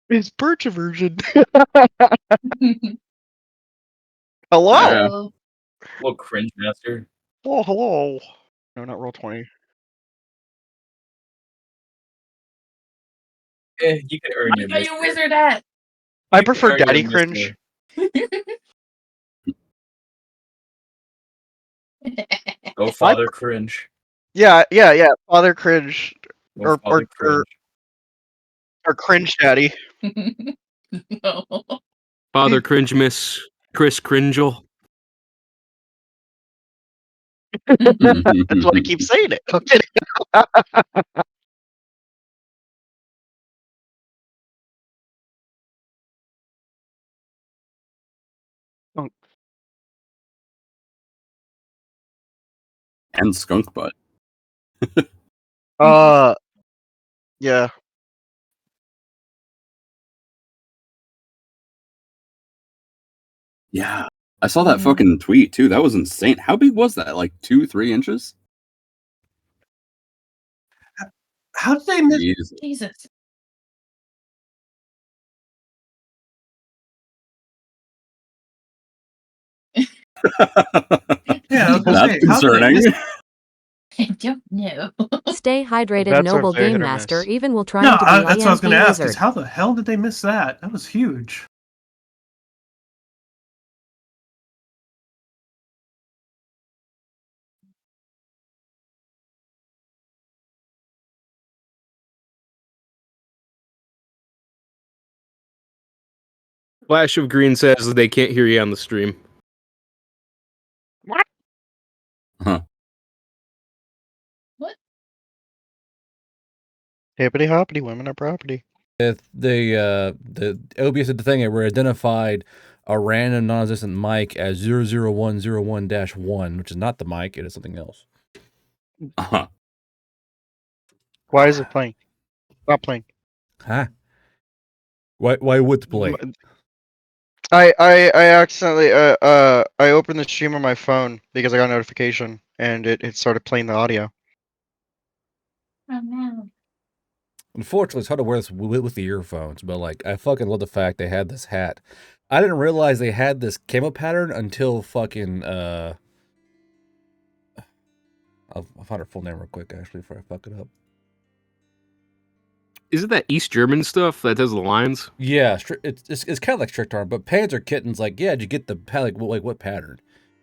Is Birch a virgin? Hello? Hello. Little cringe master. Oh, hello. No, not roll 20. You can earn your Mike, are you mister. wizard at? I You can prefer earn your daddy mister. cringe. Go father cringe. Yeah. Father cringe. Go father cringe. Or cringe daddy. No. Father cringe miss Chris Cringel. That's why I keep saying it. I'm kidding. And skunk butt. Yeah. Yeah. I saw that fucking tweet too. That was insane. How big was that? Like 2-3 inches? How did they miss? Jesus. Yeah, I was gonna That's say, how did they concerning. miss? I don't know. Stay hydrated, That's noble unfair, hit game or master. miss. Even will trying No, to be that's what I was going to IMP ask. Is wizard. how the hell did they miss that? That was huge. Flash of Green says they can't hear you on the stream. What? Huh. What? Hippity hoppity, women are property. If the OBS did the thing where it identified a random non-existent mic as 00101-1, which is not the mic, it is something else. Uh-huh. Why is it playing? Stop playing. Huh? Why would it play? I accidentally I opened the stream on my phone because I got a notification and it started playing the audio. Oh no. Unfortunately, it's hard to wear this with the earphones, but like I fucking love the fact they had this hat. I didn't realize they had this camo pattern until fucking I'll find her full name real quick actually before I fuck it up. Is it that East German stuff that does the lines? Yeah, it's kind of like strict arm, but Panzer Kitten's like, yeah, did you get the like what pattern?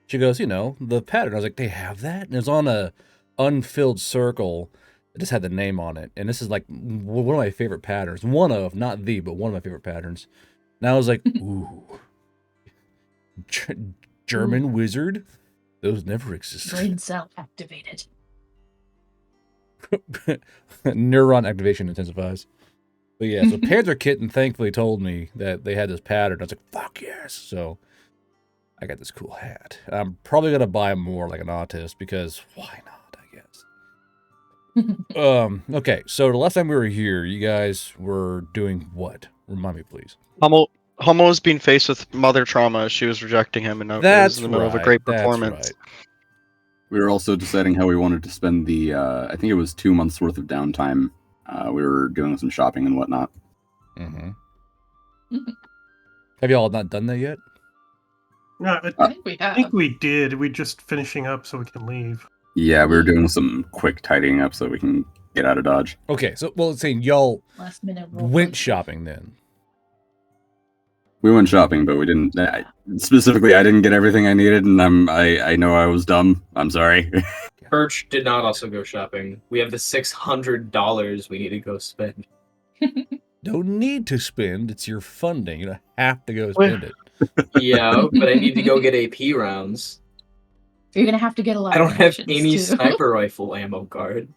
She goes, the pattern. I was like, they have that, and it's on a unfilled circle. It just had the name on it, and this is like one of my favorite patterns. Not the, but one of my favorite patterns. And I was like, ooh, German wizard. Those never existed. Brain cell activated. Neuron activation intensifies. But yeah, so Panzer Kitten thankfully told me that they had this pattern. I was like, fuck yes. So I got this cool hat. I'm probably going to buy more like an autist because why not, I guess. Okay, so the last time we were here, you guys were doing what? Remind me, please. Homo was being faced with mother trauma. She was rejecting him, and it was in the middle of a great performance. That's right. We were also deciding how we wanted to spend the, I think it was 2 months worth of downtime. We were doing some shopping and whatnot. Mm-hmm. Have y'all not done that yet? No, I think we have. I think we did. We're just finishing up so we can leave. Yeah, we were doing some quick tidying up so we can get out of Dodge. Okay, so, well, let's say y'all Last minute went shopping then. We went shopping, but we didn't. Specifically, I didn't get everything I needed, and I know I was dumb. I'm sorry. Birch did not also go shopping. We have the $600 we need to go spend. Don't need to spend. It's your funding. You don't have to go spend it. Yeah, but I need to go get AP rounds. You're gonna have to get a lot. I don't of have options, any too. sniper rifle ammo card.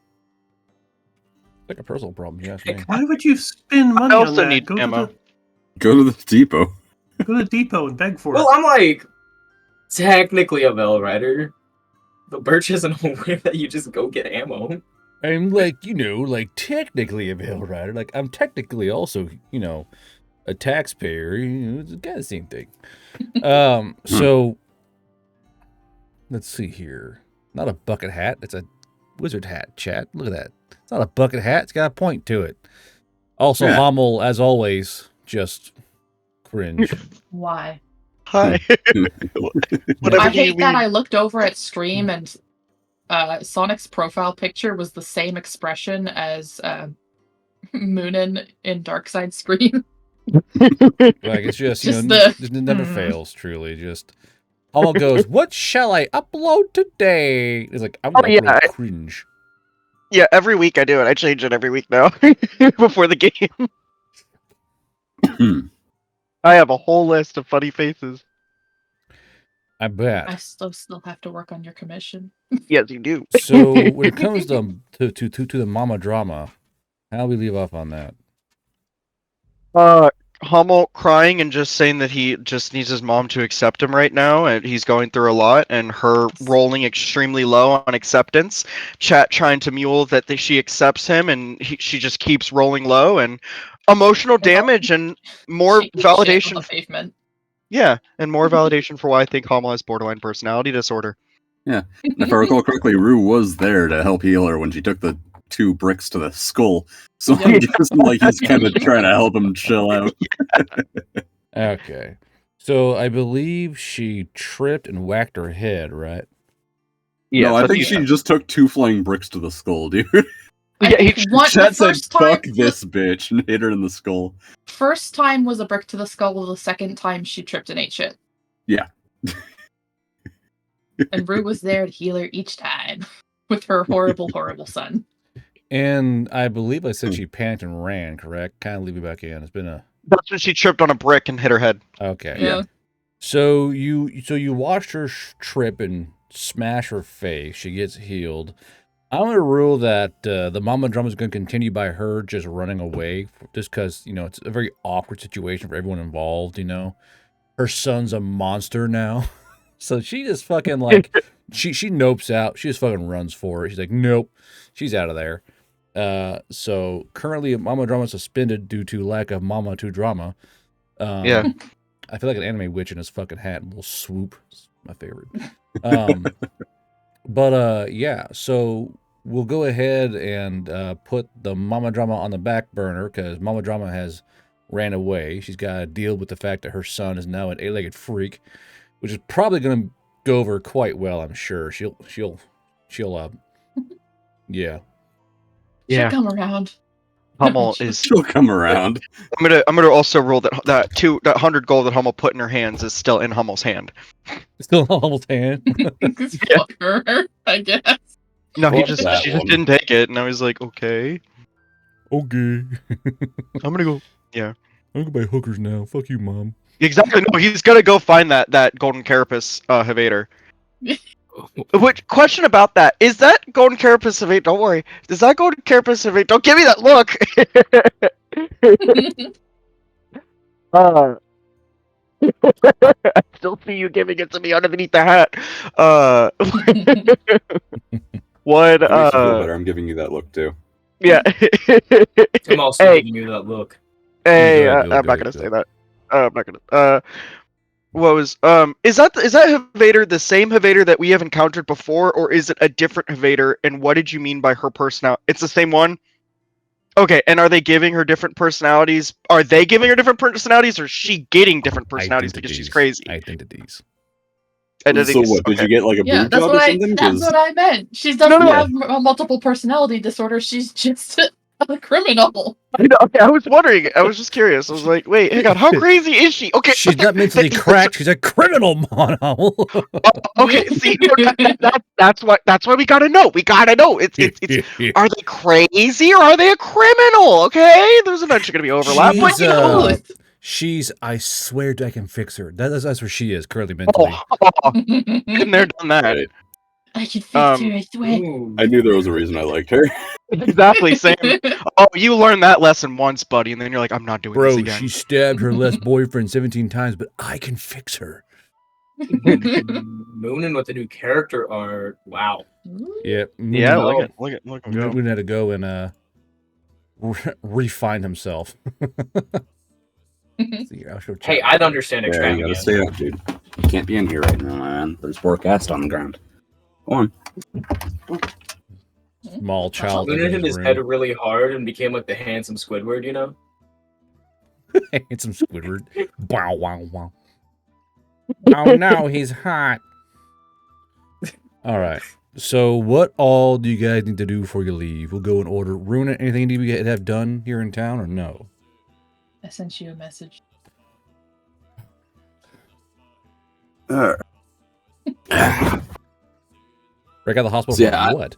It's like a personal problem, you ask me. Why would you spend money I on also that? need ammo. Go to the depot. Go to the depot and beg for Well, it. I'm like technically a Veil Rider. The Birch isn't aware that you just go get ammo. I'm like, technically a Veil Rider. Like, I'm technically also, a taxpayer. It's kind of the same thing. So, let's see here. Not a bucket hat. It's a wizard hat, chat. Look at that. It's not a bucket hat. It's got a point to it. Also, Yeah. Hummel, as always, just cringe. Why? Hi. Whatever I do you hate that mean? I looked over at stream and Sonic's profile picture was the same expression as Moonin in Darkside Scream. Like it's just Just it never fails. Truly, just Homo goes, "What shall I upload today?" It's like I'm gonna upload cringe. Yeah, every week I do it. I change it every week now before the game. I have a whole list of funny faces. I bet. I still have to work on your commission. Yes, you do. So when it comes to the mama drama, how do we leave off on that? Hummel crying and just saying that he just needs his mom to accept him right now, and he's going through a lot, and her rolling extremely low on acceptance. Chat trying to mule that she accepts him, and she just keeps rolling low, and emotional damage and more She keeps shit on validation. the pavement. Yeah, and more validation for why I think Hummel has borderline personality disorder. Yeah. And if I recall correctly, Rue was there to help heal her when she took the 2 bricks to the skull. So I'm guessing like he's kind of trying to help him chill out. Okay. So I believe she tripped and whacked her head, right? Yeah, No, I think she just took 2 flying bricks to the skull, dude. Yeah, the Chat said, first time, fuck this bitch, and hit her in the skull. First time was a brick to the skull. The second time she tripped and ate shit. Yeah. And Rue was there to heal her each time with her horrible, horrible son. And I believe I said she panicked and ran, correct? Kind of leave me back in. It's been a... That's when she tripped on a brick and hit her head. Okay. Yeah. So you watched her trip and smash her face. She gets healed. I'm going to rule that the mama drama is going to continue by her just running away, just because, it's a very awkward situation for everyone involved, Her son's a monster now. So she just fucking, like, she nopes out. She just fucking runs for it. She's like, nope. She's out of there. So currently mama drama is suspended due to lack of mama to drama. Yeah. I feel like an anime witch in his fucking hat and a little swoop. It's my favorite. But yeah, so we'll go ahead and put the mama drama on the back burner because mama drama has ran away. She's got to deal with the fact that her son is now an 8-legged freak, which is probably going to go over quite well. I'm sure she'll yeah. She'll come around. Hummel is. She'll come around. I'm gonna also rule that 100 gold that Hummel put in her hands is still in Hummel's hand. Still in Hummel's hand. Fuck her, I guess. No, Fuck she that just one. didn't take it, and I was like, okay, Okay. I'm gonna go. Yeah, I'm gonna buy hookers now. Fuck you, mom. exactly. No, he's gonna go find that golden carapace Havator. Which question about that? Is that golden carapace Havator? Don't worry. Is that golden carapace Havator? Don't give me that look. I still see you giving it to me underneath the hat. What? That makes you feel better. I'm giving you that look too. Yeah. I'm also Hey. giving you that look. Hey, Good, I'm not good, gonna good. say that. I'm not gonna. What was? Is that Havator the same Havator that we have encountered before, or is it a different Havator? And what did you mean by her personality? It's the same one. Okay, and are they giving her different personalities? Are they giving her different personalities, or is she getting different personalities because she's crazy? I think that these. And I So think what? Did you get like a Yeah, boob that's job what or something? that's 'Cause- what I meant. She doesn't No. have a multiple personality disorder. She's just a criminal. I know. Okay, I was wondering. I was just curious. I was like, wait, hang on. How crazy is she? Okay, She's not mentally cracked. She's a criminal, mono. Okay, see, that's why we gotta know. We gotta know. It's are they crazy or are they a criminal? Okay, there's eventually gonna be overlap. But you know, Both. She's. I swear I can fix her. That's where she is currently mentally. been there, done that. Right. I can fix her, I swear. Ooh. I knew there was a reason I liked her. Exactly, same. Oh, you learned that lesson once, buddy, and then you're like, I'm not doing this Bro, again. she stabbed her last boyfriend 17 times, but I can fix her. Moonin with the new character art. Wow. Yeah. Yeah, No. look at him go. Moon had to go and refine himself. See, I'll show Hey, chat. I'd understand Yeah, you extracting gotta it. stay up, dude. You can't be in here right now, man. There's 4 cats on the ground. Go on. Small child. Moonin in hit his room. head really hard and became like the handsome Squidward, you know? Handsome Squidward. Wow, wow, wow. Oh no, he's hot. All right. So what all do you guys need to do before you leave? We'll go in order. Rune, anything you need to have done here in town or no? I sent you a message. Uh, Break out the hospital So, yeah, for I- what?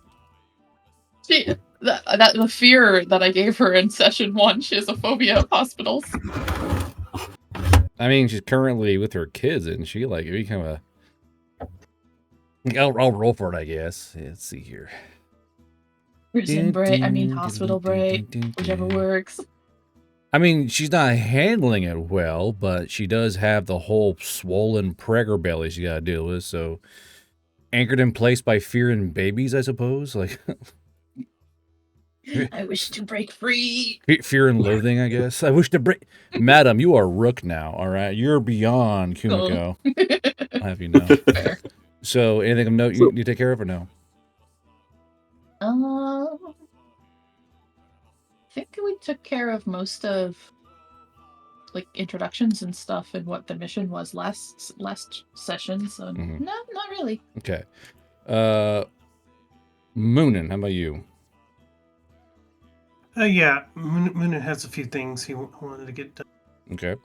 She the fear that I gave her in session 1, she has a phobia of hospitals. I mean, she's currently with her kids, isn't she? Like, if you kind of... I'll roll for it, I guess. Yeah, let's see here. Prison break. I mean hospital break. Whichever works. I mean, she's not handling it well, but she does have the whole swollen pregger belly she got to deal with. So, anchored in place by fear and babies, I suppose. Like, I wish to break free. fear and loathing, I guess. I wish to break. Madam, you are Rook now. All right, you're beyond Kumiko. I'll have you know. Fair. So, anything of note you need to take care of or no? I think we took care of most of like introductions and stuff and what the mission was last session. So Mhm. no, not really. Okay. Moonin, how about you? Yeah, Moonin has a few things he wanted to get done. Okay.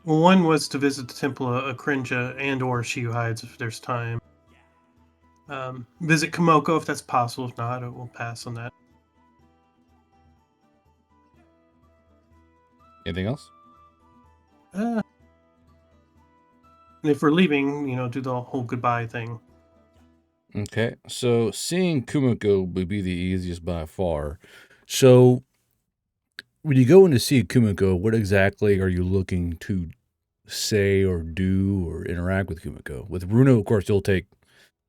Well, one was to visit the Temple of Krinja and/or Shiyu Hides if there's time. Visit Komoko if that's possible. If not, we'll pass on that. Anything else? And if we're leaving, do the whole goodbye thing. Okay, so seeing Kumiko would be the easiest by far. So, when you go in to see Kumiko, what exactly are you looking to say or do or interact with Kumiko? With Runa, of course, you'll take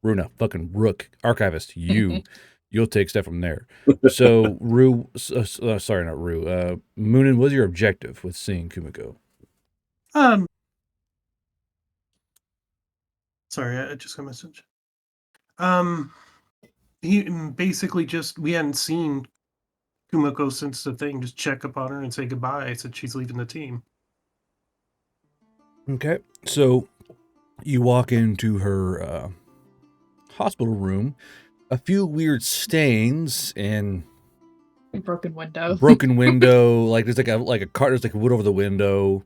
Runa, fucking Rook, archivist, you'll take stuff from there. So, sorry, not Rue. Moonin, what's your objective with seeing Kumiko? Sorry, I just got a message. He basically we hadn't seen Kumiko since the thing. Just check up on her and say goodbye. Since she's leaving the team. Okay, so you walk into her hospital room. A few weird stains and Broken window. like there's like a car, there's like wood over the window,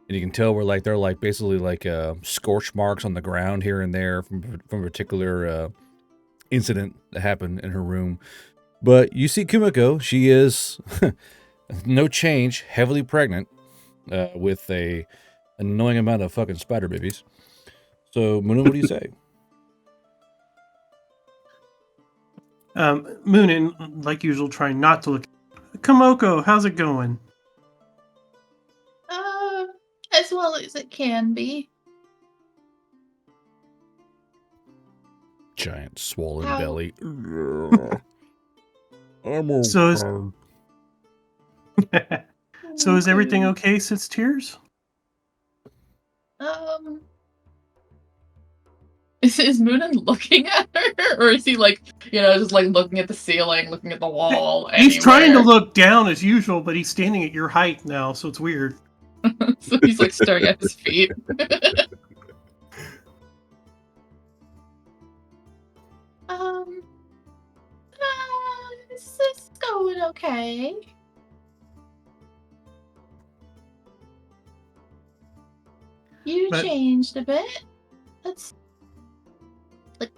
and you can tell where like they're like basically like scorch marks on the ground here and there from a particular incident that happened in her room. But you see Kumiko, she is no change, heavily pregnant, with a annoying amount of fucking spider babies. So Muna, what do you say? Moonin, like usual, trying not to look. Komoko, how's it going? As well as it can be. Giant swollen How- belly. I'm okay. So is everything okay since Tears? Is Moonin looking at her, or is he like, just like looking at the ceiling, looking at the wall? He's trying to anywhere? look down as usual, but he's standing at your height now, so it's weird. So he's like staring at his feet. This is going okay. You But- changed a bit. That's like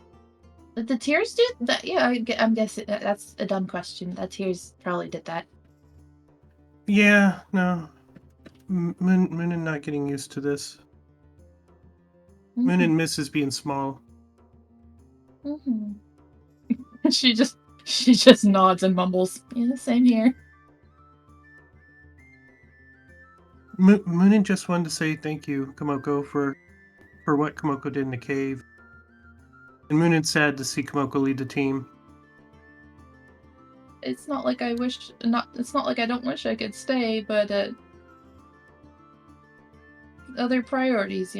the tears do that. Yeah, I'm guessing that's a dumb question. That tears probably did that. Yeah, no. Moonin not getting used to this. Moonin misses being small. Mhm. She just nods and mumbles. Yeah, same here. Moonin just wanted to say thank you, Komoko, for what Komoko did in the cave. And Moonin's sad to see Komoko lead the team. It's not like it's not like I don't wish I could stay, but other priorities,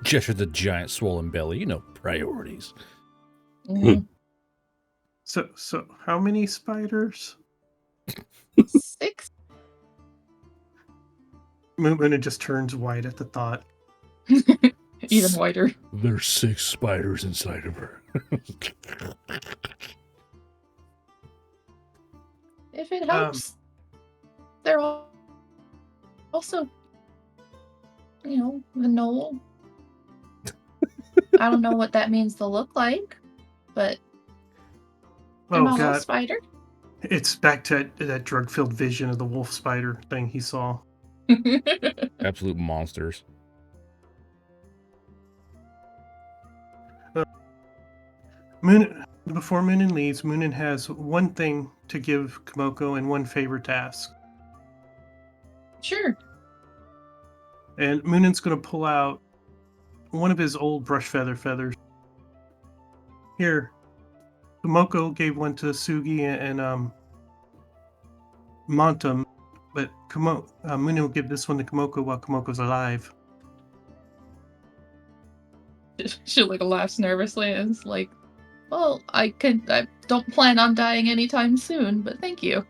Gesture the giant swollen belly. Priorities. Mhm. So how many spiders? 6. Moonin just turns white at the thought. Even whiter. There's 6 spiders inside of her. If it helps, they're all also, vanilla. I don't know what that means to look like, but they're Oh not all god, spider. it's back to that drug-filled vision of the wolf spider thing he saw. Absolute monsters. Before Moonin leaves, Moonin has one thing to give Komoko and one favor to ask. Sure. And Moonin's going to pull out one of his old brush feathers. Here, Komoko gave one to Sugi and Montum, but Moonin will give this one to Komoko while Komoko's alive. She laughs nervously and is like, well, I don't plan on dying anytime soon, but thank you.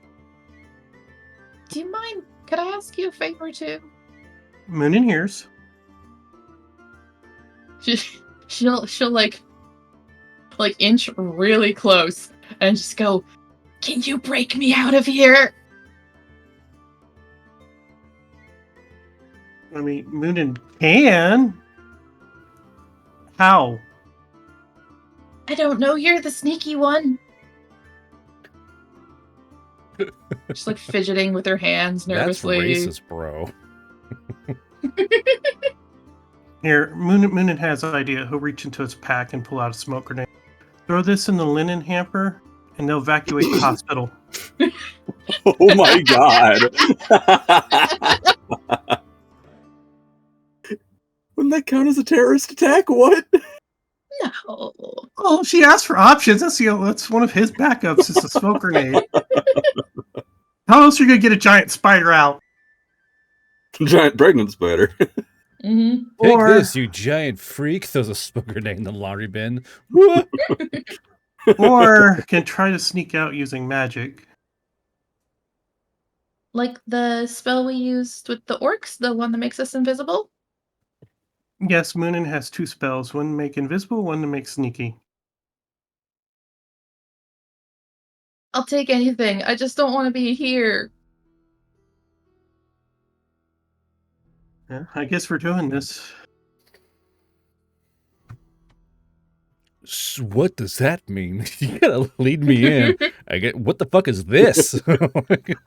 Do you mind? Could I ask you a favor too? Moonin hears. She'll inch really close and just go, can you break me out of here? I mean, Moonin can. How? I don't know, you're the sneaky one. Just fidgeting with her hands nervously. That's racist, bro. Here, Moonin has an idea. He'll reach into his pack and pull out a smoke grenade. Throw this in the linen hamper, and they'll evacuate the hospital. Oh my god. Wouldn't that count as a terrorist attack? What? No. Oh, she asked for options. That's one of his backups. Is a smoke grenade. How else are you gonna get a giant spider out? Giant pregnant spider. Mm-hmm. Take Or this, you giant freak. Throws a smoke grenade in the laundry bin. or can try to sneak out using magic. Like the spell we used with the orcs, the one that makes us invisible? Yes, Moonin has 2 spells: one to make invisible, one to make sneaky. I'll take anything. I just don't want to be here. Yeah, I guess we're doing this. What does that mean? You gotta lead me in. What the fuck is this?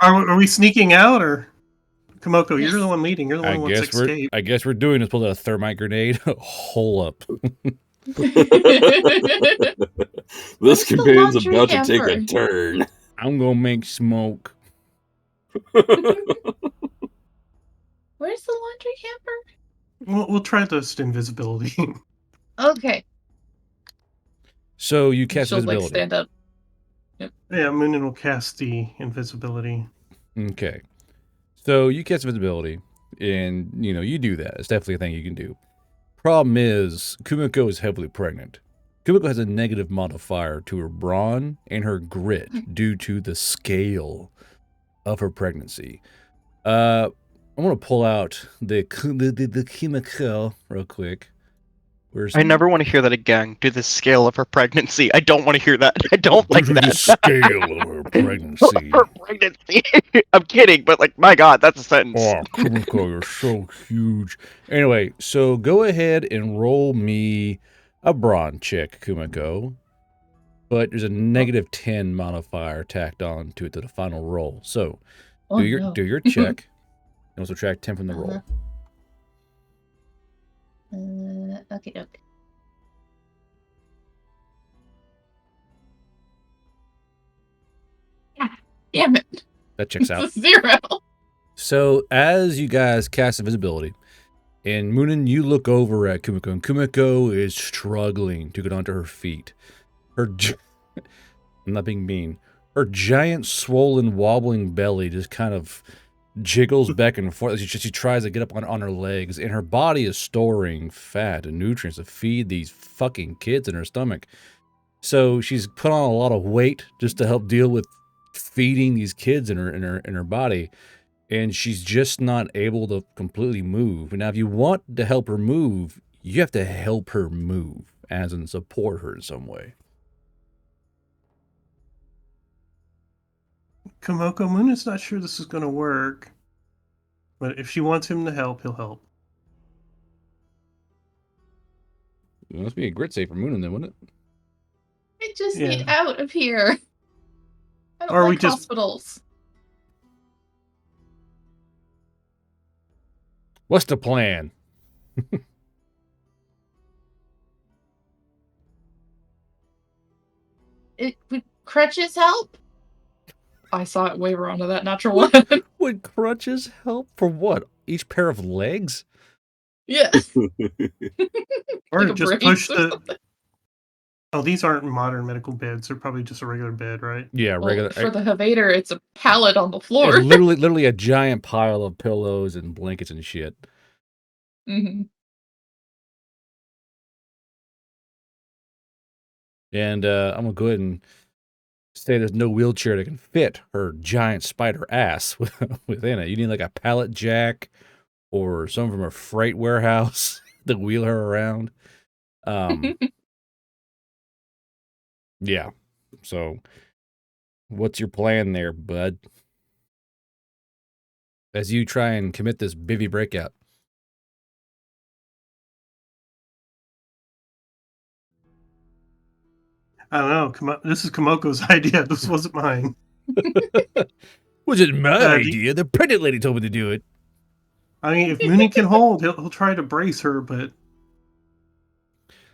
Are we sneaking out, or Komoko? You're the one leading. You're the one who wants to escape. I guess we're doing is pull out a thermite grenade. Hole up. This campaign's laundry about to take a hamper? turn. I'm gonna make smoke. Where's the laundry hamper? We'll try this invisibility. Okay. So you cast She'll visibility. stand up. Yeah, Moonin will cast the invisibility. Okay. So you cast visibility, and you do that. It's definitely a thing you can do. Problem is, Kumiko is heavily pregnant. Kumiko has a negative modifier to her brawn and her grit due to the scale of her pregnancy. I'm gonna pull out the Kimiko real quick. I never want to hear that again. Do the scale of her pregnancy. I don't want to hear that. I don't like Due to that. the scale of her pregnancy. Her pregnancy. I'm kidding, but my God, that's a sentence. Oh, Kumiko, you're so huge. Anyway, so go ahead and roll me a brawn check, Kumiko. But there's a negative 10 modifier tacked on to it to the final roll. So do your check, and we'll subtract 10 from the roll. Okay. Damn it. That checks out. It's a 0. So as you guys cast invisibility, and Moonin, you look over at Kumiko, and Kumiko is struggling to get onto her feet. I'm not being mean. Her giant, swollen, wobbling belly just kind of jiggles back and forth as she tries to get up on her legs, and her body is storing fat and nutrients to feed these fucking kids in her stomach. So she's put on a lot of weight just to help deal with feeding these kids in her body, and she's just not able to completely move. Now, if you want to help her move, you have to help her move, as in support her in some way. Komoko, Moon's not sure this is going to work, but if she wants him to help, he'll help. It must be a grit save for Moonin then, wouldn't it? I just Yeah. need out of here. I don't Or like we just- hospitals. What's the plan? Would crutches help? I saw it waver onto that natural one. Would crutches help for what? Each pair of legs? Yeah. Or Like a just brace push or the. something. Oh, these aren't modern medical beds. They're probably just a regular bed, right? Yeah, Well, regular. for the Havader, it's a pallet on the It's floor. literally a giant pile of pillows and blankets and shit. Hmm. And I'm gonna go ahead and say there's no wheelchair that can fit her giant spider ass within it. You need like a pallet jack or something from a freight warehouse to wheel her around. Yeah. So, what's your plan there, bud? As you try and commit this bivy breakout. I don't know. This is Komoko's idea. This wasn't mine. Was it my the- idea? The pregnant lady told me to do it. I mean, if Moonin can hold, he'll try to brace her, but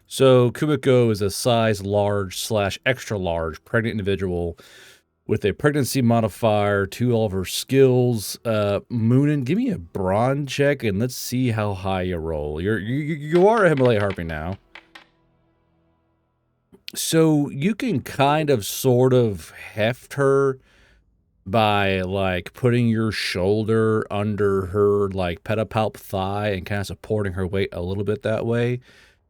So Kumiko is a size large / extra large pregnant individual with a pregnancy modifier to all of her skills. Moonin, give me a brawn check and let's see how high you roll. You are a Himalaya Harpy now. So you can kind of sort of heft her by like putting your shoulder under her like pedipalp thigh and kind of supporting her weight a little bit that way,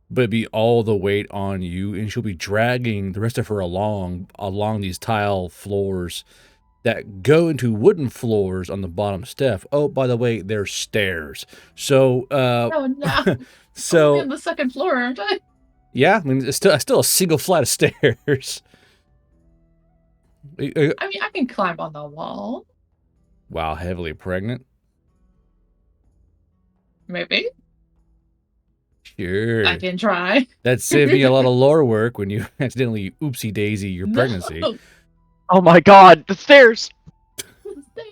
but be all the weight on you, and she'll be dragging the rest of her along these tile floors that go into wooden floors on the bottom step. Oh, by the way, there's stairs. So Oh no. I'm so on the second floor, aren't I? yeah, I mean it's still a single flight of stairs. I mean, I can climb on the wall. Wow, heavily pregnant. Maybe. Sure. I can try. That saved me a lot of lore work when you accidentally oopsie daisy your pregnancy. No. Oh my god, the stairs! There.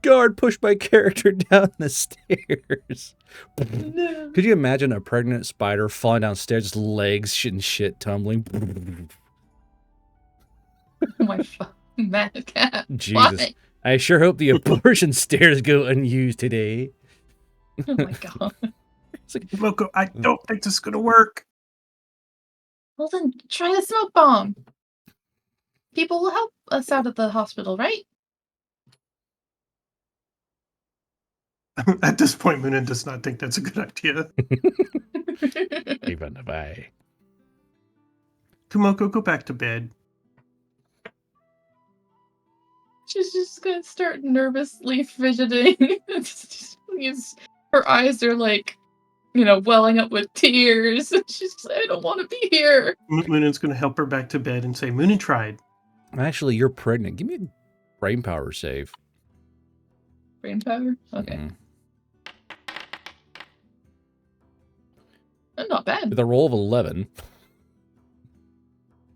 Guard pushed my character down the stairs. No. Could you imagine a pregnant spider falling downstairs, legs shit and shit tumbling? Oh my fucking mad cat. Jesus. Why? I sure hope the abortion stairs go unused today. Oh my god. It's like, Komoko, I don't think this is going to work. Well then, try the smoke bomb. People will help us out of the hospital, right? At this point, Moonin does not think that's a good idea. even if I... Komoko, go back to bed. She's just gonna start nervously fidgeting. Her eyes are like, welling up with tears. She's just, I don't want to be here. Moonin's going to help her back to bed and say, Moonin tried. Actually, you're pregnant. Give me a brain power save. Brain power? Okay. Mhm. Not bad. With a roll of 11.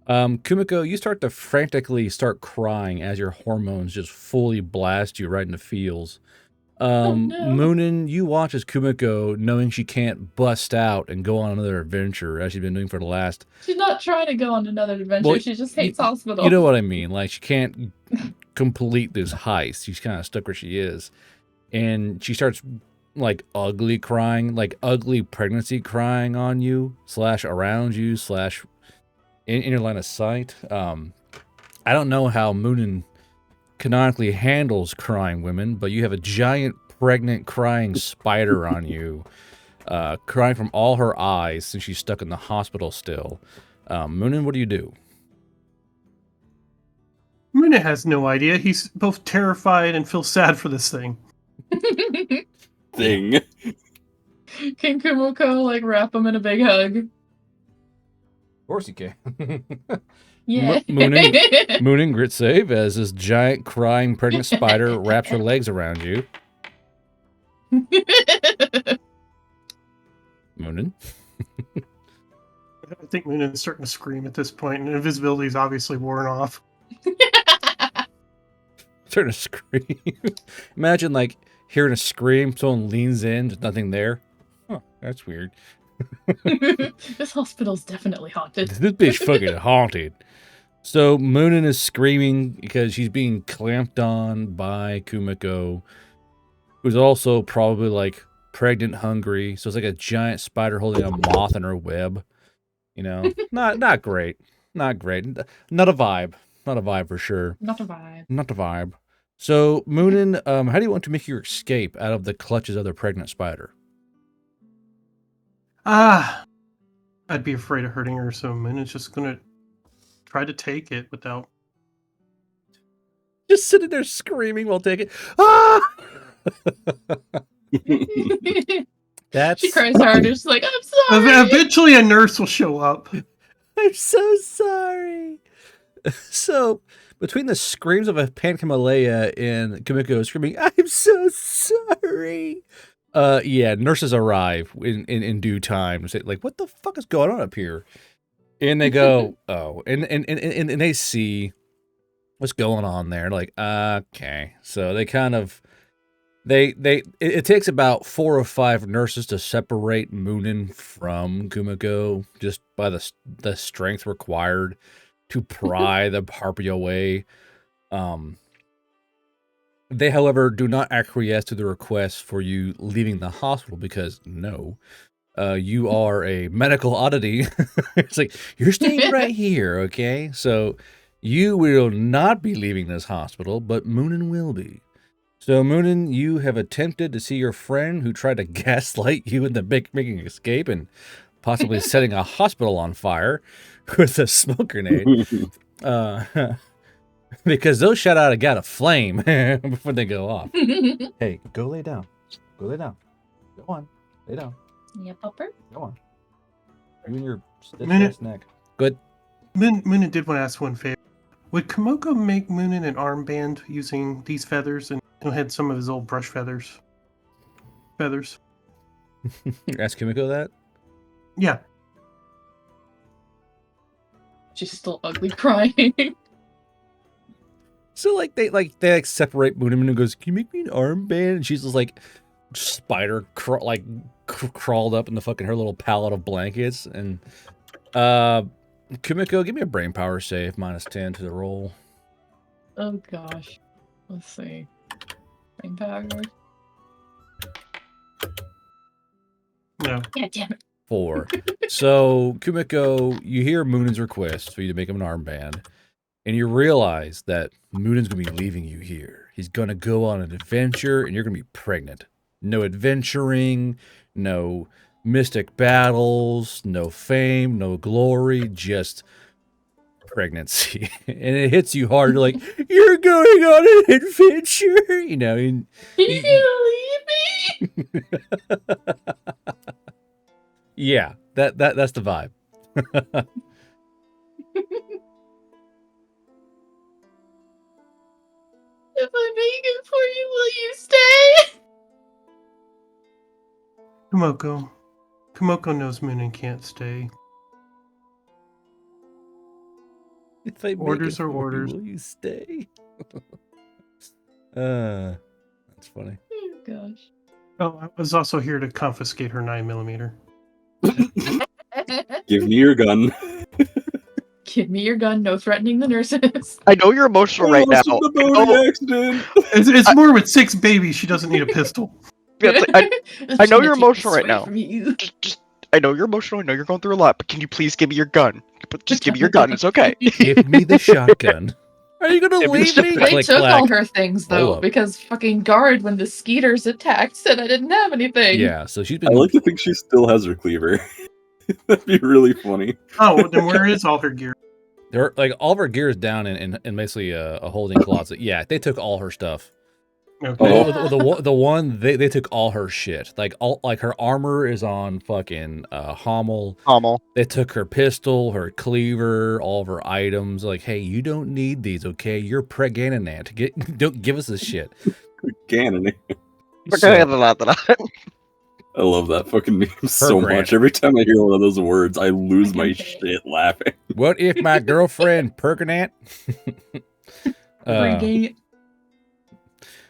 Kumiko, you start to frantically start crying as your hormones just fully blast you right in the feels. No. Moonin, you watch as Kumiko, knowing she can't bust out and go on another adventure as she's been doing for the last... She's not trying to go on another adventure. Well, she just hates hospital. You know what I mean? Like, she can't complete this heist. She's kind of stuck where she is. And she starts, like, ugly crying, like ugly pregnancy crying on you, / around you, / in your line of sight. I don't know how Moonin canonically handles crying women, but you have a giant pregnant crying spider on you, crying from all her eyes since she's stuck in the hospital still. Moonin, what do you do? Moonin has no idea. He's both terrified and feels sad for this thing. Thing. Can Kumiko like wrap him in a big hug? Of course you can. Yeah. Mooning grit save as this giant crying pregnant spider wraps her legs around you. Moonin. I think Moonin's starting to scream at this point, and invisibility is obviously worn off. Starting to scream. Imagine like hearing a scream, someone leans in, there's nothing there. Huh, that's weird. This hospital's definitely haunted. This bitch fucking haunted. So Moonin is screaming because she's being clamped on by Kumiko, who's also probably like pregnant, hungry. So it's like a giant spider holding a moth in her web. You know, not great, not great, not a vibe, not a vibe for sure. Not a vibe. Not a vibe. So Moonin, how do you want to make your escape out of the clutches of the pregnant spider? I'd be afraid of hurting her, so Moonin's just gonna try to take it without. Just sitting there screaming while taking. Ah! That's. She cries hard. She's like, I'm sorry. Eventually, a nurse will show up. I'm so sorry. So, between the screams of a Pancamalea and Kumiko screaming, I'm so sorry. Yeah, nurses arrive in due time and say, like, what the fuck is going on up here? And they go, oh, and they see what's going on there. Like, okay. So they kind of it takes about 4 or 5 nurses to separate Moonin from Kumiko just by the strength required to pry the harpy away. They, however, do not acquiesce to the request for you leaving the hospital because no, you are a medical oddity. It's like, you're staying right here, okay? So you will not be leaving this hospital, but Moonin will be. So, Moonin, you have attempted to see your friend who tried to gaslight you into making an escape and possibly setting a hospital on fire with a smoke grenade. Because those shut out got a flame before they go off. Hey, go lay down. Go lay down. Go on. Lay down. Yeah, Pupper. Go on. You and your stiff Minute. ass neck. Good. Moonin did want to ask one favor. Would Kumiko make Moonin an armband using these feathers and had some of his old brush feathers? Ask Kumiko that? Yeah. She's still ugly crying. So they separate Moonin and goes, "Can you make me an armband?" And she's just like spider crawled up in the fucking her little pallet of blankets. And Kumiko, give me a brain power save -10 to the roll. Oh gosh. Let's see. Brain power. No. Yeah, damn it. 4. So Kumiko, you hear Moonin's request for you to make him an armband. And you realize that Moonin's going to be leaving you here. He's going to go on an adventure, and you're going to be pregnant. No adventuring, no mystic battles, no fame, no glory, just pregnancy. And it hits you hard. You're like, you're going on an adventure, you know. And, You gonna leave me? yeah, that's the vibe. If I make it for you, will you stay? Kumiko knows Moonin can't stay. If I make Orders it are for you, orders. will you stay? That's funny. Oh gosh. Oh, I was also here to confiscate her 9mm. Give me your gun. Give me your gun, no threatening the nurses. I know you're emotional right now. The I know- boating accident. It's more with 6 babies. She doesn't need a pistol. Yeah, it's like, I know you're emotional right now. now. just I know you're emotional. I know you're going through a lot, but can you please give me your gun? Just give me your gun. It's okay. Give me the shotgun. Are you gonna Give me the leave me? shotgun. They Click, took all clack. her things Hold though, up. because fucking guard when the Skeeters attacked said I didn't have anything. Yeah, so she's I been. like to think she still has her cleaver. That'd be really funny. Oh, then where is all her gear? They're like all of her gear is down in basically a holding closet. Yeah, they took all her stuff. Okay. Oh. The one they took all her shit. Like her armor is on fucking Hummel. Hummel. They took her pistol, her cleaver, all of her items. Like, hey, you don't need these, okay? You're pregnant. Don't give us this shit. Ganon. So, I love that fucking name so much. Every time I hear one of those words, I lose my shit laughing. what if my girlfriend Perkinant?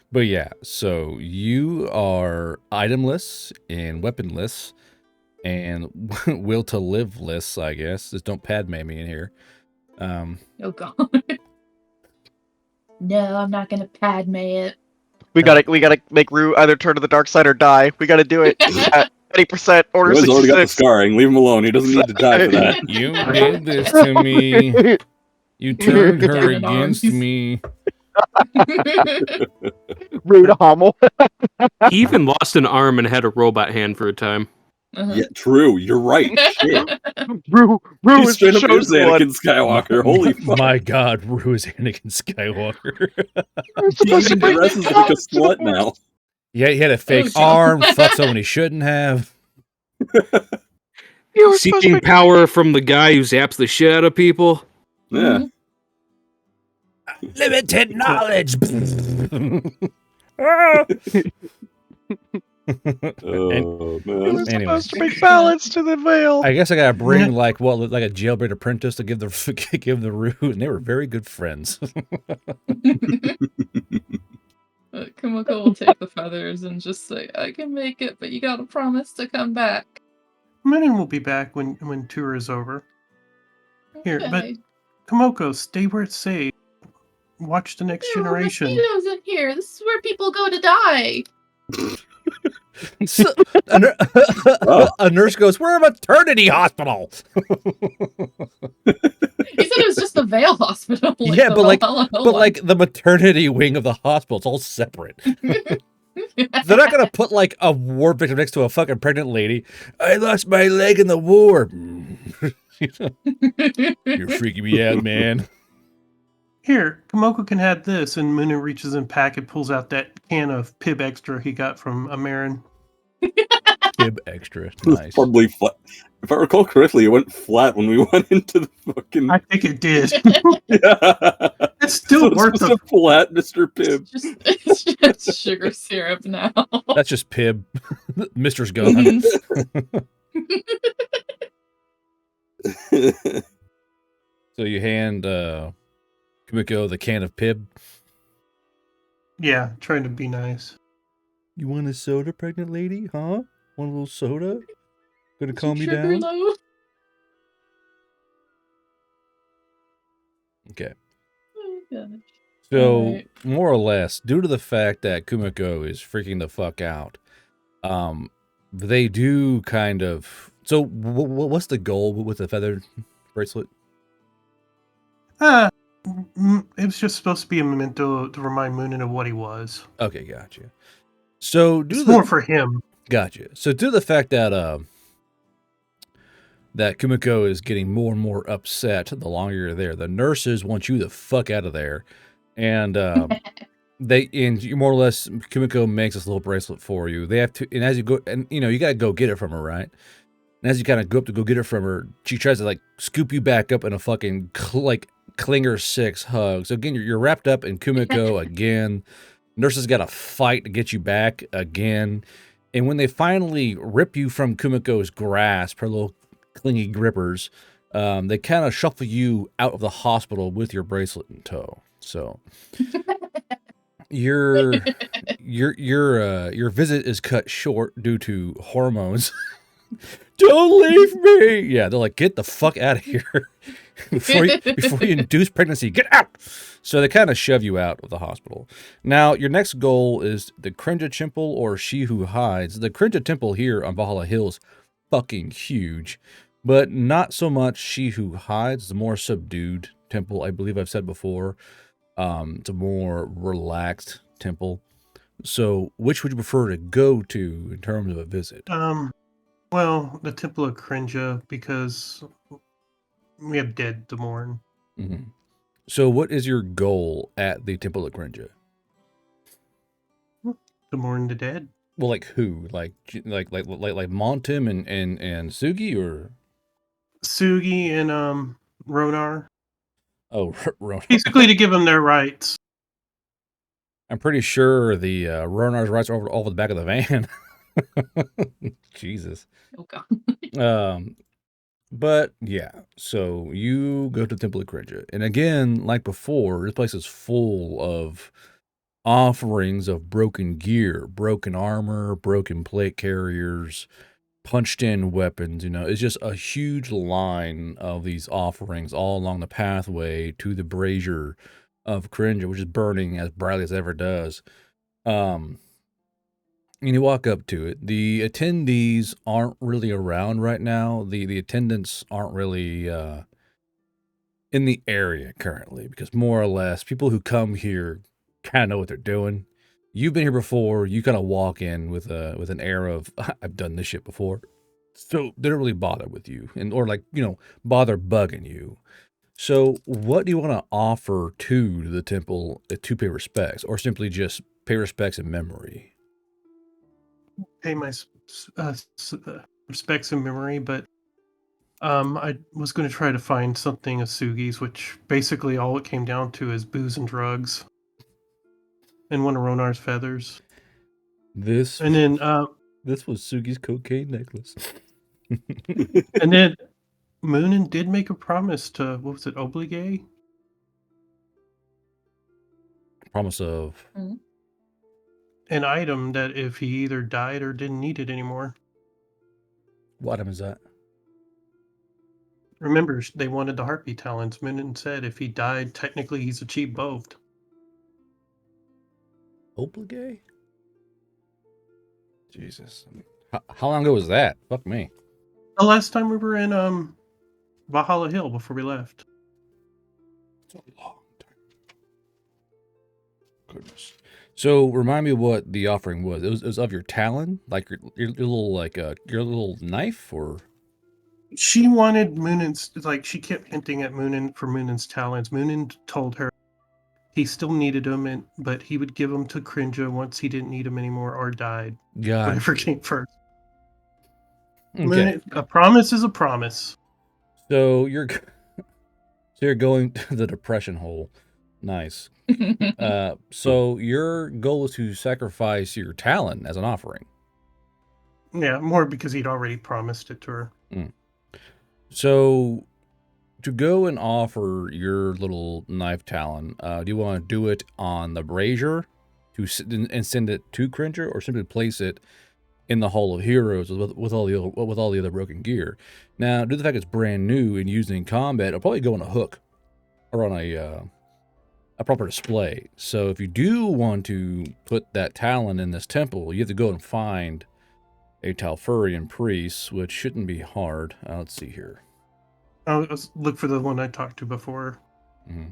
But yeah, so you are itemless and weaponless and will to live less, I guess. Just don't Padme me in here. Oh god. No, I'm not gonna Padme it. We gotta make Rue either turn to the dark side or die. We gotta do it at 20%. Order He's already got the 66. scarring. Leave him alone. He doesn't need to die for that. You did this to me. You turned her Down in against arms. me. Rue to Hummel. He even lost an arm and had a robot hand for a time. Yeah, true. You're right. Shit. Rue He's is straight the up is chosen one. Anakin Skywalker. Holy fuck. My god, Rue is Anakin Skywalker. He even dresses like a slut now. Yeah, he had a fake Oh, arm, fucked someone he shouldn't have. You were supposed to Seeking be- power from the guy who zaps the shit out of people. Yeah. Limited knowledge. Oh, It man. was Anyway. supposed to make balance to the veil. I guess I gotta bring like a jailbird apprentice to give the Rue, and they were very good friends. Kumiko will take the feathers and just say, I can make it, but you gotta promise to come back. Menon will be back when tour is over. Here, but Okay. Komoko, stay where it's safe. Watch the next There are generation. mosquitoes in here. This is where people go to die. So, a nurse goes, "We're a maternity hospital." He said it was just the Vale Hospital. Yeah, the but Valhalla but one. like the maternity wing of the hospital, it's all separate. They're not gonna put like a war victim next to a fucking pregnant lady. I lost my leg in the war. You're freaking me out, man. Here, Komoko can have this, and Munin reaches in pack and pulls out that can of Pib Extra he got from Amarin. Kib extra, nice. Probably flat. If I recall correctly, it went flat when we went into the fucking. I think it did. Yeah. It's still So it's worth supposed to flat, Mr. Pibb. It's just sugar syrup now. That's just Pib. Mister's gone. Mhm. So you hand Kumiko the can of Pib. Yeah, trying to be nice. You want a soda, pregnant lady? Huh? Want a little soda? Gonna calm me Sugar down? low. Okay. Oh, gosh. So, Alright. more or less, due to the fact that Kumiko is freaking the fuck out, they do kind of... So, what's the goal with the feather bracelet? It was just supposed to be a memento to remind Munin of what he was. Okay, gotcha. So, It's more for him. Gotcha. So, due to the fact that that Kumiko is getting more and more upset the longer you're there, the nurses want you the fuck out of there, and you more or less, Kumiko makes this little bracelet for you. They have to, and as you go, and you know, you gotta go get it from her, right? And as you kind of go up to go get it from her, she tries to like scoop you back up in a fucking Klinger 6 hug. So again, you're wrapped up in Kumiko again. Nurses got to fight to get you back again. And when they finally rip you from Kumiko's grasp, her little clingy grippers, they kind of shuffle you out of the hospital with your bracelet in tow. So your visit is cut short due to hormones. Don't leave me. Yeah, they're like, get the fuck out of here before you induce pregnancy. Get out. So they kind of shove you out of the hospital. Now, your next goal is the Krinja Temple or She Who Hides. The Krinja Temple here on Valhalla Hills, fucking huge, but not so much She Who Hides. The more subdued temple, I believe I've said before. It's a more relaxed temple. So, which would you prefer to go to in terms of a visit? Well, the Temple of Krinja, because we have dead to mourn. Mhm. So, what is your goal at the Temple of Grinja? To mourn the dead. Well, like who? Like Montim and Sugi, or Sugi and Ronar. oh, Ron. Basically to give them their rights. I'm pretty sure the Ronar's rights are over the back of the van. Jesus. Oh god. But yeah, so you go to Temple of Grinja, and again, like before, this place is full of offerings of broken gear, broken armor, broken plate carriers, punched in weapons. It's just a huge line of these offerings all along the pathway to the brazier of Grinja, which is burning as brightly as it ever does. And you walk up to it. The attendees aren't really around right now. The attendants aren't really in the area currently, because more or less people who come here kind of know what they're doing. You've been here before. You kind of walk in with an air of I've done this shit before, so they don't really bother with you, or bother bugging you. So what do you want to offer to the temple to pay respects, or simply just pay respects in memory? Pay my respects in memory, but I was going to try to find something of Sugi's, which basically all it came down to is booze and drugs, and one of Ronar's feathers. This And then this was Sugi's cocaine necklace. and then Moonin did make a promise to, what was it, Obligé? Promise of An item that if he either died or didn't need it anymore. what item is that? Remember, they wanted the Harpy talents. Moonin said if he died, technically he's achieved both. Obligé? Jesus. How long ago was that? Fuck me. The last time we were in Valhalla Hill before we left. It's a long time. Goodness. So remind me what the offering was. It was of your talon, like your little your little knife, or She wanted Moonin's, like, she kept hinting at Moonin for Moonin's talents. Moonin told her he still needed them, but he would give them to Crinja once he didn't need them anymore or died. God. Whatever came first. Okay. Moonin, a promise is a promise. So you're going to the depression hole. Nice. So your goal is to sacrifice your talon as an offering. Yeah, more because he'd already promised it to her. So to go and offer your little knife talon, do you want to do it on the brazier and send it to Cringer, or simply place it in the Hall of Heroes with all the other broken gear? Now, due to the fact it's brand new and used in combat, it'll probably go on a hook or on a proper display. So if you do want to put that talon in this temple, you have to go and find a Talfurian priest, which shouldn't be hard. Let's see here. Let's look for the one I talked to before. Mm-hmm.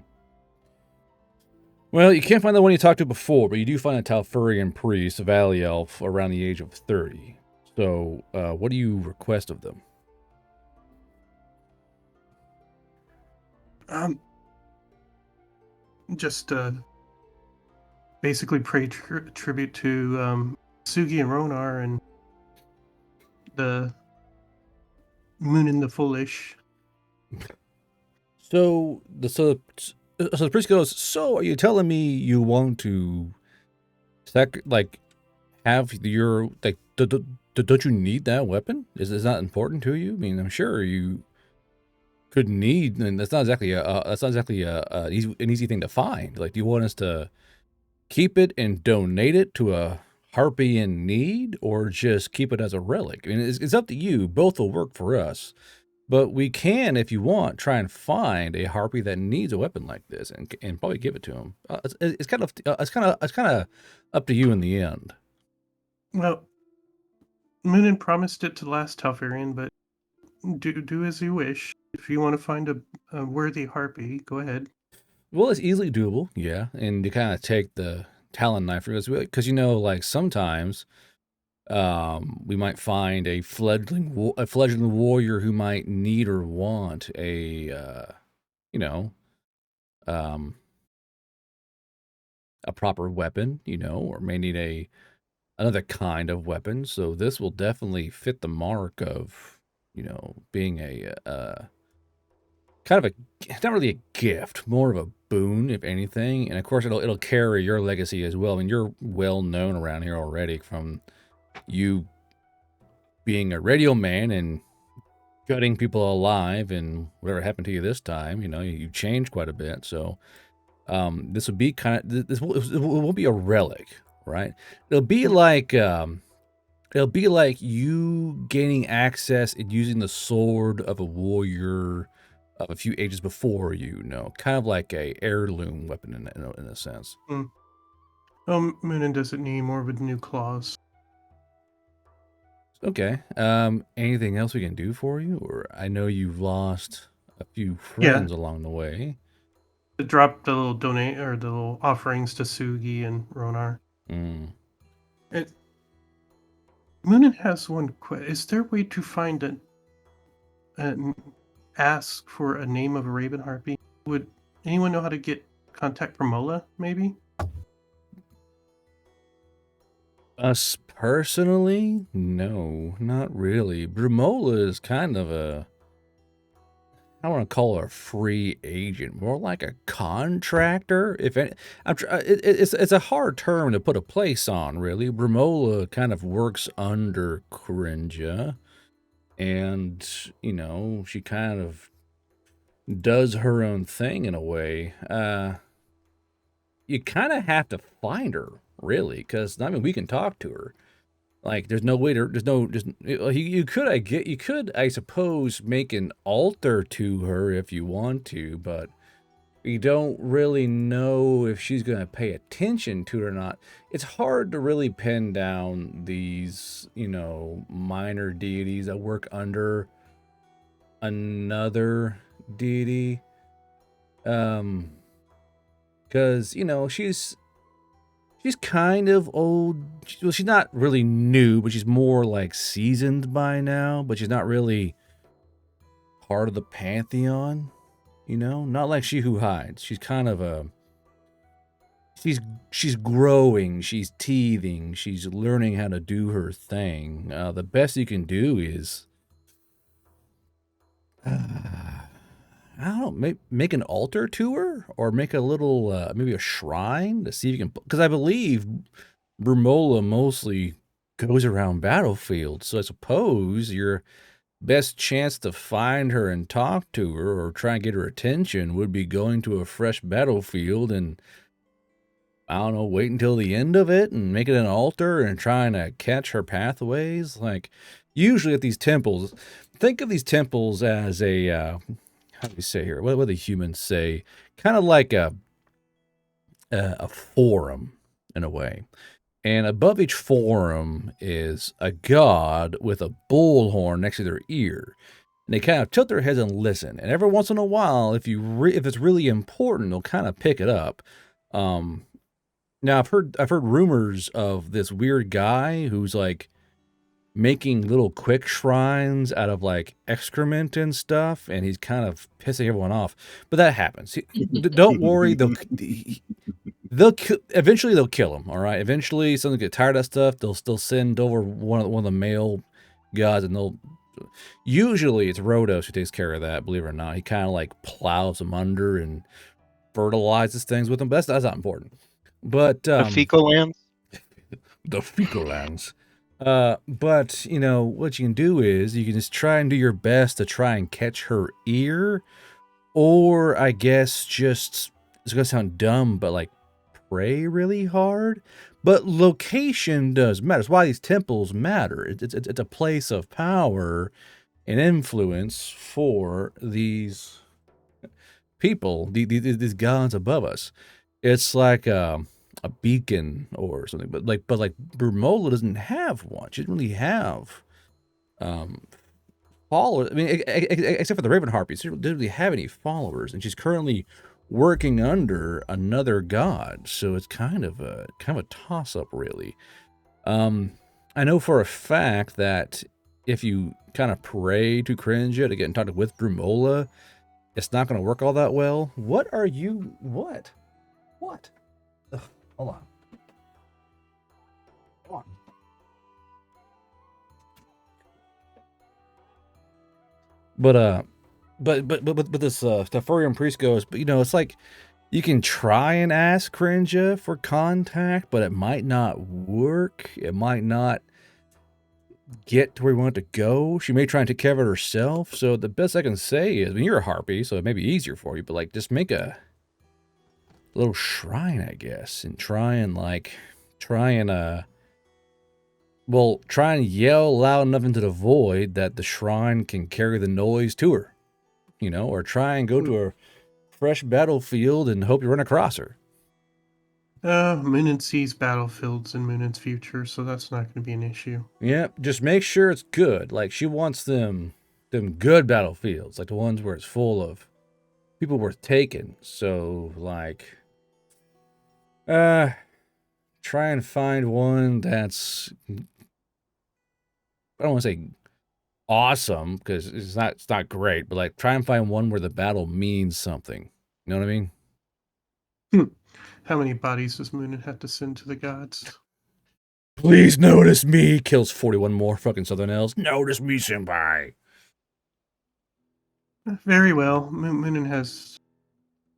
Well, you can't find the one you talked to before, but you do find a Talfurian priest, a Valley Elf, around the age of 30. So, what do you request of them? Just basically pay tribute to Sugi and Ronar and the Moonin the Foolish. So the priest goes, so are you telling me you want to have your, like, don't you need that weapon? Is that important to you? I mean, I'm sure you could need, and that's not exactly an easy thing to find. Like, do you want us to keep it and donate it to a harpy in need, or just keep it as a relic? I mean, it's up to you. Both will work for us. But we can, if you want, try and find a harpy that needs a weapon like this, and probably give it to him. It's kind of up to you in the end. Well, Moonin promised it to the last Talfurian, but do as you wish. If you want to find a worthy harpy, go ahead. Well, it's easily doable, yeah. And you kind of take the talon knife because like sometimes we might find a fledgling warrior who might need or want a um, a proper weapon, or may need another kind of weapon. So this will definitely fit the mark of, being a kind of not really a gift, more of a boon, if anything. And of course, it'll carry your legacy as well. I mean, you're well known around here already from you being a radio man and gutting people alive, and whatever happened to you this time. You changed quite a bit. So this would be it will be a relic, right? It'll be like you gaining access and using the sword of a warrior of a few ages before you, kind of like a heirloom weapon in a sense. Moonin doesn't need more of a new claws. Okay. Anything else we can do for you? Or I know you've lost a few friends along the way. Drop the little donate or the little offerings to Sugi and Ronar. Mm. Moonin has one question. Is there a way to find ask for a name of a raven harpy? Would anyone know how to get contact Promola, maybe? Us personally? No, not really. Brumola is kind of I want to call her a free agent, more like a contractor. If any, it's a hard term to put a place on, really. Brumola kind of works under Corinja, and she kind of does her own thing in a way. You kind of have to find her, really, because I mean we can talk to her. Like, there's no way to, there's no, just, you could, I suppose, make an altar to her if you want to, but you don't really know if she's going to pay attention to it or not. It's hard to really pin down these, minor deities that work under another deity. Because, she's kind of old. Well, she's not really new, but she's more like seasoned by now. But she's not really part of the pantheon, Not like She Who Hides. She's kind of she's growing. She's teething. She's learning how to do her thing. The best you can do is, I don't know, make an altar to her, or make a little, maybe a shrine to see if you can, because I believe Brumola mostly goes around battlefields, so I suppose your best chance to find her and talk to her or try and get her attention would be going to a fresh battlefield and, I don't know, wait until the end of it and make it an altar and trying to catch her pathways. Like, usually at these temples, think of these temples as a, how do we say here? What do the humans say? Kind of like a forum in a way. And above each forum is a god with a bullhorn next to their ear. And they kind of tilt their heads and listen. And every once in a while, if it's really important, they'll kind of pick it up. Now I've heard rumors of this weird guy who's like making little quick shrines out of like excrement and stuff, and he's kind of pissing everyone off. But that happens. Don't worry, eventually they'll kill him. All right. Eventually, someone get tired of that stuff. They'll still send over one of the male gods, and they'll. Usually, it's Rhodos who takes care of that. Believe it or not, he kind of like plows them under and fertilizes things with them. But that's not important. But The fecal lands. The fecal lands. But what you can do is you can just try and do your best to try and catch her ear, or I guess just, it's gonna sound dumb, but like pray really hard. But location does matter. It's why these temples matter. It's a place of power and influence for these people, these gods above us. It's like a beacon or something. But like Brumola doesn't have one. She doesn't really have followers. I mean, except for the Raven Harpies, she doesn't really have any followers, and she's currently working under another god. So it's kind of a toss up, really. I know for a fact that if you kind of pray to Crinja to get in touch with Brumola, it's not going to work all that well. What are you? What? What? Ugh, hold on. Hold on. But this Tefurian priest goes, but it's like you can try and ask Crinja for contact, but it might not work. It might not get to where we want it to go. She may try and take care of it herself. So the best I can say is, I mean, you're a harpy, so it may be easier for you, but like just make a little shrine, I guess, and try and yell loud enough into the void that the shrine can carry the noise to her, or try and go to a fresh battlefield and hope you run across her. Moonin sees battlefields in Moonin's future, so that's not going to be an issue. Yeah, just make sure it's good. Like she wants them good battlefields, like the ones where it's full of people worth taking. So like, try and find one that's, I don't want to say awesome because it's not great, but like try and find one where the battle means something. You know what I mean? How many bodies does Moonin have to send to the gods? Please notice me. Kills 41 more fucking Southern elves. Notice me, senpai. Very well. Moonin has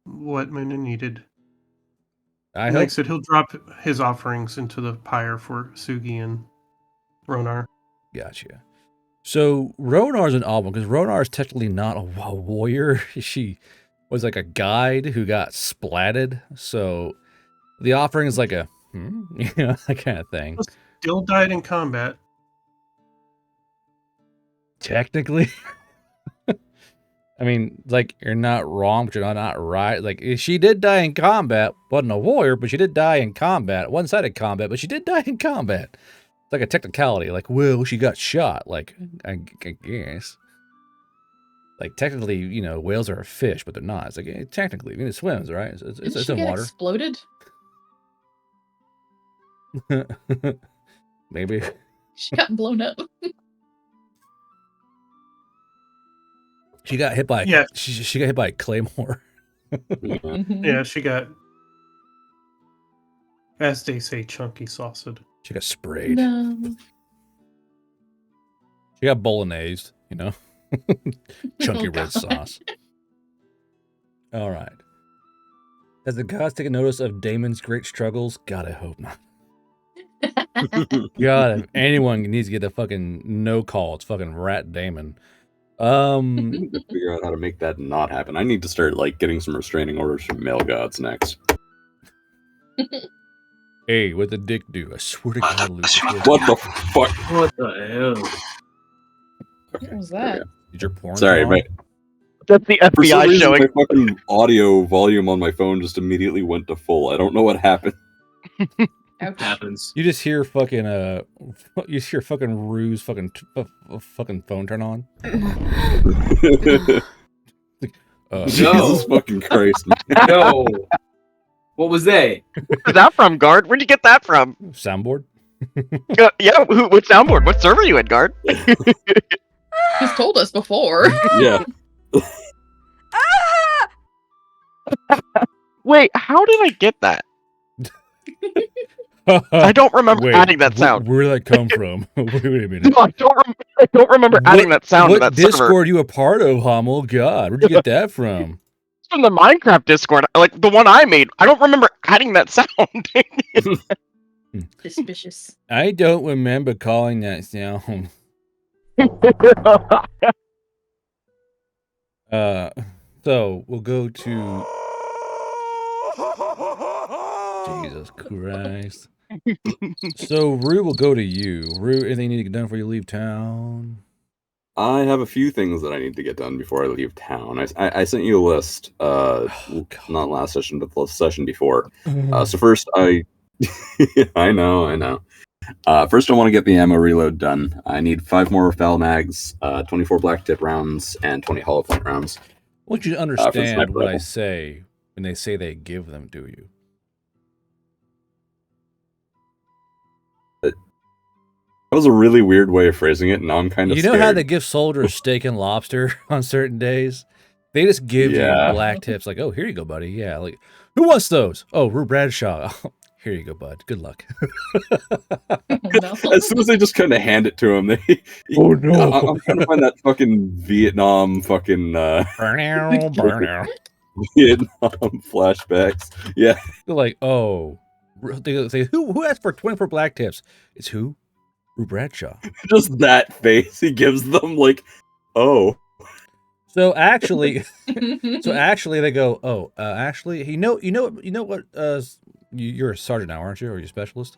what Moonin needed. I Like hope. I said, he'll drop his offerings into the pyre for Sugi and Ronar. Gotcha. So Ronar's an odd one because Ronar is technically not a warrior. She was like a guide who got splatted. So the offering is like a, that kind of thing. Still died in combat. Technically. I mean, like, you're not wrong, but you're not right. Like, she did die in combat. Wasn't a warrior, but she did die in combat. One-sided combat, but she did die in combat. It's like a technicality. Like, well, she got shot. Like, I guess. Like, technically, whales are a fish, but they're not. It's like, technically, I mean, it swims, right? It's Didn't she in get water. exploded? Maybe. She got blown up. She got hit by she got hit by a claymore. Yeah, she got, as they say, chunky sausage. She got sprayed. No. She got bolognese, chunky Oh, red God. sauce. All right. Has the gods taken notice of Damon's great struggles? God, I hope not. God, if anyone needs to get the fucking no call, it's fucking Rat Damon. I need to figure out how to make that not happen. I need to start getting some restraining orders from male gods next. Hey, what the dick do? I swear to God, Luke. What the fuck? What the hell? What was that? Did your porn? Sorry, on? That's the For some FBI reason, showing. my fucking audio volume on my phone just immediately went to full. I don't know what happened. Ouch. Happens. You just hear fucking you just hear fucking Rue's fucking phone turn on. Jesus fucking Christ! No. What was that? Where's that from, Guard? Where'd you get that from? Soundboard. Yeah, what soundboard? What server you in, Guard? He's told us before. Yeah. Wait, how did I get that? I don't remember Wait, adding that sound. Where did that come from? Wait a minute. No, I don't remember adding that sound to What that Discord server. you a part of, Hummel? God, where'd you get that from? It's from the Minecraft Discord, like the one I made. I don't remember adding that sound. Suspicious. I don't remember calling that sound. So we'll go to Jesus Christ. So Rue will go to you. Rue, anything you need to get done before you leave town? I have a few things that I need to get done before I leave town. I sent you a list, not last session, but the session before. So first, I know. First, I want to get the ammo reload done. I need 5 more foul mags, 24 black tip rounds, and 20 hollow point rounds. I want you to for the understand sniper what I rifle. say when they say they give them to you. That was a really weird way of phrasing it, and now I'm kind of You know scared. how they give soldiers steak and lobster on certain days? They just give Yeah. you black tips, like, oh, here you go, buddy. Yeah, like, who wants those? Oh, Rue Bradshaw. Here you go, bud. Good luck. No. As soon as they just kind of hand it to him, they. Oh, no. I'm trying to find that fucking Vietnam fucking Burnout. Vietnam flashbacks. Yeah, They're like, oh. They say, who asked for 24 black tips? It's who? Rue Bradshaw. just that face he gives them, like, oh. So actually, they go, oh, actually, you know what? You're a sergeant now, aren't you? Or are you a specialist?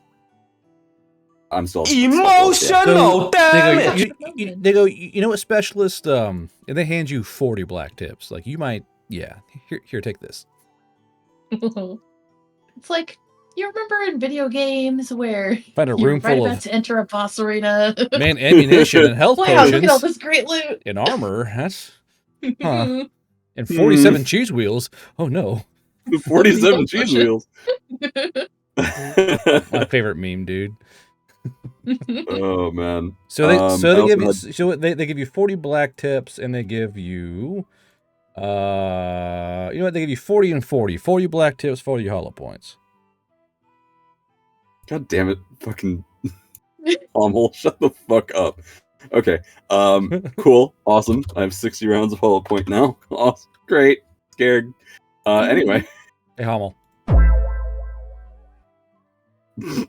I'm still So damage. they go, you know what, specialist? And they hand you 40 black tips. Like, you might, yeah. Here, take this. It's like, you remember in video games where Find a you're room right full about of to enter a boss arena? man ammunition and health Wow, look at all potions this great loot. and armor. That's huh. And 47 cheese wheels. Oh no, 47 cheese wheels. my favorite meme, dude. Oh man. So they I give you 40 black tips, and they give you you know what, they give you 40 and 40 black tips, 40 hollow points. God damn it, fucking Hummel, shut the fuck up. Okay. Cool, awesome. I have 60 rounds of hollow point now. Awesome, great. Scared. Anyway. Hey, Hummel.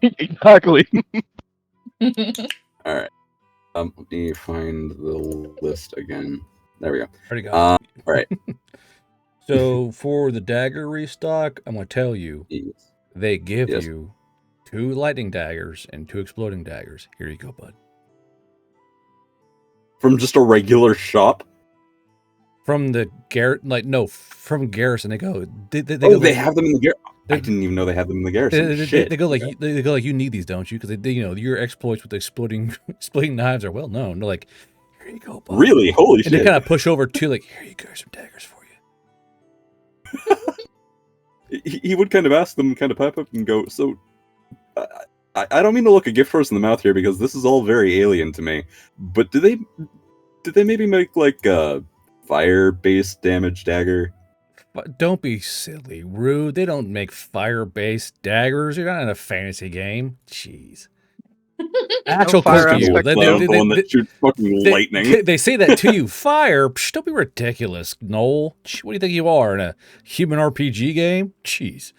Exactly. All right. Let me find the list again. There we go. Already got All right. So for the dagger restock, I'm gonna tell you, Yes. they give Yes. you 2 lightning daggers and 2 exploding daggers. Here you go, bud. From just a regular shop? From the from Garrison. They go. They They have them in the garrison. I didn't even know they had them in the garrison. Shit. They go like they go like, you need these, don't you? Because they your exploits with the exploding knives are well known. They're like, here you go, bud. Really? Holy And shit. they kind of push over to like, here you go, some daggers for you. He would kind of ask them, kind of pipe up and go, so I don't mean to look a gift horse in the mouth here because this is all very alien to me, but did they maybe make like a fire-based damage dagger? But don't be silly, Rude. They don't make fire-based daggers. You're not in a fantasy game. Jeez. Actual fire close to you. aspect They, The one that shoots fucking lightning. they say that to you. Fire? Psh, don't be ridiculous, Noel. What do you think you are, in a human RPG game? Jeez.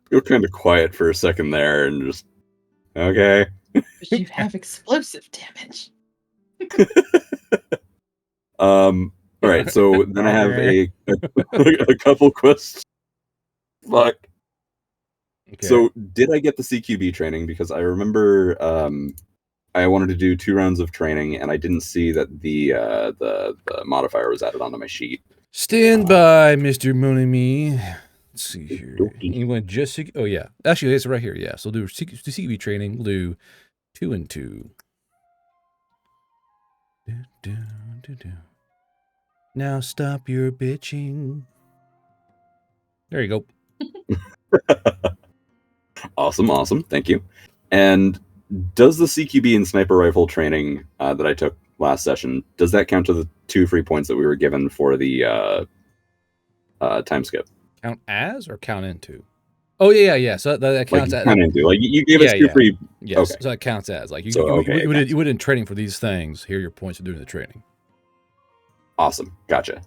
You're kind of quiet for a second there and just, okay. But you have explosive damage. All right, so then I have a couple questions. Fuck. Okay. So did I get the CQB training? Because I remember I wanted to do 2 rounds of training, and I didn't see that the modifier was added onto my sheet. Stand by, Mr. Monami. Let's see here. You want just oh yeah. Actually, it's right here. Yeah. So do CQB training. We'll do 2 and 2. Now stop your bitching. There you go. Awesome. Thank you. And does the CQB and sniper rifle training that I took last session, does that count to the 2 free points that we were given for the time skip? Count as or count into? Oh yeah. So that counts as. Count into. Like you gave us 2 free. Yes. Okay. So that counts as like you. So, okay, you would in training for these things. Here are your points for doing the training. Awesome. Gotcha.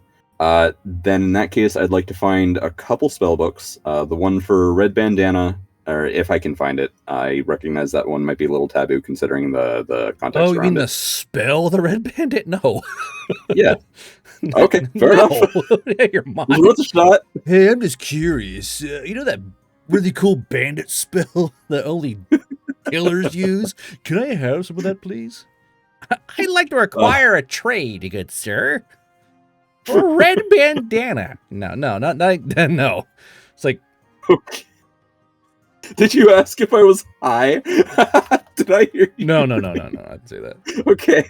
Then in that case, I'd like to find a couple spell books. The one for Red Bandana, or if I can find it. I recognize that one might be a little taboo considering the context Oh, you around mean it. the spell, the Red Bandit? No. Yeah. Okay, fair enough. Yeah, your mind. What's a shot? Hey, I'm just curious. You know that really cool bandit spell that only killers use? Can I have some of that, please? I'd like to acquire a trade, good sir. For Red Bandana. No, not no. It's like, Okay. Did you ask if I was high? Did I hear you? no. I'd say that. Okay.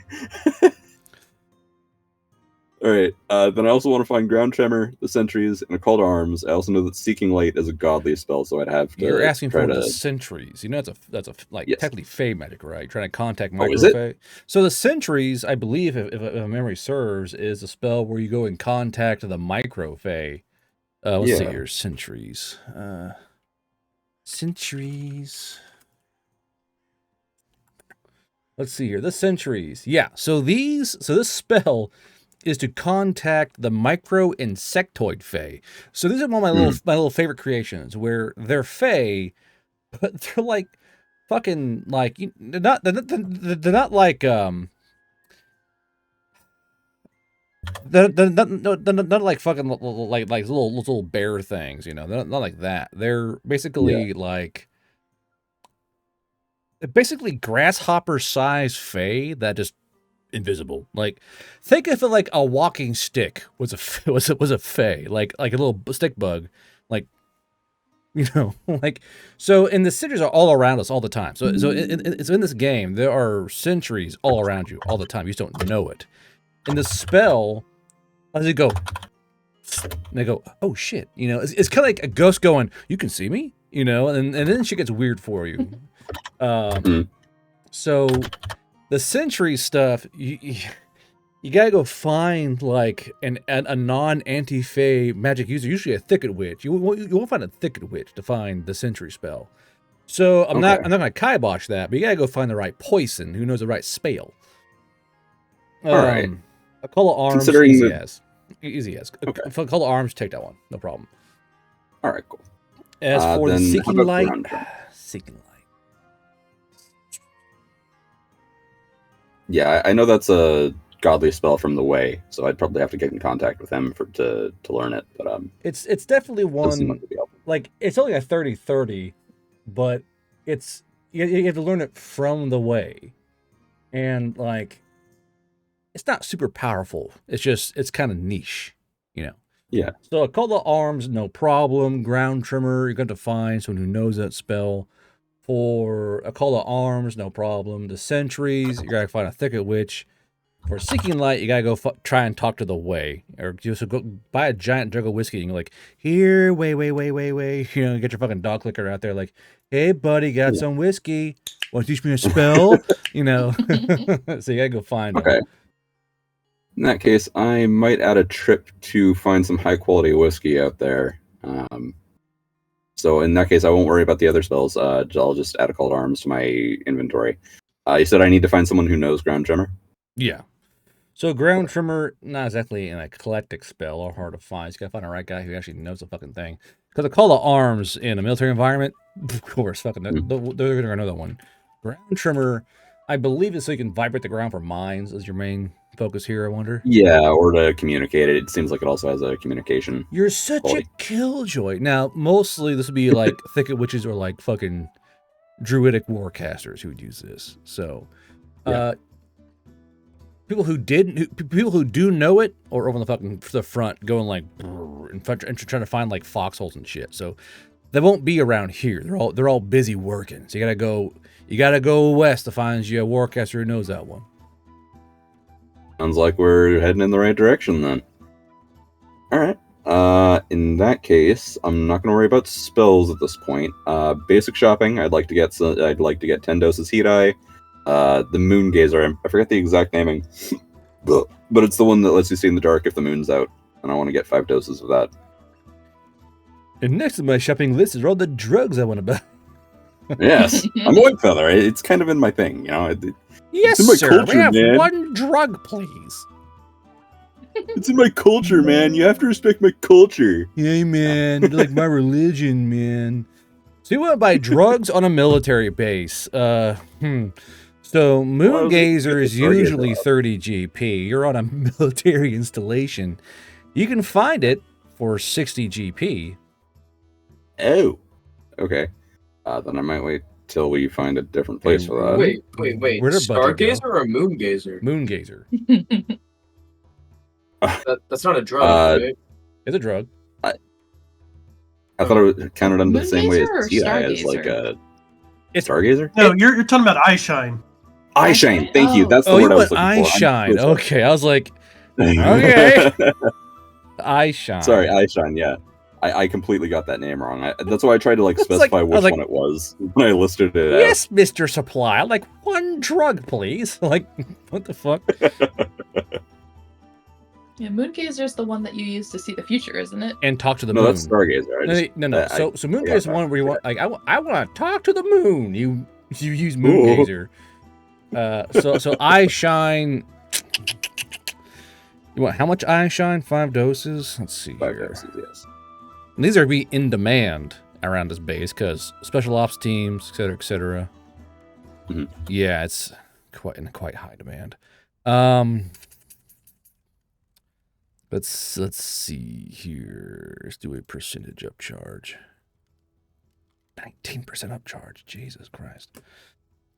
All right. Then I also want to find Ground Tremor, the Sentries, and a Call to Arms. I also know that Seeking Light is a godly spell, so I'd have to. You're asking try for to... the sentries. You know that's a like Yes. technically Fey magic, right? You're trying to contact Oh, is it? micro Fey. So the sentries, I believe, if memory serves, is a spell where you go and contact the micro Fey. Let's see Yeah. here, sentries. Sentries. Let's see here, the sentries. Yeah, so this spell is to contact the micro insectoid Fey. So these are one of my little favorite creations where they're Fey, but they're like fucking like they're not like they're not like fucking like little bear things, you know. They're not like that. They're basically like basically grasshopper size Fey that just invisible. Like, think of it like a walking stick was a Fey, like a little stick bug, like, you know, like. So, and the sentries are all around us all the time. So in this game, there are sentries all around you all the time. You just don't know it. And the spell, as it go, and they go, oh shit, you know, it's kind of like a ghost going, you can see me, you know, and then shit gets weird for you. So the sentry stuff, you gotta go find like a non-anti-Fey magic user, usually a thicket witch. You won't find a thicket witch to find the sentry spell. So I'm not gonna kibosh that, but you gotta go find the right poison, who knows the right spell. All right. A Call of Arms, Considering easy as. Okay. Call of Arms, take that one, no problem. All right, cool. As for the then how Seeking about Light, Ground Tremor? Seeking Light. Yeah, I know that's a godly spell from the way, so I'd probably have to get in contact with him to learn it. But It's definitely doesn't seem one, like it'd be helpful. like, it's only a 30-30, but it's, you have to learn it from the way. And, like, it's not super powerful. It's kind of niche, you know? Yeah. So a Call to Arms, no problem. Ground Tremor, you're going to find someone who knows that spell. For a Call to Arms, no problem. The Sentries, you got to find a Thicket Witch. For Seeking Light, you got to go try and talk to the Way. Or just go buy a giant jug of whiskey and you're like, here, way. You know, get your fucking dog clicker out there like, hey, buddy, got some whiskey. Want to teach me a spell? You know? So you got to go find them. In that case, I might add a trip to find some high-quality whiskey out there. So in that case, I won't worry about the other spells. I'll just add a Call to Arms to my inventory. You said I need to find someone who knows Ground Tremor? Yeah. So Ground Tremor, not exactly an eclectic spell or hard to find. You got to find the right guy who actually knows the fucking thing. Because a Call to Arms in a military environment, of course, fucking, they're going to know that one. Ground Tremor, I believe is so you can vibrate the ground for mines as your main focus here, I wonder. Yeah, or to communicate it. It seems like it also has a communication. You're such a killjoy. Now, mostly this would be like Thicket Witches or like fucking druidic warcasters who would use this. So, people who do know it or over the front going like and trying to find like foxholes and shit. So they won't be around here. They're all busy working. So you gotta go west to find you a warcaster who knows that one. Sounds like we're heading in the right direction then. All right. In that case, I'm not going to worry about spells at this point. Basic shopping. I'd like to get 10 doses Heat Eye. The Moon Gazer. I forget the exact naming, but it's the one that lets you see in the dark if the moon's out, and I want to get 5 doses of that. And next on my shopping list is all the drugs I want to buy. Yes, I'm a white feather. It's kind of in my thing, you know. Yes, it's in my sir. culture, We have man. one drug, please. It's in my culture, man. You have to respect my culture. Hey, man. You're like my religion, man. So you want to buy drugs on a military base. So Moon Gazer is usually 30 GP. You're on a military installation. You can find it for 60 GP. Oh. Okay. Then I might wait till we find a different place for that. Wait. Where did Bucky go? Stargazer or Moon Gazer? Moon Gazer. That's not a drug, right? It's a drug. I thought it was counted under the same way as Moongazer or Heat Eye, as Stargazer? like a Stargazer? No, you're talking about eye shine. Eye Shine. Thank you. That's the Oh, word you I was want looking eye for. shine. Okay, I was like, Okay. I shine. Sorry, I shine. Yeah, I completely got that name wrong. That's why I tried to like It's like- specify I was which like- one it was when I listed it Yes, Mr. Supply. I'd like one drug, please. Like, what the fuck? Yeah, Moongazer's the one that you use to see the future, isn't it? And talk to the No, moon. that's Stargazer. I just, No. I- So I Moongazer got is the one where you that. want, like, I want to talk to the moon. You use Moongazer. So I shine. You want how much I shine? 5 doses. Let's see 5 here. doses, yes. And these are be in demand around this base because special ops teams, etc., etc. Mhm. Yeah, it's quite high demand. Let's see here. Let's do a percentage upcharge. 19% upcharge. Jesus Christ.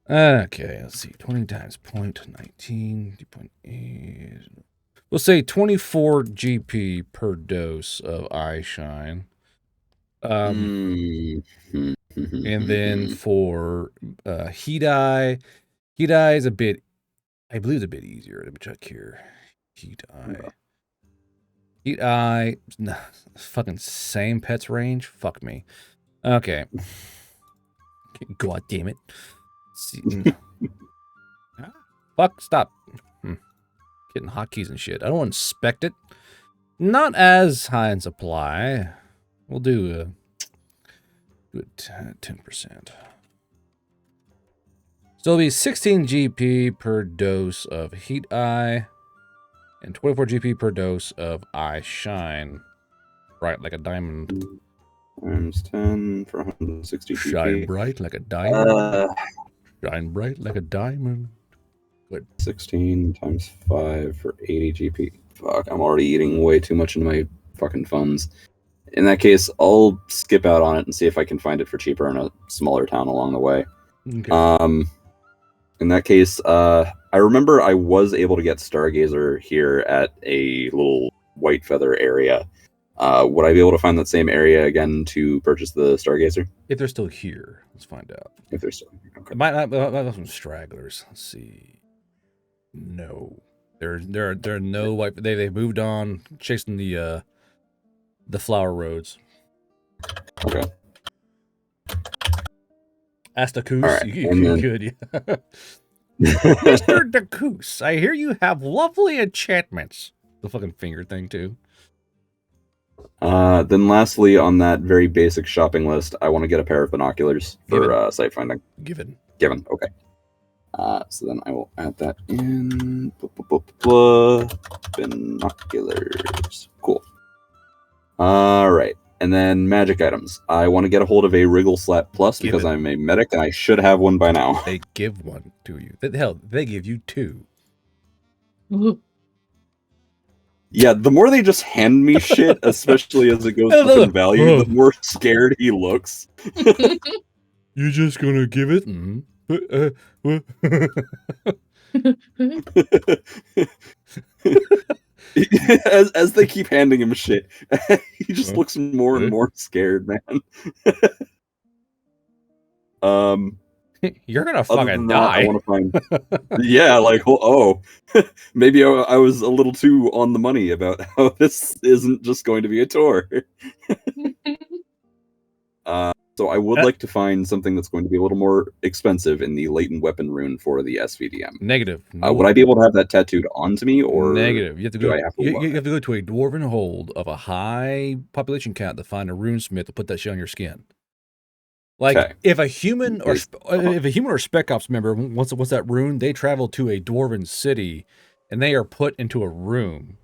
Okay, let's see. 20 times 0.19, 2.8. We'll say 24 GP per dose of eye shine. And then for heat eye is a bit, I believe, it's a bit easier. Let me check here. Heat eye, nah, fucking same pets range. Fuck me. Okay. God damn it. See, fuck, stop. Getting hotkeys and shit. I don't inspect it. Not as high in supply. We'll do 10%. So it'll be 16 GP per dose of heat eye and 24 GP per dose of eye shine. Bright like a diamond. Times 10 for 160 GP. Shine bright like a diamond. Shine bright like a diamond. Good. 16 times 5 for 80 GP. Fuck, I'm already eating way too much into my fucking funds. In that case, I'll skip out on it and see if I can find it for cheaper in a smaller town along the way. Okay. In that case, I remember I was able to get Stargazer here at a little White Feather area. Would I be able to find that same area again to purchase the Stargazer? If they're still here, let's find out. If they're still here, okay. Might have some stragglers. Let's see. No, there are no white. They moved on, chasing the flower roads. Okay. Ask the Coos. All right, You and then- good, yeah. Mr. Dacoos, I hear you have lovely enchantments. The fucking finger thing too. Then lastly, on that very basic shopping list, I want to get a pair of binoculars for sight finding. Given. Okay. So then I will add that in. Binoculars. Cool. All right. And then magic items. I want to get a hold of a Wriggle Slap Plus because Given. I'm a medic and I should have one by now. They give one to you. Hell, they give you 2. Ooh. Yeah, the more they just hand me shit, especially as it goes up in value, the more scared he looks. You're just gonna give it? Mm-hmm. as they keep handing him shit, he just looks more and more scared, man. You're gonna Other fucking than that, die. I want to find. Yeah, like maybe I was a little too on the money about how this isn't just going to be a tour. So I would like to find something that's going to be a little more expensive in the latent weapon rune for the SVDM. Negative. No. Would I be able to have that tattooed onto me, or negative? You have to do go. I have to You have to go to a dwarven hold of a high population count to find a runesmith to put that shit on your skin. Like Okay. if a human or Uh-huh. if a human or spec ops member wants that rune, they travel to a dwarven city, and they are put into a room,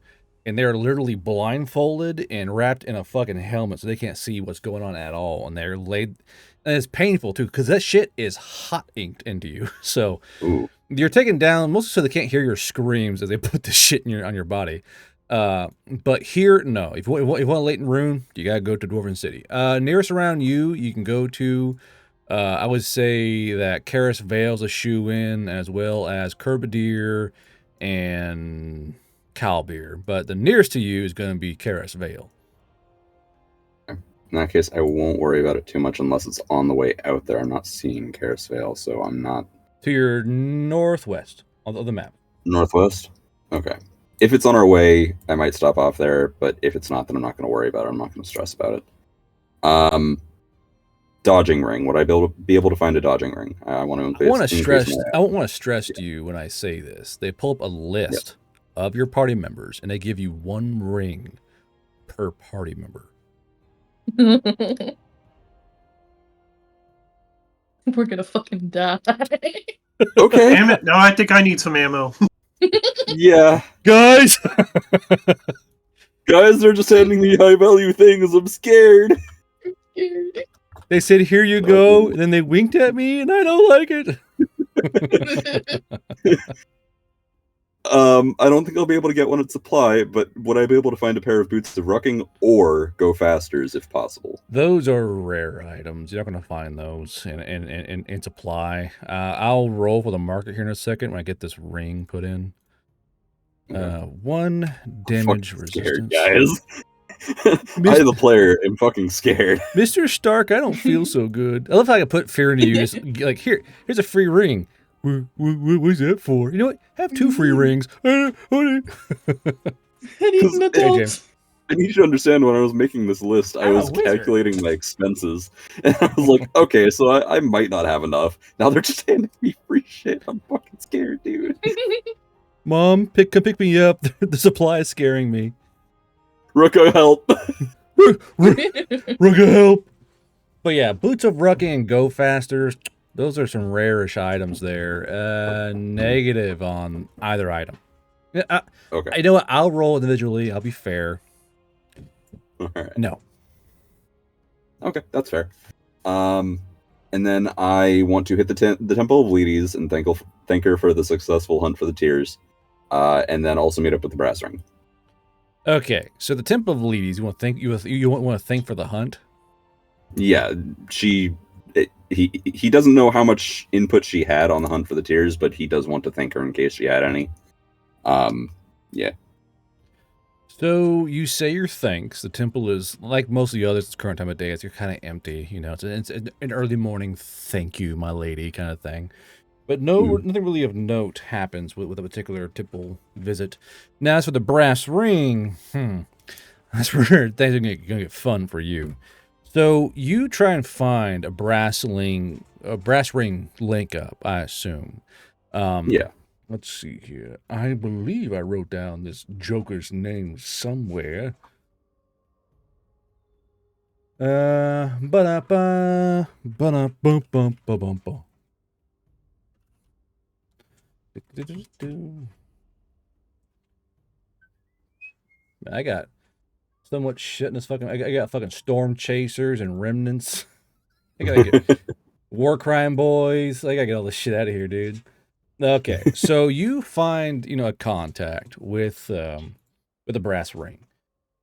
and they are literally blindfolded and wrapped in a fucking helmet, so they can't see what's going on at all, and they're laid. And it's painful too, because that shit is hot inked into you. So Ooh. you're taken down mostly so they can't hear your screams as they put this shit on your body. But here, no. If you want a latent rune, you gotta go to Dwarven City. Nearest around you can go to. I would say that Karis Vale's a shoe-in, as well as Kerbadir and Calbeer. But the nearest to you is going to be Karis Vale. In that case, I won't worry about it too much unless it's on the way out there. I'm not seeing Karis Vale, so I'm not. To your northwest of the map. Northwest? Okay. if it's on our way, I might stop off there. But if it's not, then I'm not going to worry about it. I'm not going to stress about it. Dodging ring. Would I be able to find a dodging ring? I want to increase. I won't want to stress to you when I say this. They pull up a list of your party members, and they give you 1 ring per party member. We're gonna fucking die. Okay. Damn it! No, I think I need some ammo. Yeah. Guys! Guys, they're just handing me high value things. I'm scared. They said, "Here you go," and then they winked at me, and I don't like it. I don't think I'll be able to get one at supply, but would I be able to find a pair of boots of rucking or go fasters if possible? Those are rare items. You're not going to find those in supply. I'll roll for the market here in a second when I get this ring put in. 1 damage resistance. Scared, guys. I, the player, am fucking scared. Mr. Stark, I don't feel so good. I love how I can put fear into you. Just like, here's a free ring. What's that for? You know what? Have 2 free rings. I need an adult. I need you to understand, when I was making this list, I was calculating my expenses. And I was like, okay, so I might not have enough. Now they're just handing me free shit. I'm fucking scared, dude. Mom, come pick me up. The supply is scaring me. Rucka, help. Rucka, help. But yeah, Boots of Rucking and Go Fasters, those are some rarish items there. Negative on either item. Okay. You know what? I'll roll individually. I'll be fair. All right. No. Okay, that's fair. And then I want to hit the Temple of Leides and thank her for the successful hunt for the tears. And then also meet up with the brass ring. Okay, so the Temple of Leides, you want to thank for the hunt? Yeah, he doesn't know how much input she had on the hunt for the tears, but he does want to thank her in case she had any. Yeah. So you say your thanks. The temple is, like most of the others, it's current time of day. It's kind of empty, you know. It's an early morning thank you, my lady, kind of thing. But nothing really of note happens with a particular temple visit. Now, as for the brass ring, that's where things are gonna get fun for you. So you try and find a brass ring link up, I assume. Yeah. Let's see here. I believe I wrote down this Joker's name somewhere. Ba-da-ba, ba-da-bum-bum-ba-bum-bum. I got so much shit in this fucking. I got fucking storm chasers and remnants. I gotta get war crime boys. I gotta get all this shit out of here, dude. Okay, so you find a contact with a brass ring,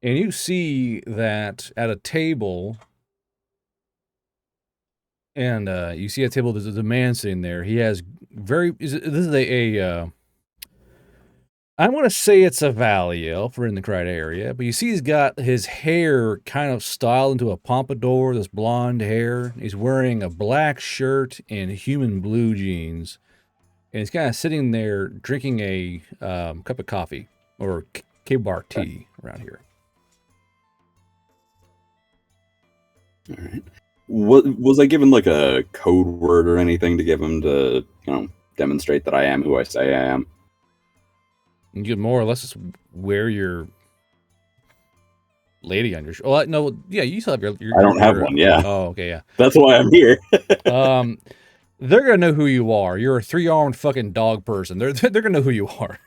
and you see that at a table. And you see at a table, there's a man sitting there. He has this is I want to say it's a valley elf. We're in the correct area, but you see he's got his hair kind of styled into a pompadour, this blonde hair. He's wearing a black shirt and human blue jeans, and he's kind of sitting there drinking a cup of coffee or K-bar tea around here. All right. Was I given like a code word or anything to give him to, demonstrate that I am who I say I am? You can more or less just wear your lady on your shirt. Oh, no, yeah, you still have your I don't have one, yeah. Oh, okay, yeah. That's why I'm here. They're gonna know who you are. You're a 3-armed fucking dog person. They're gonna know who you are.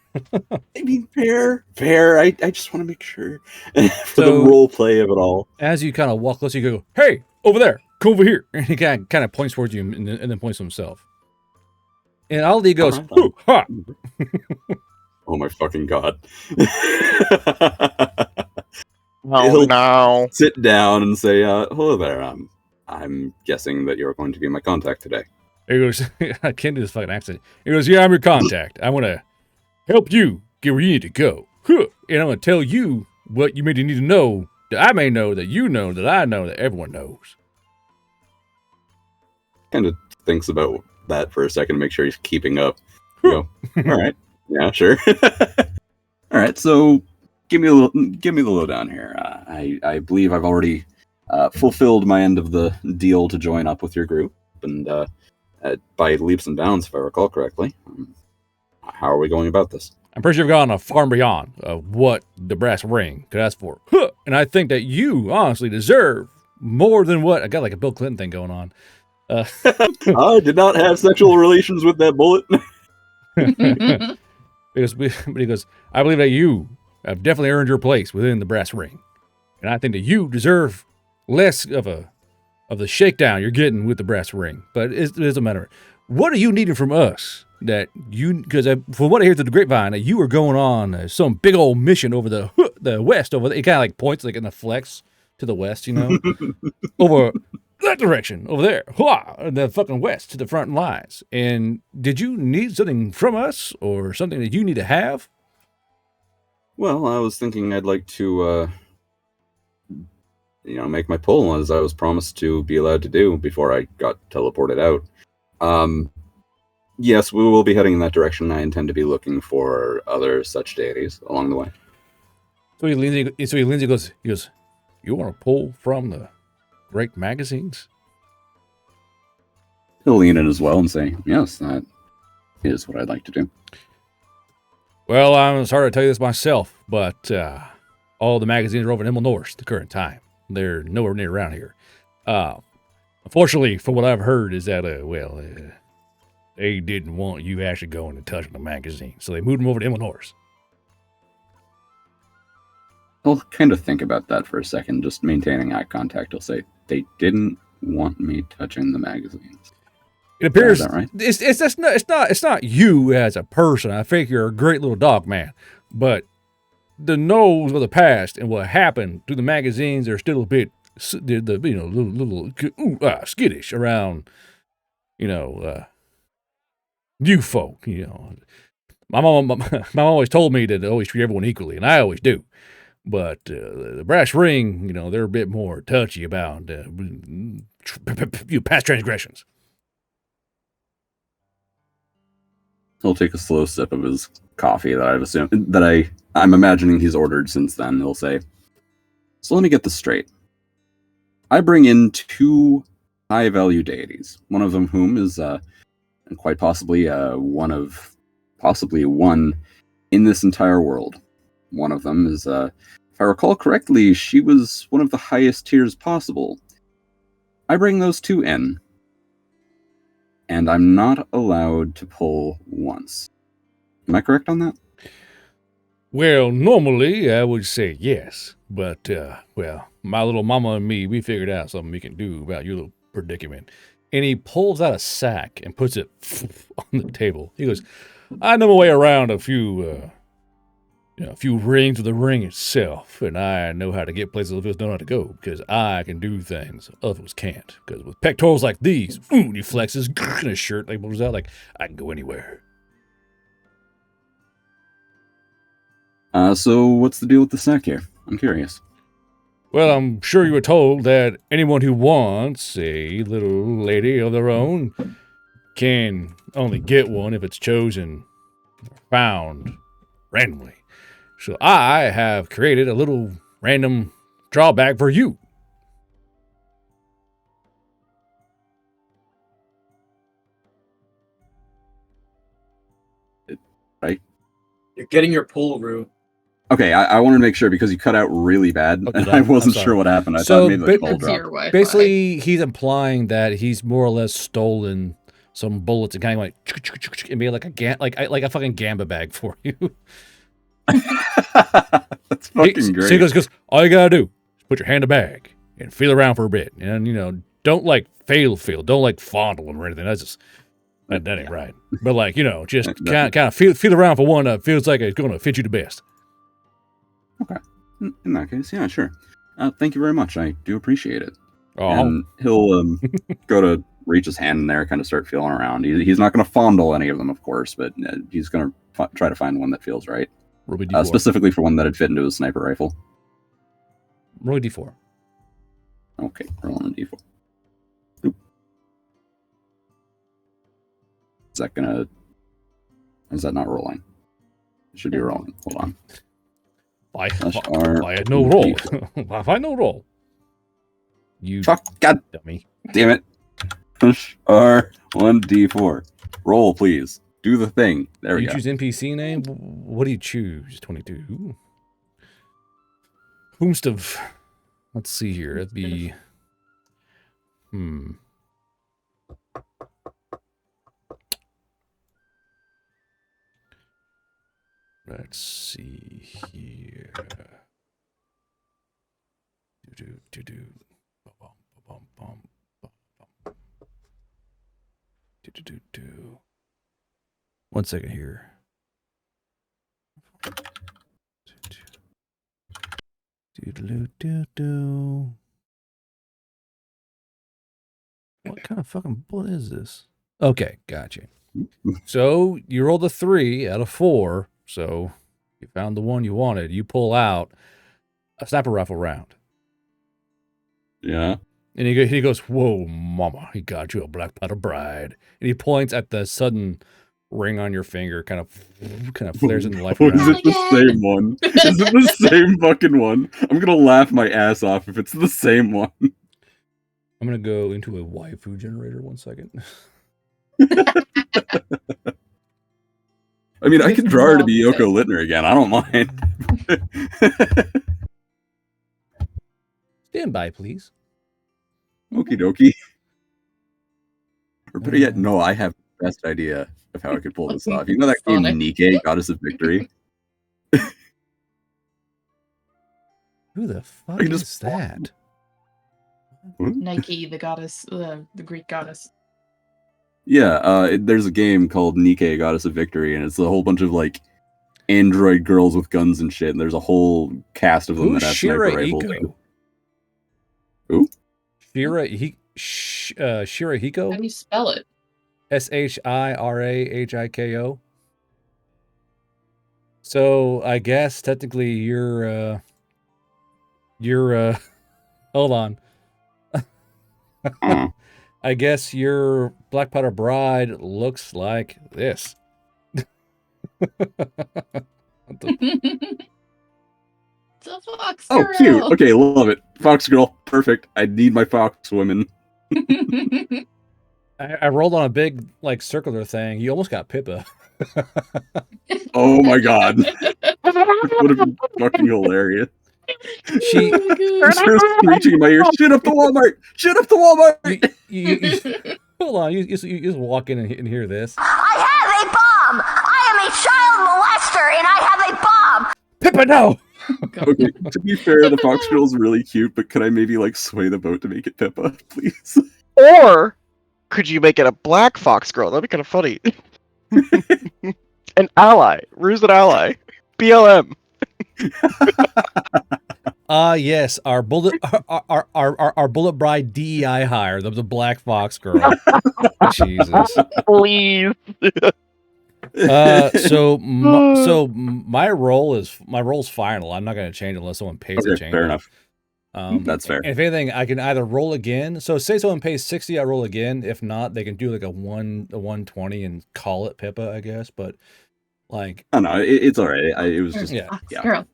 I mean, fair. I just want to make sure for the role play of it all. As you kind of walk close, you go, "Hey, over there, come over here," and he kind of points towards you and then points to himself. And Ali goes, "Ooh, ha!" Oh my fucking god! Oh no! Sit down and say, "Hello there. I'm guessing that you're going to be my contact today." He goes, "I can't do this fucking accent." He goes, "Yeah, I'm your contact. I want to help you get where you need to go. And I'm going to tell you what you may need to know that I may know, that you know, that I know, that everyone knows." Kind of thinks about that for a second to make sure he's keeping up. You go, all right. Yeah, sure. All right, so give me the lowdown here. I believe I've already fulfilled my end of the deal to join up with your group, and by leaps and bounds, if I recall correctly. How are we going about this? I'm pretty sure you've gone far and beyond what the brass ring could ask for. And I think that you honestly deserve more than what I got like a Bill Clinton thing going on. I did not have sexual relations with that bullet. Because I believe that you have definitely earned your place within the brass ring, and I think that you deserve less of the shakedown you're getting with the brass ring. But it doesn't matter. What are you needing from us? That you, because from what I hear through the grapevine, that you are going on some big old mission over the west. Over there. It kind of like points like in the flex to the west, you know, over that direction over there, the fucking west to the front lines. And did you need something from us or something that you need to have? Well, I was thinking I'd like to, make my pull as I was promised to be allowed to do before I got teleported out. Yes, we will be heading in that direction. I intend to be looking for other such deities along the way. So he leans and goes, you want to pull from the great magazines? He'll lean in as well and say, yes, that is what I'd like to do. Well, I'm sorry to tell you this myself, but all the magazines are over in Emerald North at the current time. They're nowhere near around here. Unfortunately, from what I've heard, is that, they didn't want you actually going and touching the magazine, so they moved them over to Emerald North. I'll kind of think about that for a second, just maintaining eye contact. I'll say, they didn't want me touching the magazines. It appears Is that right? It's not you as a person. I think you're a great little dog man, but the nose of the past and what happened to the magazines are still a bit little skittish around you folk. My mom always told me to always treat everyone equally, and I always do. But the brass ring, they're a bit more touchy about past transgressions. He'll take a slow sip of his coffee that I'm imagining he's ordered since then. He'll say, so let me get this straight. I bring in 2 high-value deities, one of them whom is quite possibly one in this entire world. One of them is, if I recall correctly, she was one of the highest tiers possible. I bring those 2 in, and I'm not allowed to pull once. Am I correct on that? Well, normally I would say yes, but, my little mama and me, we figured out something we can do about your little predicament. And he pulls out a sack and puts it on the table. He goes, I know my way around a few rings of the ring itself, and I know how to get places others don't know how to go, because I can do things others can't. Because with pectorals like these, and he flexes in his shirt, like moves out, like, I can go anywhere. So what's the deal with the sack here? I'm curious. Well, I'm sure you were told that anyone who wants a little lady of their own can only get one if it's chosen or found randomly. So I have created a little random drawback for you. Right? You're getting your pull route. Okay, I wanted to make sure because you cut out really bad. Okay, I wasn't I'm sure what happened. I So, thought maybe the call It's dropped. your Wi-Fi. Basically, he's implying that he's more or less stolen some bullets and kind of like and be like a fucking gamba bag for you. That's fucking great. So he goes, all you gotta do is put your hand in the bag and feel around for a bit, and don't like feel, don't like fondle him or anything. That's just that ain't right. But like just kind of feel around for one that feels like it's gonna fit you the best. Okay. In that case, yeah, sure. Thank you very much. I do appreciate it. Oh, And he'll go to reach his hand in there, kind of start feeling around. He's not going to fondle any of them, of course, but he's going to try to find one that feels right. roll a D4. Specifically for one that'd fit into his sniper rifle. Roll a D4. Okay, rolling a d4. Oop. Is that not rolling? Should be rolling. Hold on. I R had no roll. I had no roll. You Fuck. God dummy. damn it. Push R1D4. Roll, please. Do the thing. There we You go. choose NPC name? What do you choose? 22. Whomstuff. Let's see here. It'd be... Let's see here. Do-do-do-do. Ba-bum, ba-bum, do-do-do-do. 1 second here. Do-do-do-do. What kind of fucking bullet is this? Okay, gotcha. So you rolled a 3 out of 4. So you found the one you wanted. You pull out a sniper rifle round. Yeah. And he goes, "Whoa, mama, he got you a black powder bride." And he points at the sudden ring on your finger, kind of flares in the light. Oh, is it the same one? Is it the same fucking one? I'm gonna laugh my ass off if it's the same one. I'm gonna go into a waifu generator 1 second. I mean, I could draw her to be Yoko Littner again. I don't mind. Stand by, please. Okie dokie. Or better yet, no, I have the best idea of how I could pull this off. You know that game Nike, Goddess of Victory? Who the fuck is that? Nike, the goddess, the Greek goddess. Yeah, there's a game called Nike, Goddess of Victory, and it's a whole bunch of like android girls with guns and shit. And there's a whole cast of them Who's that have Shira sniper rifles. Hiko? Who? Shira Hiko? How do you spell it? Shirahiko. So I guess technically you're hold on. I guess your Black Powder Bride looks like this. It's a fox Oh, girl. cute. Okay, love it. Fox girl. Perfect. I need my fox women. I rolled on a big like circular thing. You almost got Pippa. Oh my god. This would have been fucking hilarious. She her screeching in my ear, "Shit up the Walmart! Shit up the Walmart!" Hold on, you just walk in and hear this. I have a bomb! I am a child molester and I have a bomb! Pippa, no! Okay, to be fair, the fox girl's really cute, but could I maybe like sway the boat to make it Pippa, please? Or could you make it a black fox girl? That'd be kind of funny. An ally. Rue's an ally. BLM. Yes, our bullet bride DEI hire, the black fox girl. Jesus. Please. So my roll's final. I'm not going to change unless someone pays to change. Fair enough. That's fair. And if anything, I can either roll again. So say someone pays 60, I roll again. If not, they can do like a 120 and call it Pippa, I guess. But like, oh no, it's all right. It was just Girl.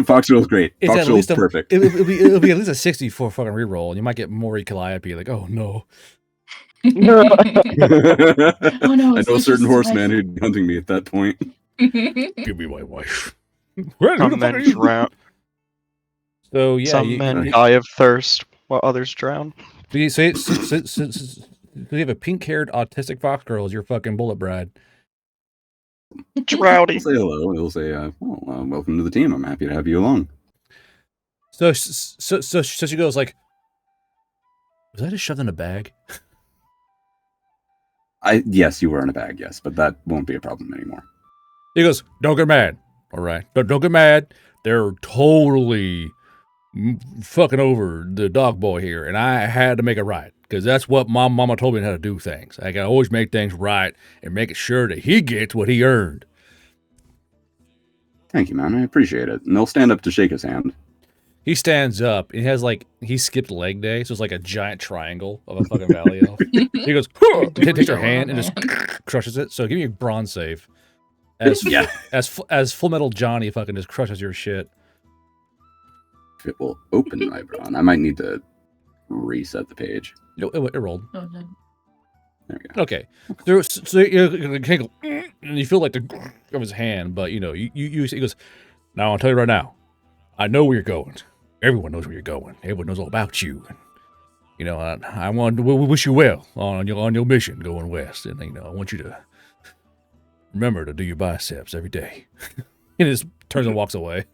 Fox girl's great. Fox girl's perfect. It'll be at least a 60 for a fucking reroll, and you might get Maury Calliope like, oh no. Oh no! I know a certain horseman who'd be hunting me at that point. Give me my wife. Some men drown. So yeah, some men die of thirst while others drown. So you have a pink-haired autistic fox girl as your fucking bullet bride. Drowdy. He'll say hello. He'll say, "Welcome to the team. I'm happy to have you along." So she goes like, "Was I just shoved in a bag?" Yes, you were in a bag. Yes, but that won't be a problem anymore. He goes, "Don't get mad. All right, don't get mad. They're totally fucking over the dog boy here, and I had to make it right because that's what my mama told me how to do things. I can always make things right and make it sure that he gets what he earned." Thank you, man. I appreciate it. And they'll stand up to shake his hand. He stands up. He has he skipped leg day, so it's like a giant triangle of a fucking valley elf. He goes, takes her hand and just crushes it. So give me a bronze save. As Yeah. as Full Metal Johnny fucking just crushes your shit. If it will open my brawn, I might need to reset the page. It rolled. Oh, no. There we go. Okay. So you can't go, and you feel like the of his hand, but you know, he goes, now I'll tell you right now, I know where you're going. Everyone knows where you're going. Everyone knows all about you. And, you know, I want to wish you well on your mission going west, and you know, I want you to remember to do your biceps every day. And he just turns and walks away.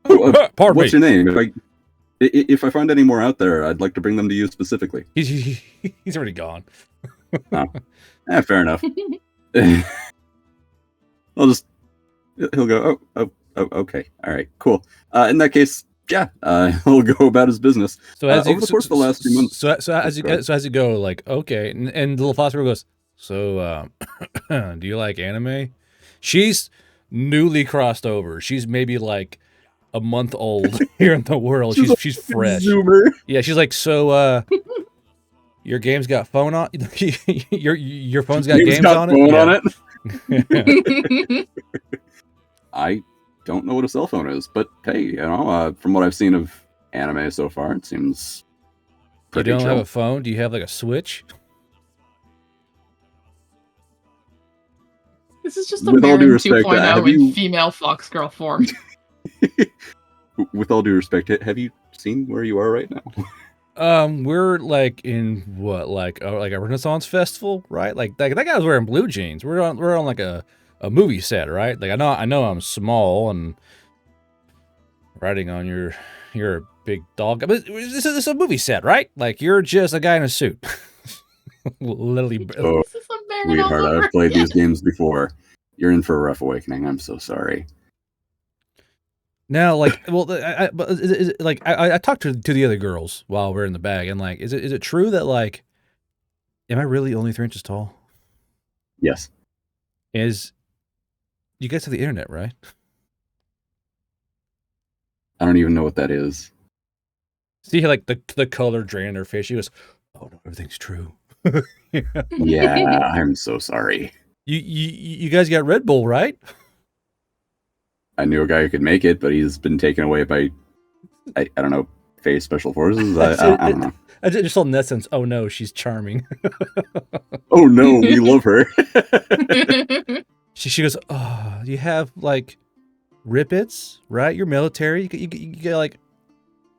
Pardon What's me. your name? If I find any more out there, I'd like to bring them to you specifically. He's already gone. Fair enough. He'll go, oh, okay. All right, cool. In that case, yeah, he'll go about his business. So as over the course of the last few months. So as you go, like, okay, and the little philosopher goes, so do you like anime? She's newly crossed over. She's maybe like a month old here in the world. She's fresh. Zoomer. Yeah, she's like, so your game's got phone on your phone's got games on it? Phone Yeah. on it? I don't know what a cell phone is, but hey, you know, from what I've seen of anime so far, it seems You pretty don't chill. have a phone? Do you have like a Switch? This is just a With all due Marin respect, 2.0 have in you- female fox girl form. With all due respect, have you seen where you are right now? We're like in what, like a Renaissance festival, right? Like that guy was wearing blue jeans. We're on like a movie set, right? Like I know I'm small and riding on you're a big dog. But this is a movie set, right? Like you're just a guy in a suit. Literally. Oh, This is a Marin all sweetheart, over I've played again. these games before. You're in for a rough awakening. I'm so sorry. Now, like, well, but is it, like I talked to the other girls while we're in the bag, and like, is it true that like, am I really only 3 inches tall? Yes. You guys have the internet, right? I don't even know what that is. See, like the color drain in her face. She goes, "Oh no, everything's true." Yeah, I'm so sorry. You guys got Red Bull, right? I knew a guy who could make it, but he's been taken away by, I don't know, Phase Special Forces? I don't know. I just told Nessence, oh no, she's charming. Oh no, we love her. She goes, oh, you have like rippets, right? You're military. You get like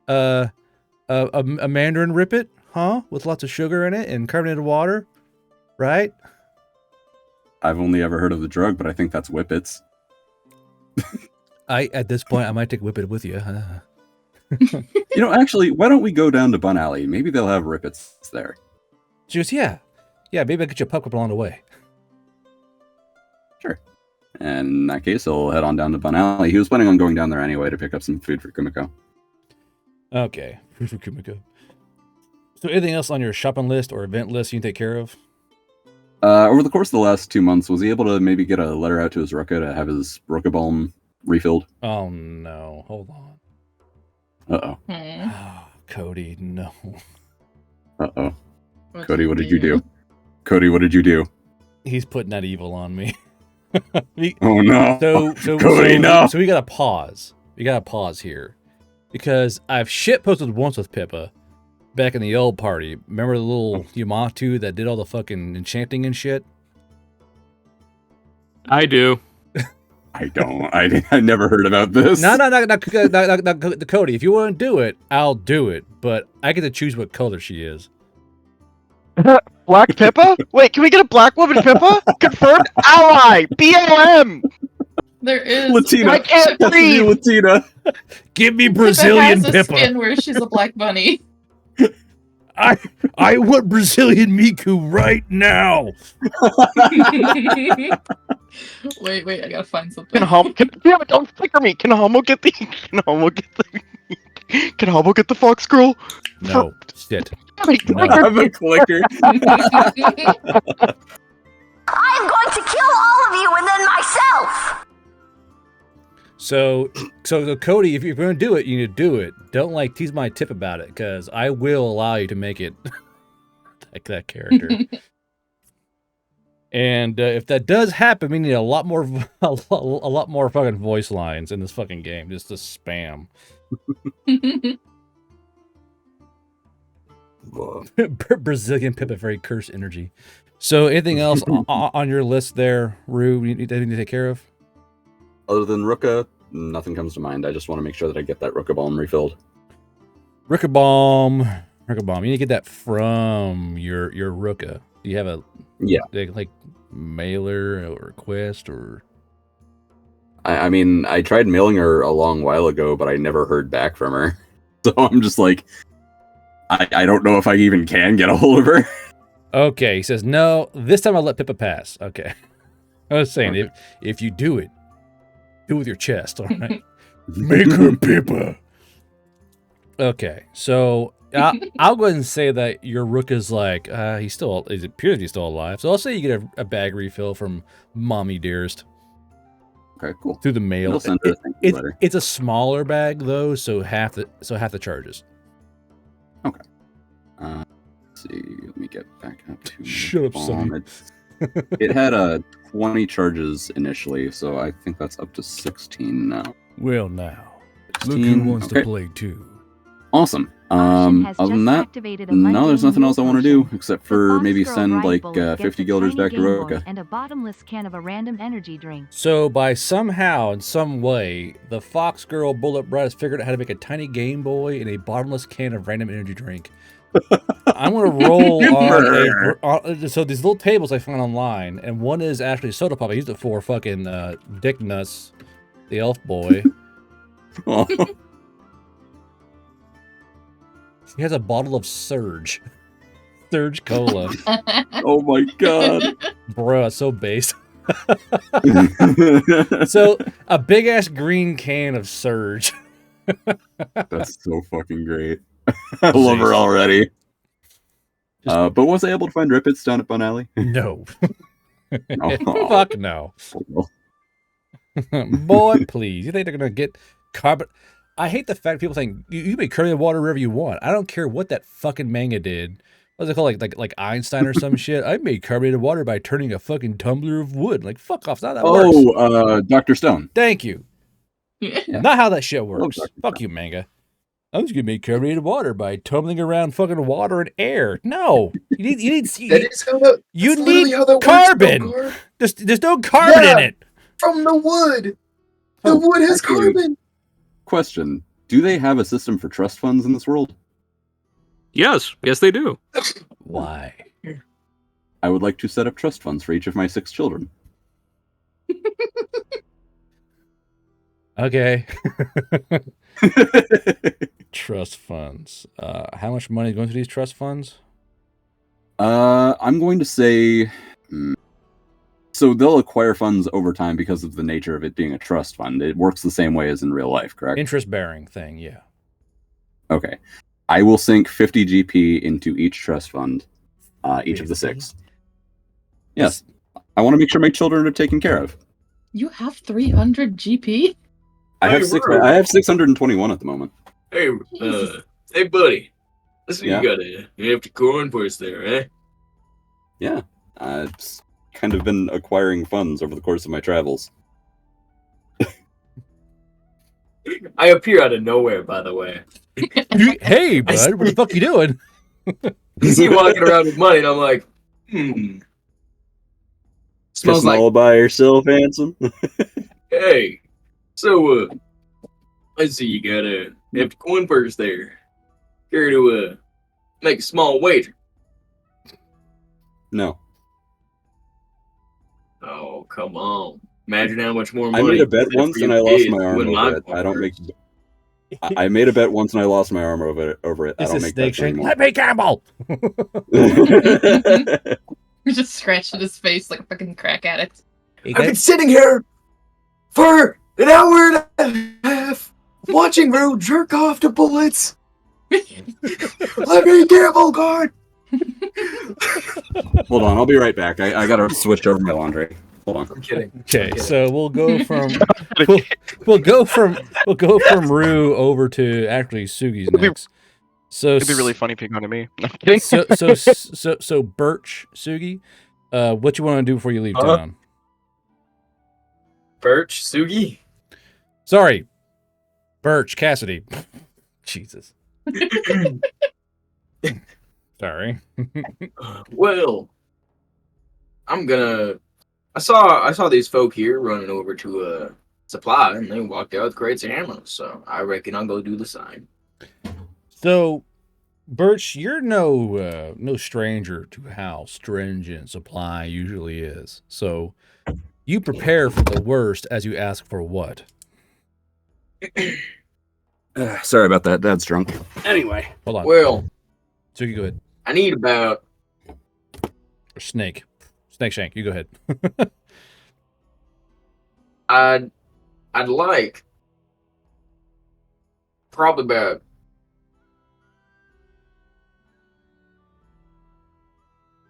a Mandarin rippet, huh? With lots of sugar in it and carbonated water, right? I've only ever heard of the drug, but I think that's whippets. At this point, I might take whippet with you. You know, actually, why don't we go down to Bun Alley? Maybe they'll have rippets there. She goes, yeah, maybe I'll get you a pup along the way. Sure. And in that case, he'll head on down to Bun Alley. He was planning on going down there anyway to pick up some food for Kumiko. Okay, food for Kumiko. So anything else on your shopping list or event list you can take care of? Over the course of the last 2 months, was he able to maybe get a letter out to his Ruka to have his Ruka Balm refilled? Oh no, hold on. Uh-oh. Oh, Cody, no. Uh-oh. Cody, what did you do? Cody, what did you do? He's putting that evil on me. Oh no. Cody, no. So we gotta pause. We gotta pause here. Because I've shit posted once with Pippa back in the old party. Remember the little Yamato that did all the fucking enchanting and shit? I do. I don't. I never heard about this. No, Cody. If you want to do it, I'll do it. But I get to choose what color she is. Black Pippa? Wait, can we get a black woman Pippa? Confirmed ally! BLM! There is Latina. I can't Has to be breathe! Latina. Give me Pippa Brazilian has a Pippa. skin where she's a black bunny. I want Brazilian Miku right now. wait, I gotta find something. Damn it, don't flicker me! Can Homo get the fox girl? No, shit. Damn it, No. I have a clicker. I'm going to kill all of you and then myself! So Cody, if you're going to do it, you need to do it. Don't like tease my tip about it, because I will allow you to make it like that character. And if that does happen, we need a lot more, a lot more fucking voice lines in this fucking game, just to spam. Brazilian Pippa, very cursed energy. So, anything else on your list there, Rue? You need to take care of? Other than Ruka, nothing comes to mind. I just want to make sure that I get that Ruka bomb refilled. Ruka bomb. You need to get that from your Ruka. Do you have a like mailer or request or? I mean, I tried mailing her a long while ago, but I never heard back from her. So I'm just like, I don't know if I even can get a hold of her. Okay, he says no. This time I'll let Pippa pass. Okay, I was saying if you do it with your chest. All right, make her Pippa. Okay, so I'll go ahead and say that your Rook is like it appears he's still alive. So I'll say you get a bag refill from Mommy Dearest. Okay, cool. Through the mail. I'll send her a thank you letter. It's a smaller bag though, so half the charges. Okay. Let's see. Let me get back up to. Shut up, Sonny. It had 20 charges initially, so I think that's up to 16 now. Well, now 16, look who wants to play too. Awesome. Other than that, no, there's nothing else I want to do except for maybe send like 50 guilders back to Roka. And a bottomless can of a random energy drink. So by somehow, in some way, the Fox Girl Bullet Bride has figured out how to make a tiny Game Boy and a bottomless can of random energy drink. I'm gonna roll on so these little tables I found online, and one is actually soda pop. I used it for fucking Dick Nuts, the elf boy. He has a bottle of Surge Cola. Oh my god. Bro, it's so base. So, a big-ass green can of Surge. That's so fucking great. I love her already. But was I able to find Rippets down at Bun Alley? No. Oh. Fuck no. Boy, please. You think they're going to get carbon... I hate the fact people think you may curry the water wherever you want. I don't care what that fucking manga did. What's it called? Like Einstein or some shit? I made carbonated water by turning a fucking tumbler of wood. Like, fuck off. It's not how that works. Dr. Stone. Thank you. Yeah. Not how that shit works. Dr. Fuck you, manga. I'm just gonna make carbonated water by tumbling around fucking water and air. No. You need carbon. Works, There's no carbon in it. From the wood. The wood has carbon. Question. Do they have a system for trust funds in this world? Yes, they do. Why? I would like to set up trust funds for each of my 6 children. Okay. Trust funds. How much money is going to these trust funds? I'm going to say... So they'll acquire funds over time because of the nature of it being a trust fund. It works the same way as in real life, correct? Interest-bearing thing, yeah. Okay. I will sink 50 GP into each trust fund, each of the 6. Yes. I want to make sure my children are taken care of. You have 300 GP? I have 621 at the moment. Hey, hey, buddy. Listen, you got a empty coin purse there, eh? Yeah. It's kind of been acquiring funds over the course of my travels. I appear out of nowhere, by the way. Hey, bud, what the fuck you doing? You see walking around with money, and I'm like, Smells Kissing like all by yourself, handsome. Hey, so let's see, you got a empty coin purse there. Care to make a small wager? No. Oh, come on. Imagine how much more money. I made a bet once and I lost my arm Win over it. I don't make. I made a bet once and I lost my arm over it. I don't make bets anymore. Let me gamble. You're just scratching his face like a fucking crack addict. I've been sitting here for an hour and a half watching Rue jerk off to bullets. Let me gamble, guard. Hold on, I'll be right back. I gotta switch over my laundry. Hold on. I'm kidding. Okay, so we'll go from we'll go from Rue over to actually Sugi's next. So It'd be really funny if he got to me. No, I'm kidding. So Birch Sugi, What you want to do before you leave Huh? town? Birch, Sugi. Sorry, Birch, Cassidy. Jesus. Sorry. Well, I'm gonna. I saw these folk here running over to supply, and they walked out with crates of ammo. So I reckon I'll go do the same. So, Birch, you're no stranger to how stringent supply usually is. So, you prepare for the worst as you ask for what? Sorry about that. Dad's drunk. Anyway, Hold on. Well, So you go ahead. I need about Or Snake Shank. You go ahead. I'd like probably about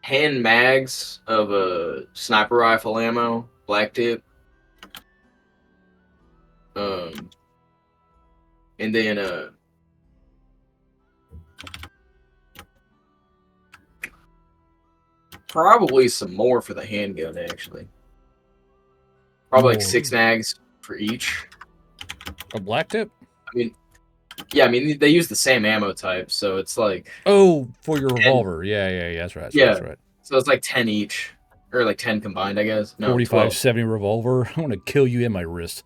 10 mags of sniper rifle ammo, black tip. And then probably some more for the handgun actually. Probably like More. 6 mags for each. A black tip? I mean, yeah, I mean they use the same ammo type, so it's like Oh, for your revolver. Yeah, that's right. Yeah. That's right. so it's like 10 each. Or like 10 combined, I guess. No, 45 12. 70 revolver. I want to kill you in my wrist.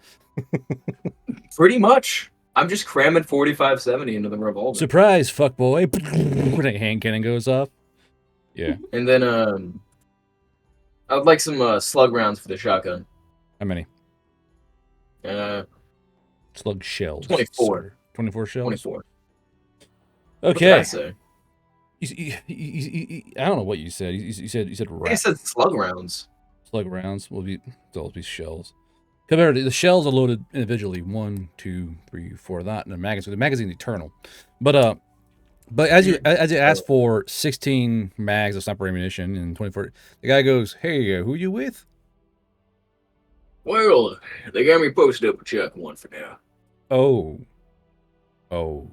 Pretty much. I'm just cramming 45-70 into the revolver. Surprise, fuckboy. When a hand cannon goes off. Yeah. And then I'd like some slug rounds for the shotgun. How many? Slug shells. 24. sir. 24 shells? 24. What did Okay. I say? I don't know what you said. You said I think I rat. said slug rounds. Slug rounds will be they'll be shells. Remember, the shells are loaded individually. 1, 2, 3, 4. Not in a magazine. The magazine's eternal. But as you ask for 16 mags of sniper ammunition and 24, the guy goes, "Hey, who you with?" Well, they got me posted up a check one for now. Oh. And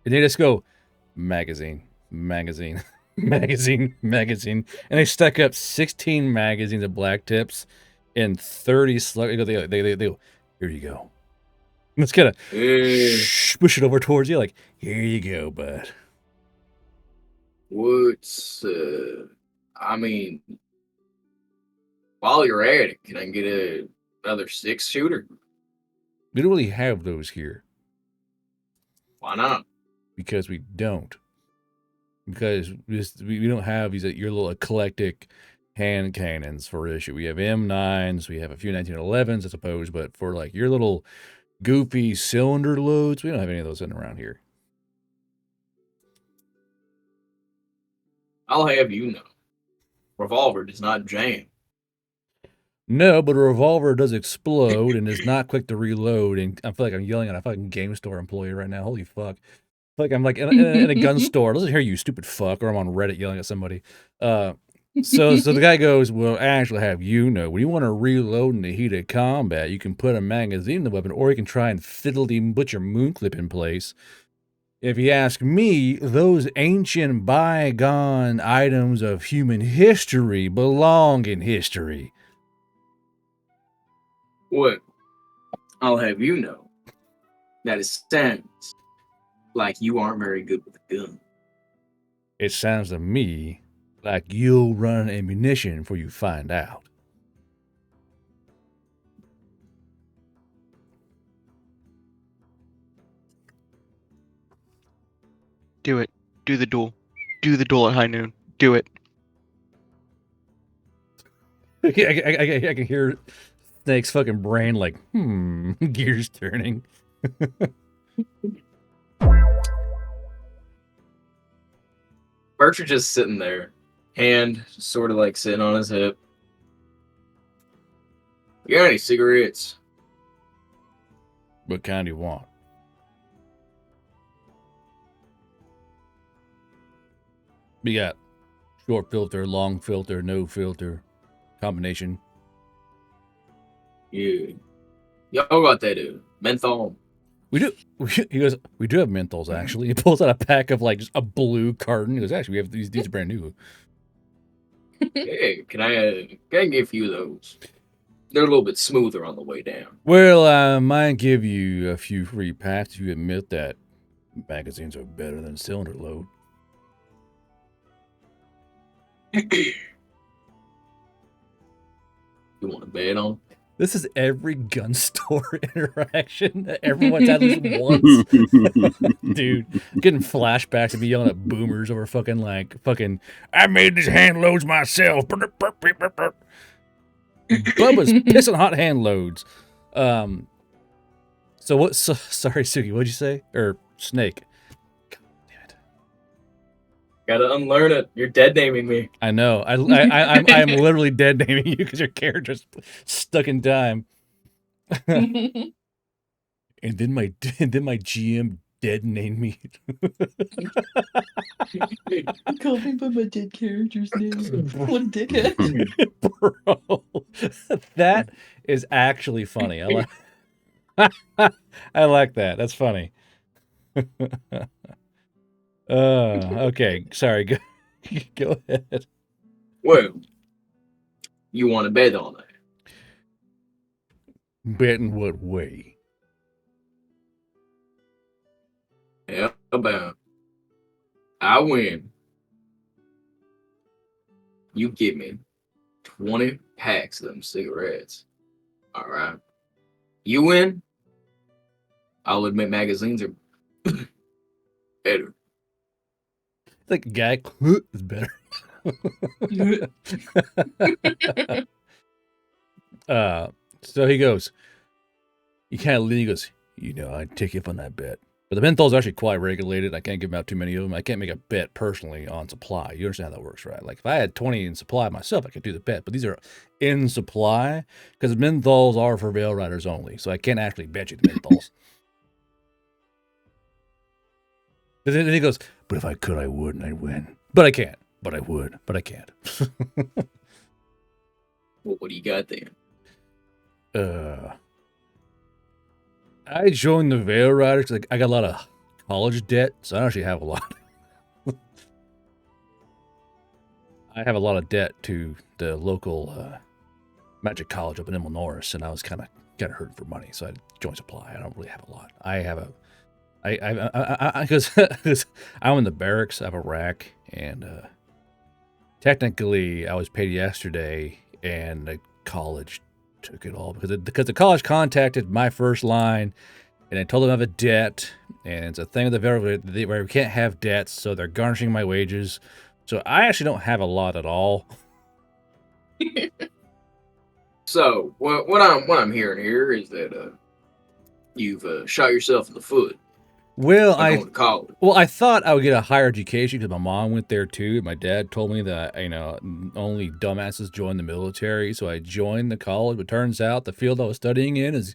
they just go, magazine, magazine, magazine, magazine. And they stuck up 16 magazines of black tips and 30 slug. They go, here you go. Let's kind of push it over towards you, like, here you go, bud. What's I mean, while you're at it, can I get another 6-shooter? We don't really have those here Why not? because we don't. Because we don't have these your little eclectic hand cannons for issue. We have M9s, we have a few 1911s, I suppose, but for like your little goofy cylinder loads, we don't have any of those in around here. I'll have you know, revolver does not jam. No, but a revolver does explode and is not quick to reload. And I feel like I'm yelling at a fucking game store employee right now. Holy fuck. I feel like I'm like in a gun store. Doesn't hear you, stupid fuck. Or I'm on Reddit yelling at somebody. So the guy goes, well, actually have you know, when you want to reload in the heat of combat, you can put a magazine in the weapon, or you can try and fiddly put your moon clip in place. If you ask me, those ancient bygone items of human history belong in history. What? I'll have you know, that it sounds like you aren't very good with a gun. It sounds to me like you'll run ammunition before you find out. Do it. Do the duel. Do the duel at high noon. Do it. I can hear Snake's fucking brain like, gears turning. Birch are just sitting there, hand sort of like sitting on his hip. You got any cigarettes? What kind do you want? We got short filter, long filter, no filter, combination. Yeah. Y'all got that menthol? We do. He goes, we do have menthols, actually. He pulls out a pack of like just a blue carton. He goes, actually, we have these are brand new. Hey, can I give you those? They're a little bit smoother on the way down. Well, I might give you a few free packs if you admit that magazines are better than cylinder load. You want to bet on? This is every gun store interaction that everyone's had at least once. Dude, getting flashbacks of me yelling at boomers over fucking I made these hand loads myself. Bubba's pissing hot hand loads. So what? Sorry, Suki, what'd you say? Or Snake? God damn it! Gotta unlearn it. You're dead naming me. I know. I'm literally dead naming you because your character's stuck in time. And then my GM dead named me. Call me by my dead character's name. What a dickhead. Bro, that is actually funny. I like that. That's funny. Okay. Sorry. Go ahead. Well, you want to bet on that? Bet in what way? How about I win? You give me 20 packs of them cigarettes. All right. You win? I'll admit magazines are better. Like gag is better. So he goes, he kind of leans, he goes, I'd take you up on that bet. But the menthol's actually quite regulated. I can't give out too many of them. I can't make a bet personally on supply. You understand how that works, right? Like if I had 20 in supply myself, I could do the bet. But these are in supply because menthols are for Veil Riders only. So I can't actually bet you the menthols. But then he goes, but if I could, I would, and I'd win. But I can't. But I would. But I can't. Well, what do you got there? I joined the Veil Riders because I got a lot of college debt, so I actually have a lot. I have a lot of debt to the local magic college up in Norris, and I was kind of hurting for money, so I joined Supply. I don't really have a lot. I have because I'm in the barracks. I have a rack, and technically I was paid yesterday, and the college took it all because the college contacted my first line, and I told them I have a debt, and it's a thing with the where we can't have debts, so they're garnishing my wages. So I actually don't have a lot at all. So what I'm hearing here is that you've shot yourself in the foot. Well, by going to college. I thought I would get a higher education because my mom went there too. My dad told me that only dumbasses join the military, so I joined the college. But turns out the field I was studying in is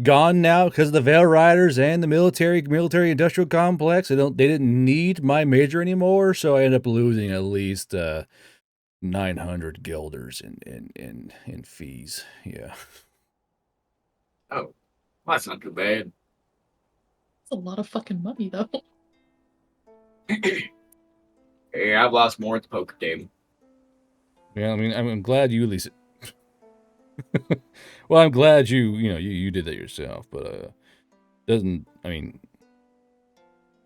gone now because of the Veil Riders and the military industrial complex. They didn't need my major anymore, so I ended up losing at least 900 guilders in fees. Yeah. Oh, well, that's not too bad. That's a lot of fucking money, though. Hey, I've lost more at the poker table. Yeah, I mean, I'm glad you at least. Well, I'm glad you did that yourself, but doesn't. I mean.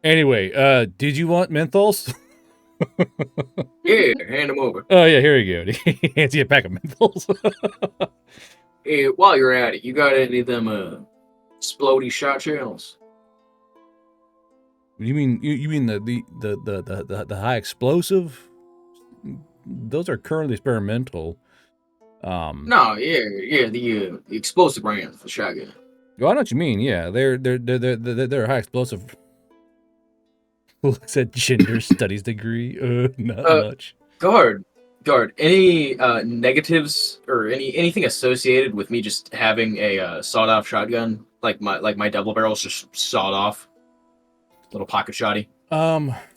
Anyway, did you want menthols? Yeah, hand them over. Oh yeah, here you go. He hands you a pack of menthols. Hey, while you're at it, you got any of them explodey shot shells? You mean the high explosive? Those are currently experimental. No, yeah, the explosive rounds for shotgun. Well, I know what you mean. Yeah, they're high explosive. Looks at gender studies degree. Not much. Guard. Any negatives or anything associated with me just having a sawed-off shotgun, like my double barrels just sawed off, little pocket shotty.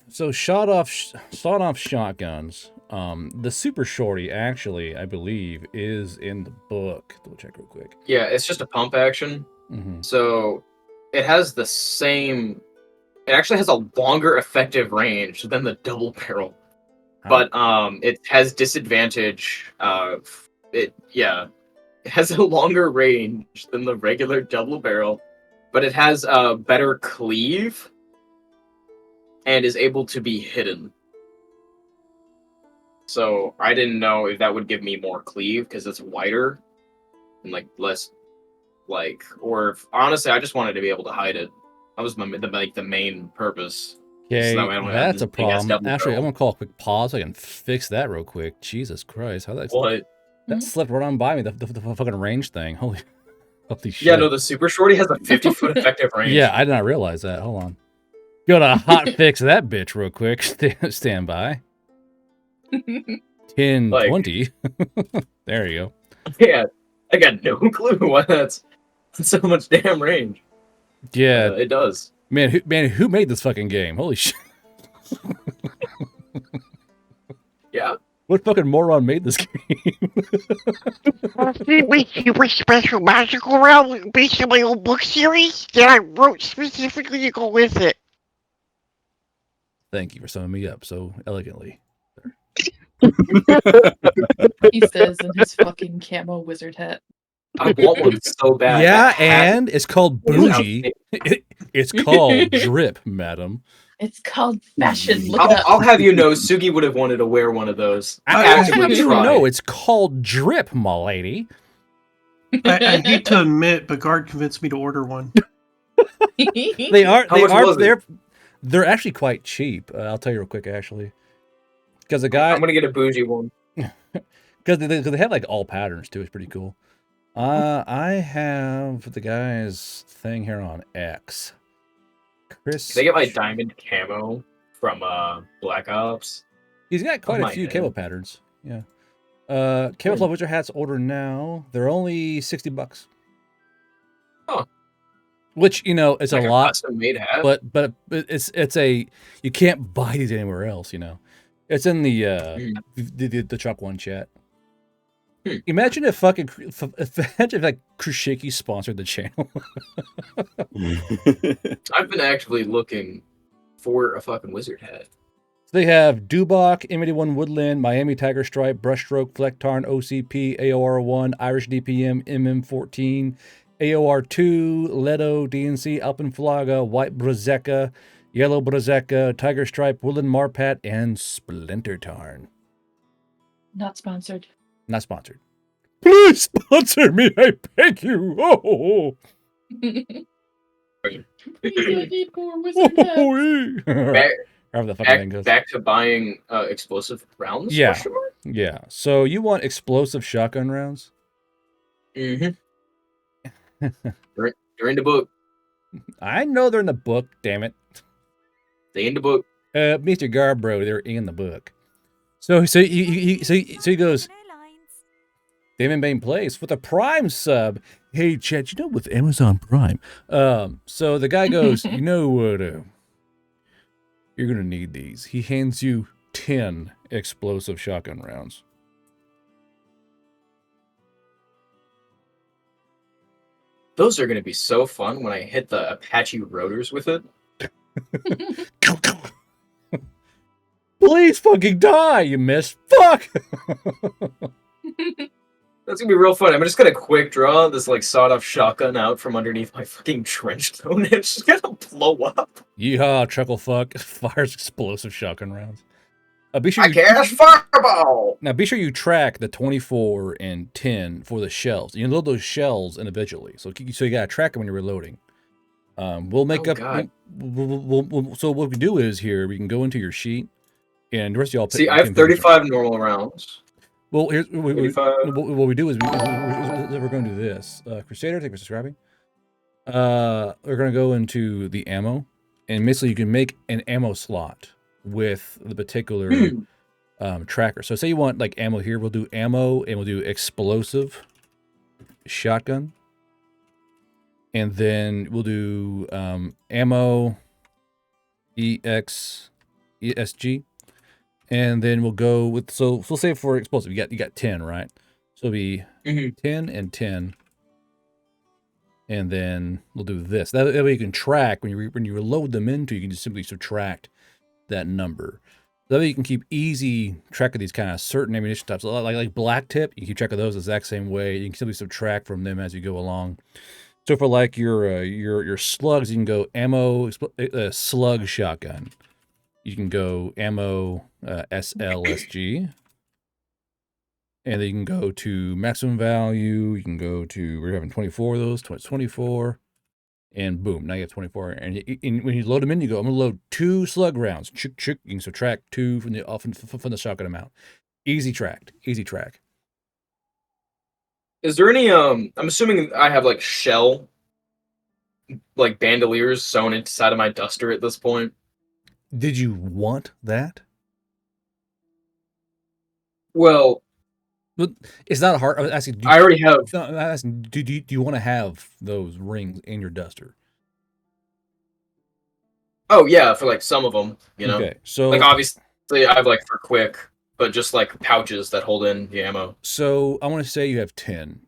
So sawed-off shotguns. The super shorty actually, I believe, is in the book. Double check real quick. Yeah, it's just a pump action. Mm-hmm. So it has the same. It actually has a longer effective range than the double barrel. but it has disadvantage. It has a longer range than the regular double barrel, but it has a better cleave and is able to be hidden. So I didn't know if that would give me more cleave because it's wider and like less or if, honestly, I just wanted to be able to hide it. That was the main purpose. Okay, So that way I don't have that's this a big-ass problem. double Actually, I'm barrel. gonna call a quick pause. So I can fix that real quick. Jesus Christ, how that What? slipped right on by me. The fucking range thing. Holy shit. Yeah, no, the super shorty has a 50-foot effective range. Yeah, I did not realize that. Hold on. Gotta hot fix that bitch real quick. Stand by. 1020. There you go. Yeah, I got no clue why that's so much damn range. Yeah, it does. Man, who made this fucking game? Holy shit! Yeah. What fucking moron made this game? Super special magical realm based on my old book series that I wrote specifically to go with it. Thank you for summing me up so elegantly. He says in his fucking camo wizard hat. I want one so bad. Yeah, That hat and it's called is bougie. It's called drip, madam. It's called fashion. Look it up. I'll have you know, Sugi would have wanted to wear one of those. I actually have you tried. know it's called drip, my lady. I hate to admit, but Guard convinced me to order one. They are. How much was it? They're actually quite cheap. I'll tell you real quick, actually. Because the guy, I'm gonna get a bougie one. Because they have like all patterns too. It's pretty cool. I have the guy's thing here on X. Chris. Can I get my diamond camo from Black Ops? He's got quite a few camo patterns. Yeah. Camouflage wizard hats order now. They're only $60. Oh. Which, you know, it's Like a lot. Custom made hat. But it's a, you can't buy these anywhere else, you know. It's in the Chuck One chat. Imagine if like Krushiki sponsored the channel. I've been actually looking for a fucking wizard hat. So they have Dubok, M81 Woodland, Miami Tiger Stripe, Brushstroke, Flectarn, OCP, AOR1, Irish DPM, MM14, AOR2, Leto, DNC, Alpenflaga, White Brazeka, Yellow Brazeka, Tiger Stripe, Woodland Marpat, and Splinter Tarn. Not sponsored. Not sponsored. Please sponsor me, I beg you. Oh. Please, I need more wizard hats. However the fucking thing goes. Back to buying explosive rounds? Yeah. Yeah. So you want explosive shotgun rounds? Mm-hmm. They're in the book. I know they're in the book, damn it. They in the book. Mr. Garbro, they're in the book. So he goes, Damon Bain Plays with a Prime sub. Hey, Chad, you know, with Amazon Prime. So the guy goes, you know what? You're going to need these. He hands you 10 explosive shotgun rounds. Those are going to be so fun when I hit the Apache rotors with it. Please fucking die, you missed. Fuck! That's going to be real fun. I'm just going to quick draw this like sawed-off shotgun out from underneath my fucking trench zone and it's just going to blow up. Yeehaw, chuckle fuck. Fires explosive shotgun rounds. Be sure I cast fireball! Now, be sure you track the 24 and 10 for the shells. You load those shells individually. So you got to track them when you're reloading. We'll make up... so what we can do is here, we can go into your sheet, and the rest of y'all... See, I have 35 normal rounds. Well, here's what we do is we're going to do this. Crusader, thank you for subscribing. We're going to go into the ammo, and basically you can make an ammo slot with the particular tracker. So say you want like ammo here, we'll do ammo and we'll do explosive shotgun. And then we'll do ammo ESG. And then we'll go with, so we'll say for explosive, you got 10, right? So it'll be 10 and 10. And then we'll do this. That way you can track when you reload them into, you can just simply subtract that number. That way you can keep easy track of these kind of certain ammunition types. Like black tip, you keep track of those the exact same way. You can simply subtract from them as you go along. So for like your slugs, you can go ammo slug shotgun. You can go ammo SLSG. And then you can go to maximum value. You can go to, we're having 24 of those, 24. And boom, now you have 24. And when you load them in, you go, I'm going to load 2 slug rounds. Chick, chick. You can subtract 2 from the shotgun amount. Easy tracked. Easy track. Is there any, I'm assuming I have, like, shell, like, bandoliers sewn inside of my duster at this point. Did you want that? Well, but it's not hard. I was asking. I already have. No, I'm asking, do you want to have those rings in your duster? Oh yeah, for like some of them, you know. Okay, so like obviously I have like for quick, but just like pouches that hold in the ammo. So I want to say you have 10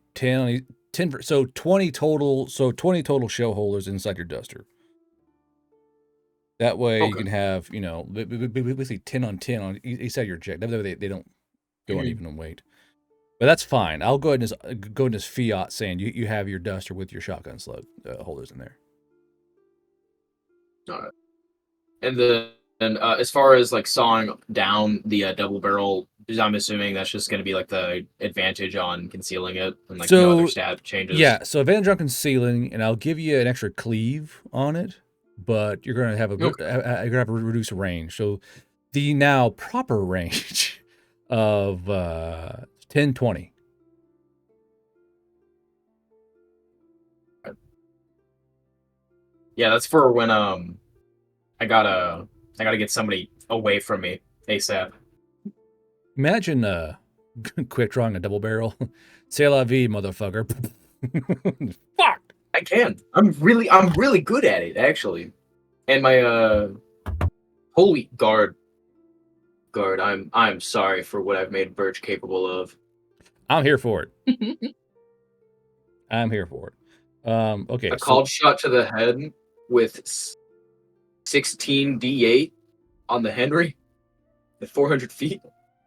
so 20 total. So 20 total shell holders inside your duster. That way you can have, you know, basically 10 on 10 on each side of your check. That way they don't go uneven in weight. But that's fine. I'll go ahead and as fiat saying you have your duster with your shotgun slug holders in there. All right. And then as far as like sawing down the double barrel, I'm assuming that's just going to be like the advantage on concealing it and like no other stat changes. Yeah, so advantage on concealing, and I'll give you an extra cleave on it, but you're going to have you're going to have a reduced range. So the now proper range of 10-20. Yeah, that's for when I gotta get somebody away from me ASAP. Imagine quick drawing a double barrel. C'est la vie, motherfucker. Fuck! I can. I'm really good at it, actually. And my holy guard, I'm sorry for what I've made Birch capable of. I'm here for it. I'm here for it. Okay. A called shot to the head with 16 D8 on the Henry at 400 feet.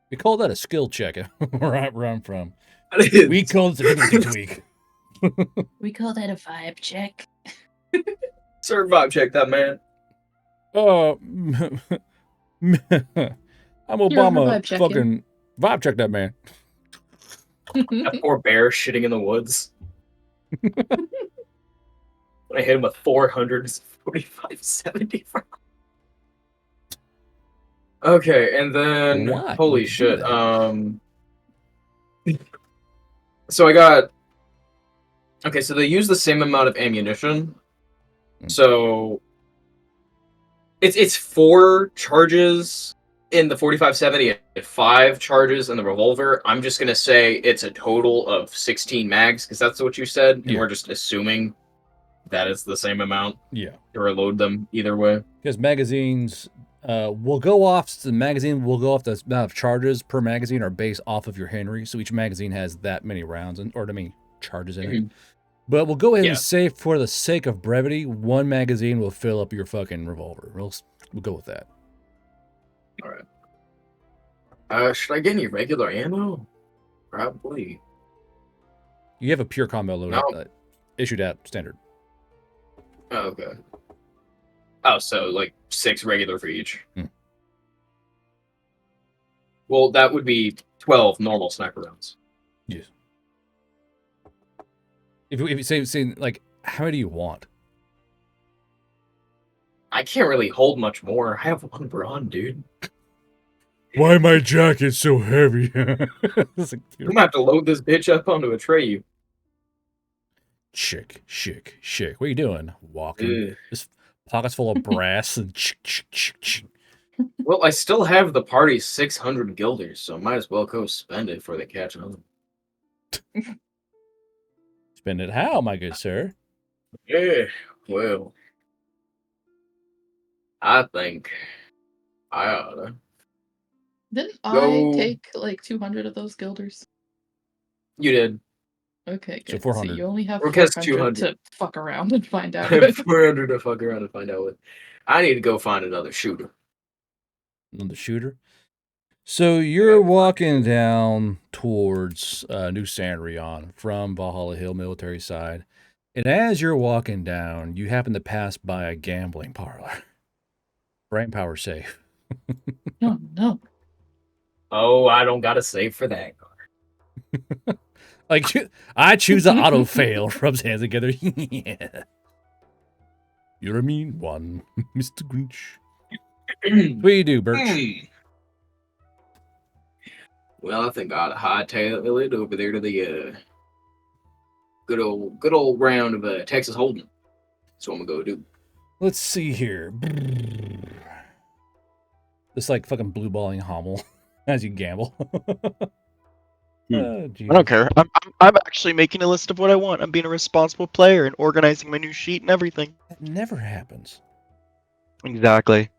We call that a skill check where I'm from. We call it a difficulty tweak. We call that a vibe check. Sir, vibe check that man. I'm Obama. Fucking vibe check that man. That poor bear shitting in the woods. When I hit him with 445 70. Okay, and then Why? holy shit. So I got. Okay, so they use the same amount of ammunition. So it's 4 charges in the 45-70 and 5 charges in the revolver. I'm just gonna say it's a total of 16 mags because that's what you said, and we're just assuming that it's the same amount. Yeah. To reload them either way. Because magazines will go off. The magazine will go off the amount of charges per magazine are based off of your Henry. So each magazine has that many rounds or many charges in it. But we'll go ahead and say, for the sake of brevity, 1 magazine will fill up your fucking revolver. We'll go with that. All right. Should I get any regular ammo? Probably. You have a pure combo load issued at standard. Oh, okay. Oh, so like 6 regular for each. Well, that would be 12 normal sniper rounds. Yes. If you say like, how many do you want? I can't really hold much more. I have 1 brawn, dude. Why my jacket so heavy? I'm gonna have to load this bitch up onto a tray. Chick. What are you doing? Walking. This pockets full of brass and Well, I still have the party's 600 guilders, so might as well go spend it before they catch on. Spend it how, my good sir? Yeah, well, I think I oughta. Didn't I take like 200 of those guilders? You did. Okay, good. So 400. So you only have Or 400 200 to fuck around and find out. I have 400 to fuck around and find out what. I need to go find another shooter. on the shooter. So you're walking down towards New Sandrion from Valhalla Hill military side. And as you're walking down, you happen to pass by a gambling parlor. Brain power safe. Oh no. Oh, I don't got a save for that. Like, I choose the auto fail, rubs hands together. Yeah. You're a mean one, Mr. Grinch. What do you do, Birch? Well, I think I'd hightail it over there to the good old round of Texas Hold'em. That's what I'm gonna go do. Let's see here. This like fucking blue balling Hummel as you gamble. Oh, I don't care. I'm actually making a list of what I want. I'm being a responsible player and organizing my new sheet and everything. That never happens. Exactly.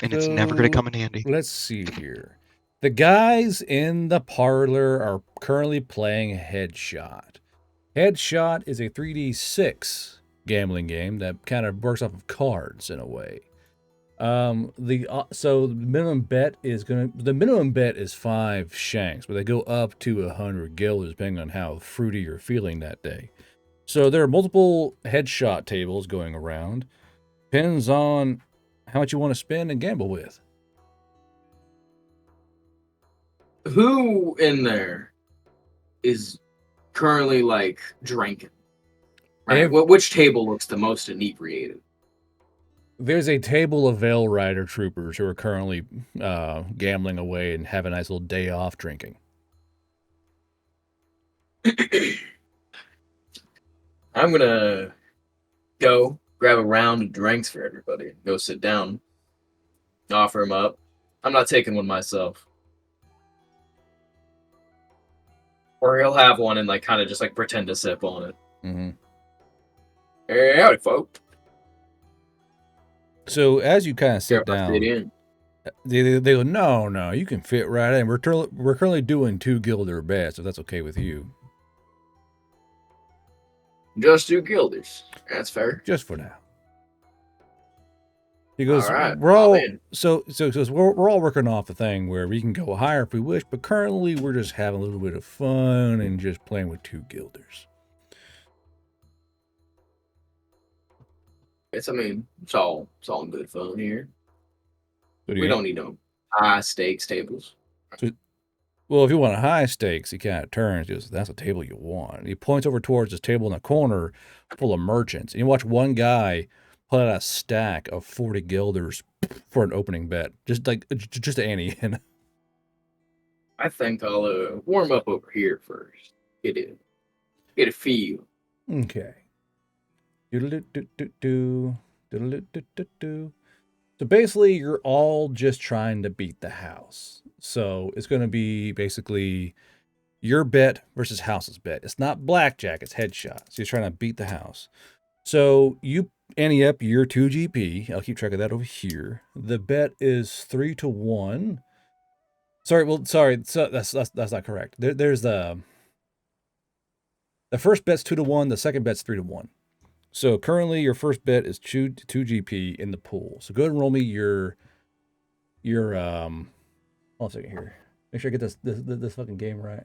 And it's never going to So, come in handy. Let's see here. The guys in the parlor are currently playing Headshot. Headshot is a 3d6 gambling game that kind of works off of cards in a way. So the minimum bet is 5 shanks, but they go up to 100 guilders depending on how fruity you're feeling that day. So there are multiple headshot tables going around. Depends on how much you want to spend and gamble with. Who in there is currently like drinking? Right. Which table looks the most inebriated? There's a table of Veil Rider troopers who are currently gambling away and have a nice little day off drinking. I'm gonna go grab a round of drinks for everybody. Go sit down. Offer them up. I'm not taking one myself. Or he'll have one and like kind of just like pretend to sip on it. Mm-hmm. Hey, howdy, folks. So as you kind of sit down, they go, no, you can fit right in. We're currently doing 2 guilder bets, if that's okay with you. Just 2 guilders. That's fair. Just for now. He goes, all right, we're all working off the thing where we can go higher if we wish, but currently we're just having a little bit of fun and just playing with 2 guilders. It's all good fun here. We Yeah. don't need no high stakes tables. So, well, if you want a high stakes, he kind of turns, goes, that's a table you want. He points over towards this table in the corner full of merchants. And you watch one guy pull out a stack of 40 guilders for an opening bet. Just to ante in. I think I'll warm up over here first. Get a feel. Okay. So basically, you're all just trying to beat the house. So it's going to be basically your bet versus house's bet. It's not blackjack, it's headshot. So you're trying to beat the house. So you ante up your 2 GP. I'll keep track of that over here. The bet is 3-1. Sorry. So that's not correct. There's the first bet's 2-1. The second bet's 3-1. So currently your first bet is 2 GP in the pool. So go ahead and roll me your hold on a second here. Make sure I get this fucking game right.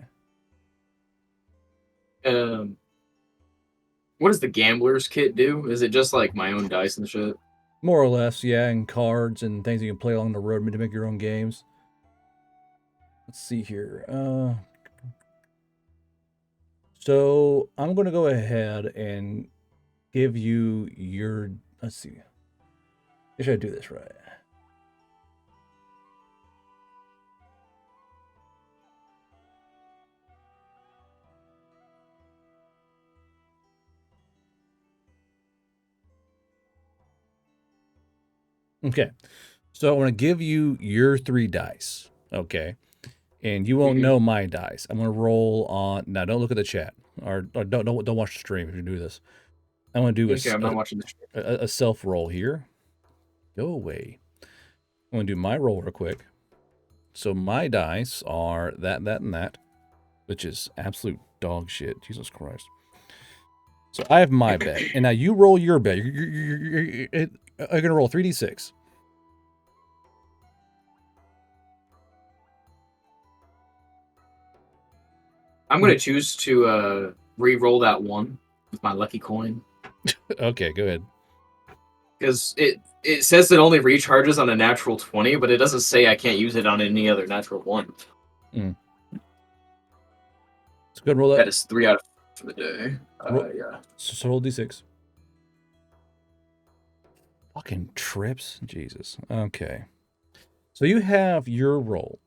What does the gambler's kit do? Is it just like my own dice and shit? More or less, yeah, and cards and things you can play along the road to make your own games. Let's see here. So I'm going to go ahead and give you your, let's see. Make sure I do this right. Okay, so I want to give you your 3 dice, okay? And you won't know my dice. I'm going to roll on, now don't look at the chat, or don't watch the stream if you do this. I'm going to do I'm not watching the stream. a self-roll here. Go away. I'm going to do my roll real quick. So my dice are that, and that, which is absolute dog shit. Jesus Christ. So I have my bet. And now you roll your bet. You're going to roll 3d6. I'm gonna choose to re-roll that 1 with my lucky coin. Okay, go ahead. Because it says it only recharges on a natural 20, but it doesn't say I can't use it on any other natural 1. It's a good roll. That is 3 out of 4 for the day. Roll- Yeah. So roll d6. Fucking trips. Jesus. Okay. So you have your roll.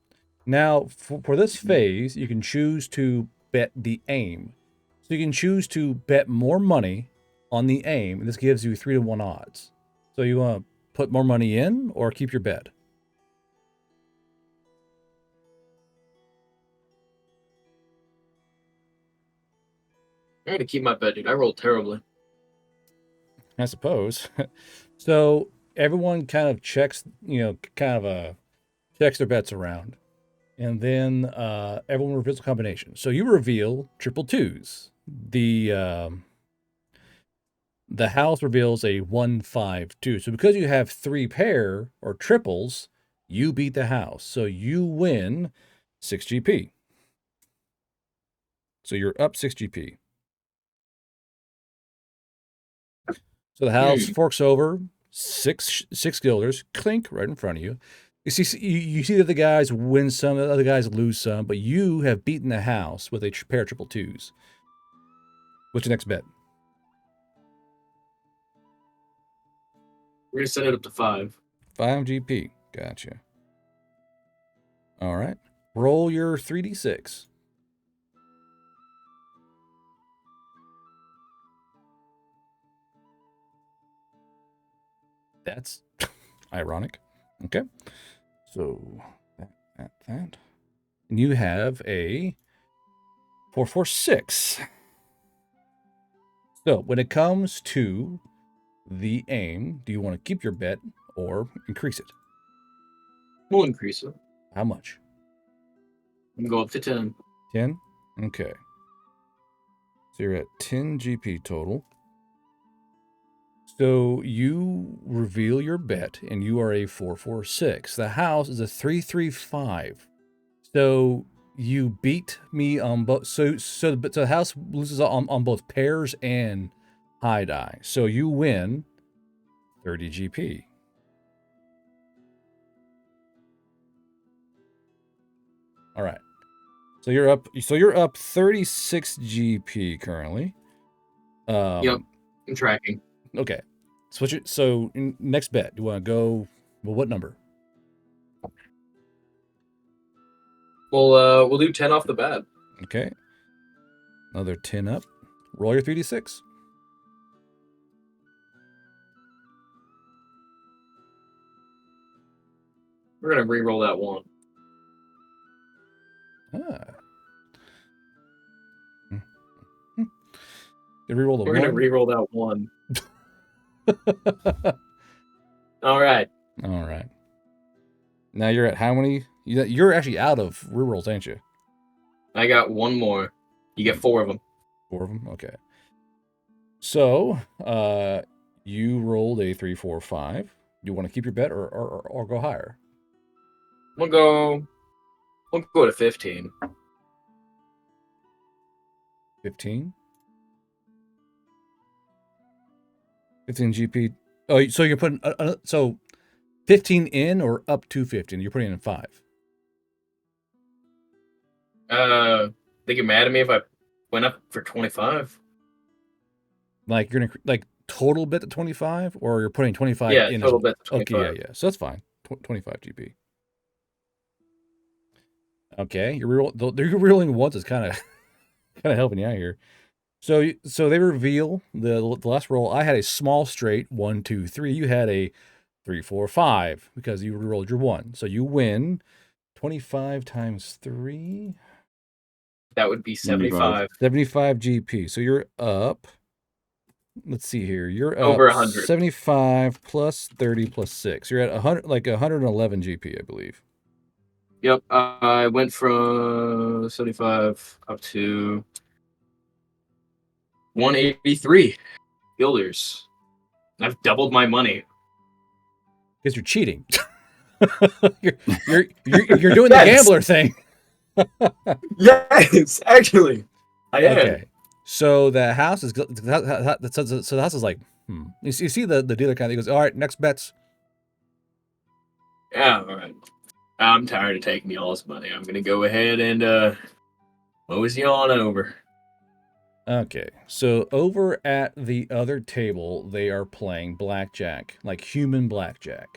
Now, for this phase, you can choose to bet the aim. So you can choose to bet more money on the aim, and this gives you 3-to-1 odds. So you want to put more money in or keep your bet? I'm gonna keep my bet, dude. I rolled terribly. I suppose. So everyone kind of checks, checks their bets around. And then everyone reveals a combination. So you reveal triple twos. The house reveals a 1-5-2. So because you have 3 pair or triples, you beat the house. So you win 6 GP. So you're up 6 GP. So the house forks over six guilders, clink right in front of you. You see that the guys win some, the other guys lose some, but you have beaten the house with a pair of triple twos. What's your next bet? We're gonna set it up to 5. 5 GP. Gotcha. All right. Roll your 3d6. That's ironic. Okay. So that. And you have a 4-4-6. So when it comes to the aim, do you want to keep your bet or increase it? We'll increase it. How much? I'm gonna go up to 10. 10? Okay. So you're at 10 GP total. So you reveal your bet, and you are a 4-4-6. The house is a 3-3-5. So you beat me on both. So the house loses on both pairs and high die. So you win 30 GP. All right. So you're up 36 GP currently. Yep, I'm tracking. Okay. Switch it. So next bet, do you want to go? Well, what number? We'll do 10 off the bat. Okay. Another 10 up. Roll your 3d6. We're gonna re-roll that 1. You re-roll the We're 1. gonna re-roll that 1. All right. All right. Now you're at how many? You're actually out of re-rolls, ain't you? I got 1 more. You get 4 of them. 4 of them? Okay. So, you rolled a 3-4-5. Do you want to keep your bet or go higher? We'll go to 15. 15? 15 GP. Oh, so you're putting so 15 in or up to 15? You're putting in 5. They get mad at me if I went up for 25. Like you're gonna total bet to 25, or you're putting 25 Yeah, in? total bet to 25. Okay, yeah. So that's fine. 25 GP. Okay, you're rerolling once is kind of helping you out here. So they reveal the last roll. I had a small straight 1, 2, 3. You had a 3, 4, 5 because you rolled your 1. So you win 25 times 3. That would be 75. 75 GP. So you're up. Let's see here. You're up over 100. 75 plus 30 plus 6. You're at 100, like 111 GP, I believe. Yep. I went from 75 up to 183 guilders. I've doubled my money. Because you're cheating. you're doing the Yes. gambler thing. Yes, actually, I am. Okay. So the house is so the house is like, You see the dealer kind of goes, all right, next bets. Yeah, all right. I'm tired of taking y'all's money. I'm gonna go ahead and mosey on over. Okay. So over at the other table, they are playing blackjack, like human blackjack.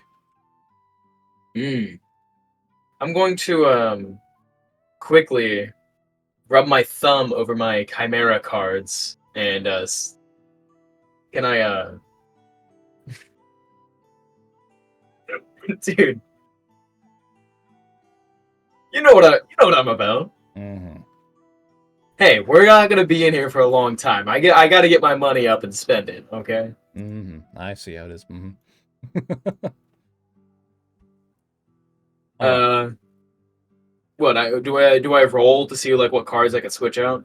I'm going to quickly rub my thumb over my chimera cards and can I dude, you know what I'm about. Mm-hmm. Hey, we're not gonna be in here for a long time. I got to get my money up and spend it. Okay. I see how it is. All right. What do I roll to see like what cards I can switch out?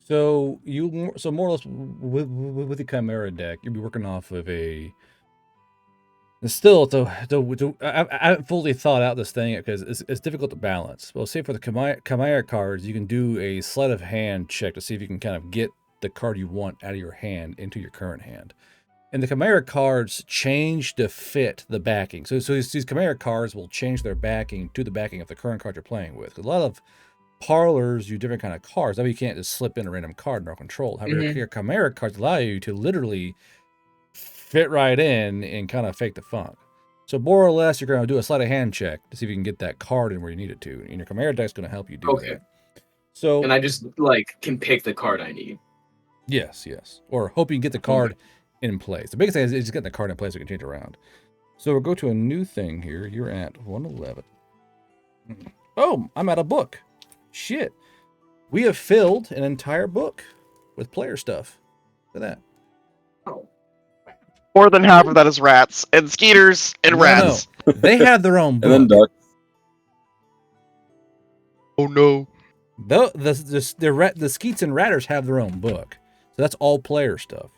So more or less with the Chimera deck, you'll be working off of a. Still, I haven't fully thought out this thing because it's difficult to balance. Well, say for the Chimera cards, you can do a sleight of hand check to see if you can kind of get the card you want out of your hand into your current hand. And the Chimera cards change to fit the backing. So these Chimera cards will change their backing to the backing of the current card you're playing with. A lot of parlors use different kind of cards. That way you can't just slip in a random card in our control. However, your Chimera cards allow you to literally fit right in and kind of fake the funk. So more or less, you're going to do a sleight of hand check to see if you can get that card in where you need it to. And your Chimera deck's going to help you do that. So, and I just like can pick the card I need. Yes. Or hope you can get the card in place. The biggest thing is just getting the card in place so you can change it around. So we'll go to a new thing here. You're at 111. Oh, I'm at a book. Shit. We have filled an entire book with player stuff. Look at that. Oh. More than half of that is rats and skeeters and rats. No. They have their own book. And then ducks. Oh no. The skeets and ratters have their own book. So that's all player stuff.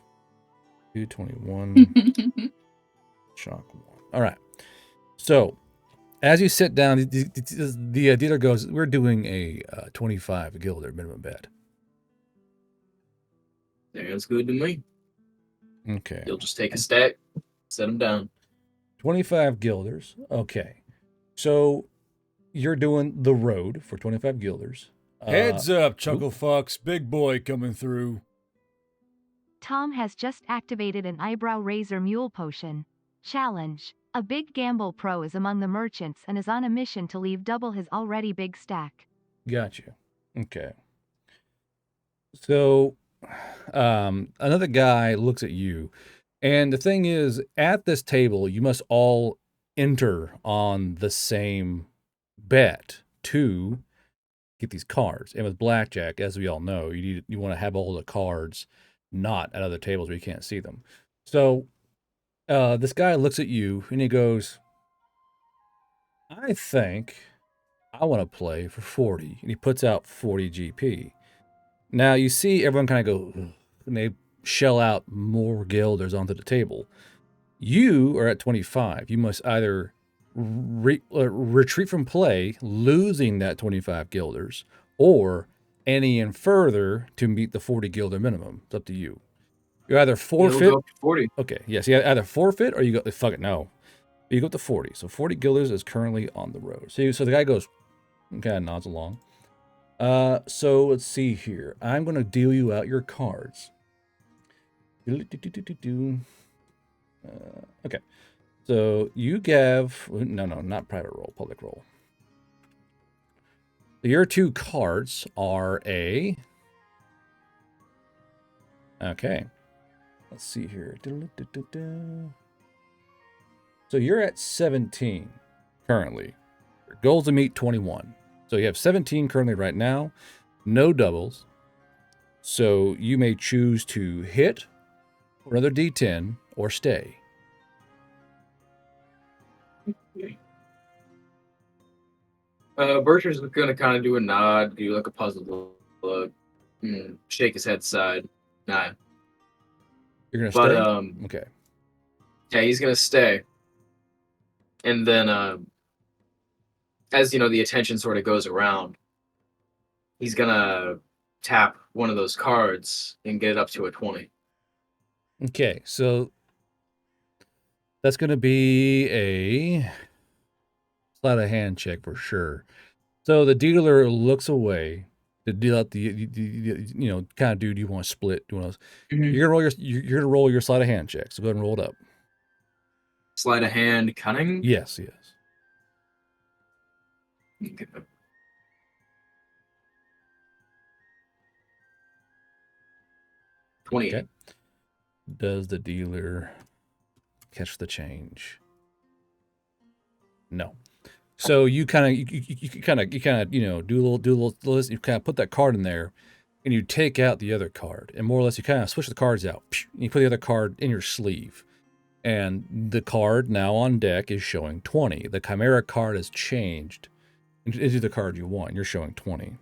221. Shock 1. All right. So as you sit down, the dealer goes, we're doing a 25 guilder minimum bet. Sounds good to me. Okay. You'll just take a stack, set them down. 25 guilders. Okay. So you're doing the road for 25 guilders. Heads up, Chucklefucks. Big boy coming through. Tom has just activated an eyebrow razor mule potion. Challenge. A big gamble pro is among the merchants and is on a mission to leave double his already big stack. Gotcha. Okay. So another guy looks at you, and the thing is, at this table, you must all enter on the same bet to get these cards. And with blackjack, as we all know, you want to have all the cards not at other tables where you can't see them. So this guy looks at you and he goes, I think I want to play for 40. And he puts out 40 GP. Now you see everyone kind of go, and they shell out more guilders onto the table. You are at 25. You must either retreat from play, losing that 25 guilders, or any and further to meet the 40 guilder minimum. It's up to you. You either forfeit. You'll go up to 40. Okay, yes, you either forfeit or you go. Fuck it, no. You go up to 40. So 40 guilders is currently on the road. So the guy goes, kind of nods along. So let's see here. I'm gonna deal you out your cards. Okay. So you give no, not private roll, public roll. Your two cards are a. Okay. Let's see here. So you're at 17 currently. Your goal's to meet 21. So you have 17 currently right now. No doubles. So you may choose to hit for another D10 or stay. Bircher's gonna kind of do a nod, do like a puzzled look, shake his head aside. Nah. You're gonna stay? Okay. Yeah, he's gonna stay. And then, as you know, the attention sort of goes around. he's gonna tap one of those cards and get it up to a 20. Okay, so that's going to be a sleight of hand check for sure. So the dealer looks away to deal out the kind of dude you want to split. You're gonna roll your sleight of hand check. So go ahead and roll it up. Sleight of hand, cunning. Yes. Okay. 28. Okay. Does the dealer catch the change? No. So you kind of do a little list. You kind of put that card in there, and you take out the other card, and more or less you kind of switch the cards out. And you put the other card in your sleeve, and the card now on deck is showing 20. The Chimera card has changed into the card you want. You're showing 20.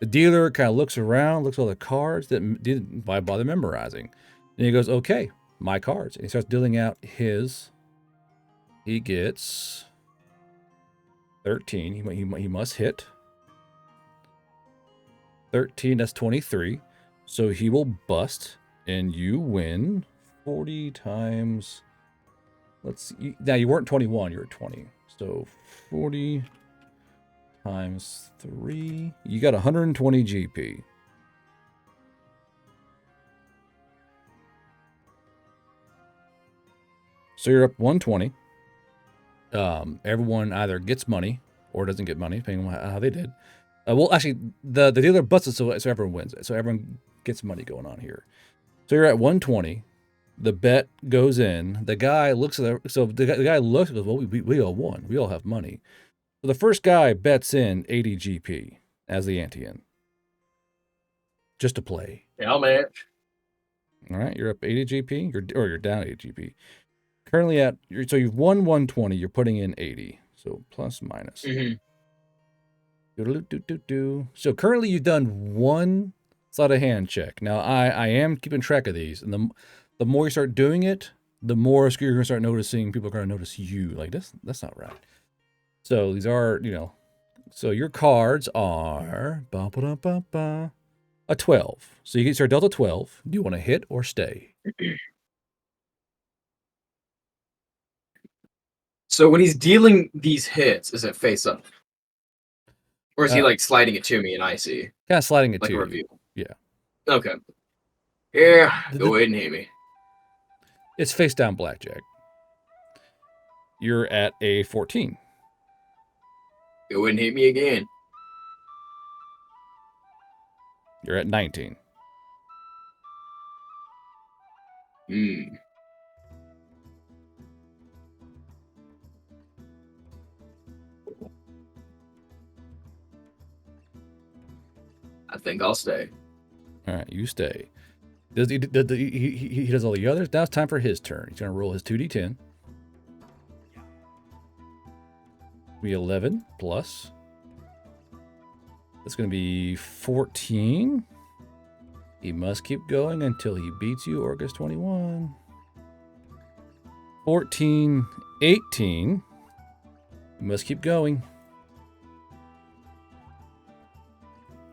The dealer kind of looks around, looks at all the cards that didn't bother memorizing, and he goes, "Okay, my cards." And he starts dealing out his. He gets 13. He must hit 13. That's 23. So he will bust, and you win 40 times. Let's see. Now you weren't 21. You were 20. So 40 times 3. You got 120 GP. So you're up 120. Everyone either gets money or doesn't get money, depending on how they did. Well, actually, the dealer busts it so everyone wins it. So everyone gets money going on here. So you're at 120. The bet goes in. The guy looks at the guy looks and goes, well, we all won. We all have money. So the first guy bets in 80 GP as the ante in. Just to play. Yeah, I'll match. All right, you're up 80 GP. You're down 80 GP. Currently so you've won 120. You're putting in 80. So plus minus. So currently you've done one sleight of hand check. Now I am keeping track of these, and the more you start doing it, the more you're gonna start noticing people are gonna notice you. Like that's not right. So these are so your cards are a 12. So you get your delta 12. Do you want to hit or stay? So when he's dealing these hits, is it face up? Or is he like sliding it to me and I see? Kind of sliding it like to a you. review. Yeah. Okay. Yeah, go ahead and hit me. It's face down blackjack. You're at a 14. Go ahead and hit me again. You're at 19. I think I'll stay. All right, you stay. He does all the others. Now it's time for his turn. He's going to roll his 2d10. Be 11 plus. That's going to be 14. He must keep going until he beats you or gets 21. 14, 18. You must keep going.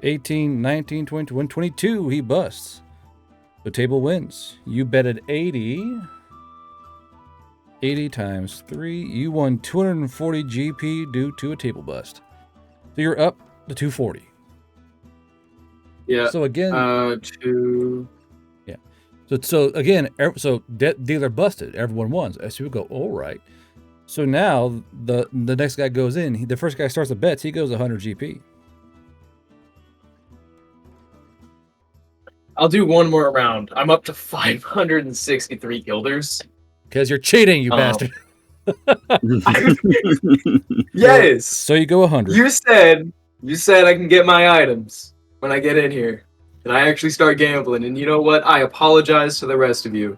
18, 19, 20, 21, 22. He busts. The table wins. You betted 80. 80 times 3. You won 240 GP due to a table bust. So you're up to 240. Yeah. So again, Yeah. So again, dealer busted. Everyone won. So people go, all right. So now the next guy goes in. The first guy starts the bets. He goes 100 GP. I'll do one more round. I'm up to 563 guilders. Because you're cheating, you bastard. Yes. So you go 100. You said I can get my items when I get in here. And I actually start gambling. And you know what? I apologize to the rest of you.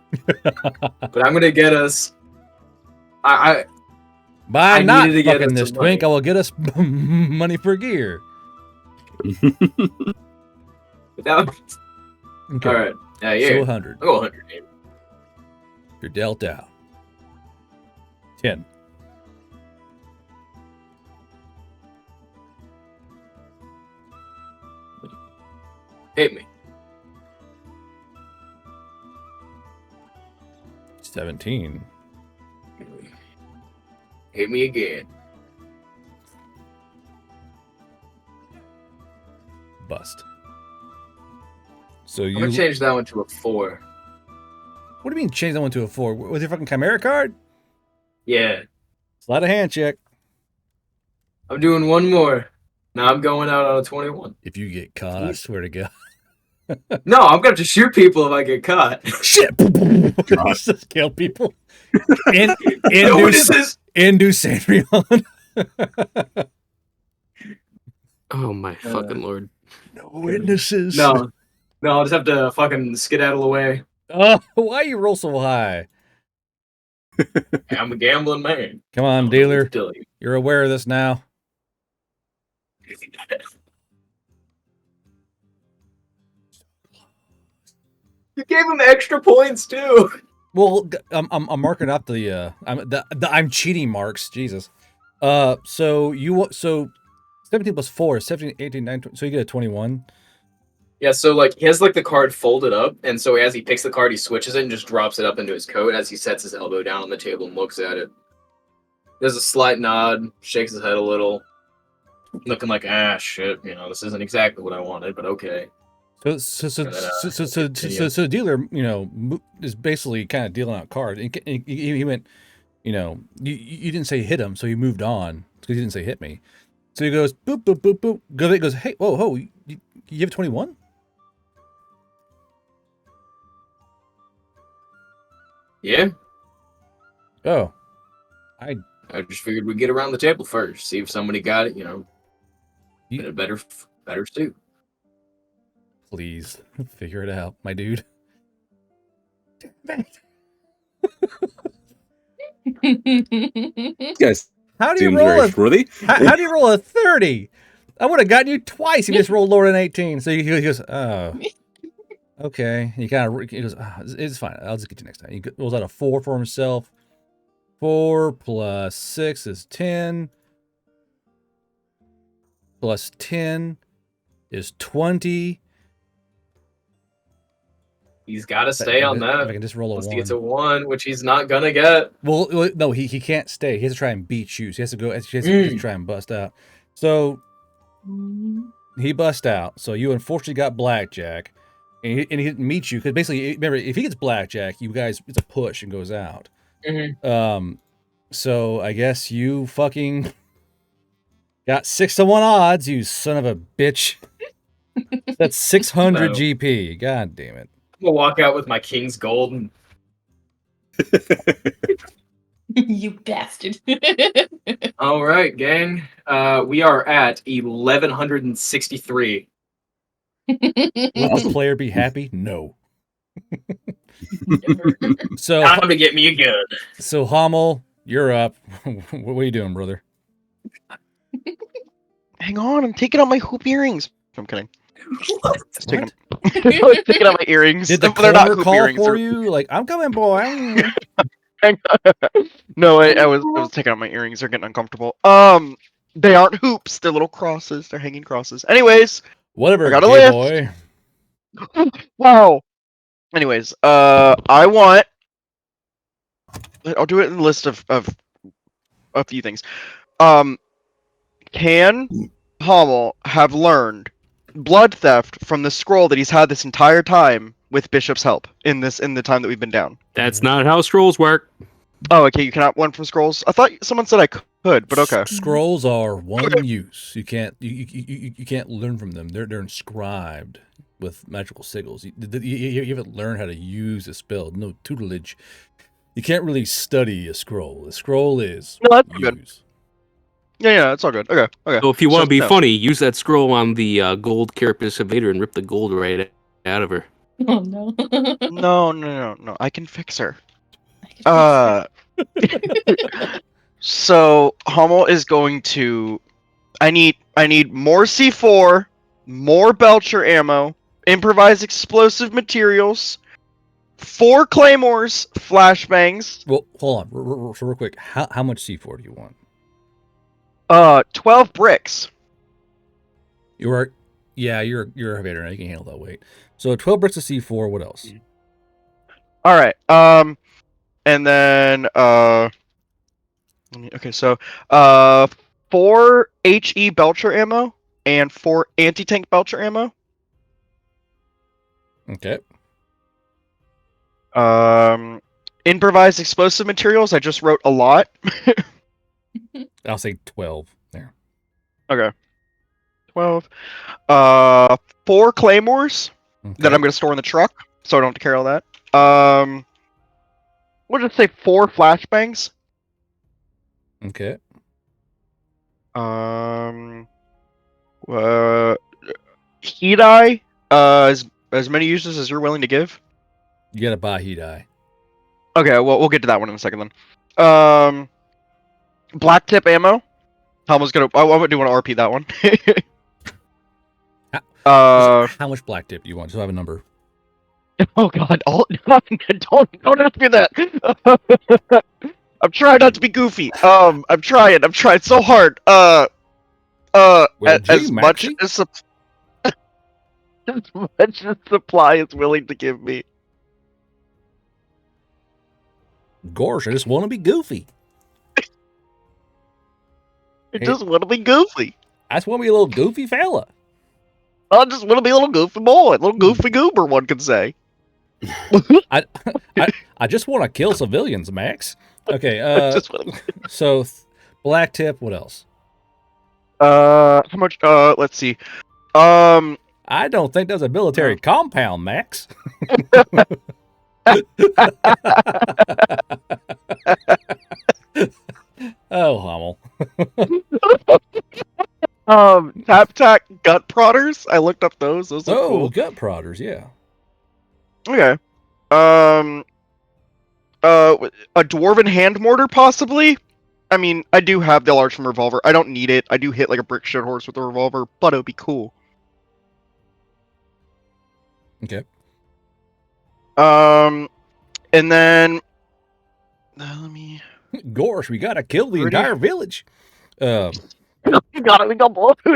But I'm gonna get us. By not fucking this twink, I will get us money per gear. Okay. All right. Yeah. So 100. I'll go 100. You're dealt out. 10. Hit me. 17. Hit me again. Bust. So I'm you. gonna change that one to a 4. What do you mean change that one to a 4? With your fucking Chimera card? Yeah. Slide a hand check. I'm doing one more. Now I'm going out on a 21. If you get caught, I swear to God. No, I'm gonna just shoot people if I get caught. Shit! Just kill people. No witnesses. Induce Sandrion. Oh my fucking lord. No witnesses. No, I'll just have to fucking skedaddle away. Oh, why you roll so high? I'm a gambling man. Come on, I don't know what dealer. to tell you. You're aware of this now. You gave him extra points too. Well, I'm marking up the I'm cheating marks. Jesus. So 17 plus 4 is 17, 18, 19. So you get a 21. Yeah, so like he has like the card folded up, and so as he picks the card, he switches it and just drops it up into his coat as he sets his elbow down on the table and looks at it. There's a slight nod, shakes his head a little, looking like shit, this isn't exactly what I wanted, but okay. So dealer, is basically kind of dealing out cards. And he went, you didn't say hit him, so he moved on because he didn't say hit me. So he goes boop boop boop boop. Goes, hey, whoa, you have 21? Yeah. Oh, I just figured we'd get around the table first, see if somebody got it, in a better suit. Please figure it out, my dude. Guys, how do you seems roll very worthy. How do you roll a 30? I would have gotten you twice if you just rolled lower than 18. So he goes, oh, okay. He goes, it's fine. I'll just get you next time. He rolls out a 4 for himself. 4 plus 6 is 10. Plus 10 is 20. He's got to stay on that. If I can just roll a 1. He gets a 1, which he's not gonna get. Well, no, he can't stay. He has to try and beat you. So he has to go. He has to try and bust out. So he bust out. So you unfortunately got blackjack, and he didn't meet you because basically, remember, if he gets blackjack, you guys, it's a push and goes out. So I guess you fucking got 6 to 1 odds. You son of a bitch. That's 600 GP. God damn it. I'm gonna walk out with my king's gold and You bastard. all right, gang. We are at 1163. Will the player be happy? No. So time to get me a gun. So Hummel, you're up. What are you doing, brother? Hang on, I'm taking out my hoop earrings. I'm kidding. Just taking out my earrings. Did the They're not corner hoop call earrings. for you? Like, I'm coming, boy. No, I was taking out my earrings. They're getting uncomfortable. They aren't hoops. They're little crosses. They're hanging crosses. Anyways, whatever. I got a gay list. Boy. Wow. Anyways, I want. I'll do it in the list of a few things. Can Hummel have learned blood theft from the scroll that he's had this entire time with Bishop's help in the time that we've been down? That's not how scrolls work. Oh, okay. You cannot learn from scrolls. I thought someone said I could, but okay. Scrolls are one use. You can't you can't learn from them. They're inscribed with magical sigils. You haven't learned how to use a spell. No tutelage. You can't really study a scroll. A scroll is use. Yeah, it's all good. Okay. So if you want to be funny, use that scroll on the gold Carapace Evader and rip the gold right out of her. Oh no. No. I can fix her. So Hummel is going to. I need more C4, more Belcher ammo, improvised explosive materials, 4 claymores, flashbangs. Well, hold on, real quick. How much C4 do you want? 12 bricks. You are Yeah, you're a Vader now. You can handle that weight. So 12 bricks of C4. What else? All right. And then okay, so 4 HE Belcher ammo and 4 anti-tank Belcher ammo. Okay. Improvised explosive materials. I just wrote a lot. I'll say 12 there. Okay. 12. 4 claymores that I'm gonna store in the truck, so I don't have to carry all that. We'll just say 4 flashbangs. Okay. Heat eye. As many uses as you're willing to give. You gotta buy heat eye. Okay, well we'll get to that one in a second then. Black tip ammo. Helma's gonna. I do want to RP that one. How much black tip do you want? So I have a number. Oh God! Don't ask me that. I'm trying not to be goofy. I'm trying. I'm trying so hard. Well, As much as supply is willing to give me. Gosh, I just want to be goofy. I just want to be goofy. I just want to be a little goofy fella. I just want to be a little goofy boy, little goofy goober, one could say. I just want to kill civilians, Max. Okay, so black tip, what else? How much? Let's see. I don't think that's a military compound, Max. Oh, Hummel. Tap tack gut prodders. I looked up those. Those are cool. Gut prodders, yeah. Okay. A dwarven hand mortar, possibly. I mean, I do have the large from revolver. I don't need it. I do hit like a brick shit horse with a revolver, but it would be cool. Okay. And then let me. Gosh, we gotta kill the entire village. We gotta blow up the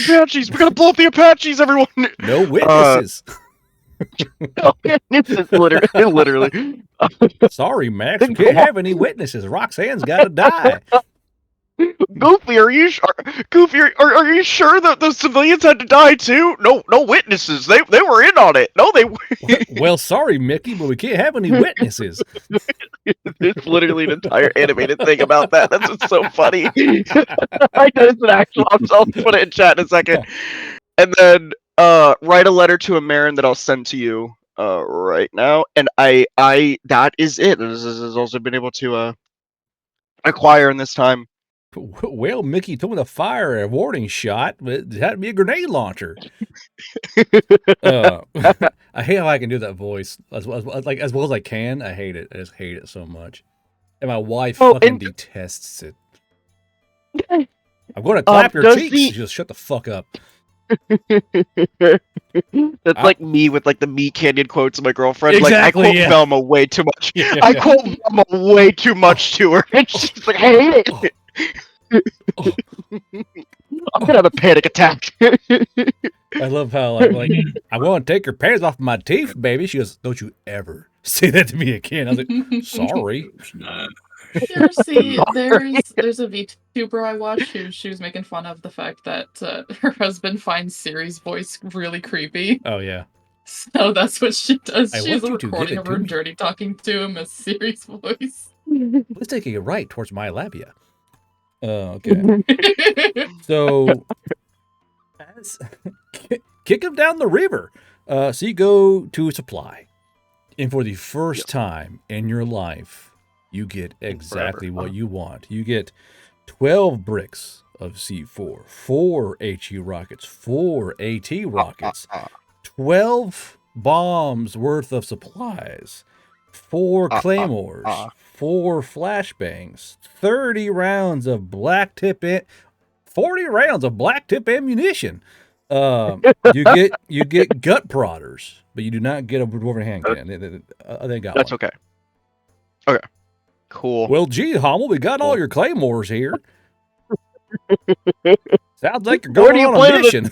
Apaches. We gotta blow up the Apaches, everyone. No witnesses. No witnesses, literally. Sorry, Max. We can't have any witnesses. Roxanne's gotta die. Goofy, are you sure? Goofy, are you sure that the civilians had to die too? No witnesses. They were in on it. No, they. Well, sorry, Mickey, but we can't have any witnesses. There's literally an entire animated thing about that. That's just so funny. I know it's an actual. I'll put it in chat in a second. And then write a letter to a Marin that I'll send to you right now. And I that is it. This has also been able to acquire in this time. Well, Mickey told me to fire a warning shot, but it had to be a grenade launcher. I hate how I can do that voice as well as I can. I hate it. I just hate it so much. And my wife fucking detests it. I'm going to clap your cheeks. Just shut the fuck up. That's like me with like the Me Canyon quotes of my girlfriend. Exactly, like I quote Velma way too much. I quote Velma way too much to her, and she's like, "I hate it." I'm gonna have a panic attack. I love how like I want to take your pants off my teeth, baby. She goes, "Don't you ever say that to me again." I was like, "Sorry." Seriously, there's a VTuber I watch who she was making fun of the fact that her husband finds Siri's voice really creepy. Oh yeah. So that's what she does. I She has a want you to recording give of it her to me. dirty talking to him as Siri's voice. Let's take a right towards my labia. Okay. So kick him down the river. So you go to a supply, and for the first time in your life, you get exactly what you want. You get 12 bricks of C4, 4 HE rockets, 4 AT rockets, 12 bombs worth of supplies, 4 claymores, 4 flashbangs, 30 rounds of black tip 40 rounds of black tip ammunition. You get gut prodders, but you do not get a dwarven hand cannon. They got That's one. okay. Okay. Cool. Well, gee, Hummel, we got all your claymores here. Sounds like you're Where going do you on plan a to- mission.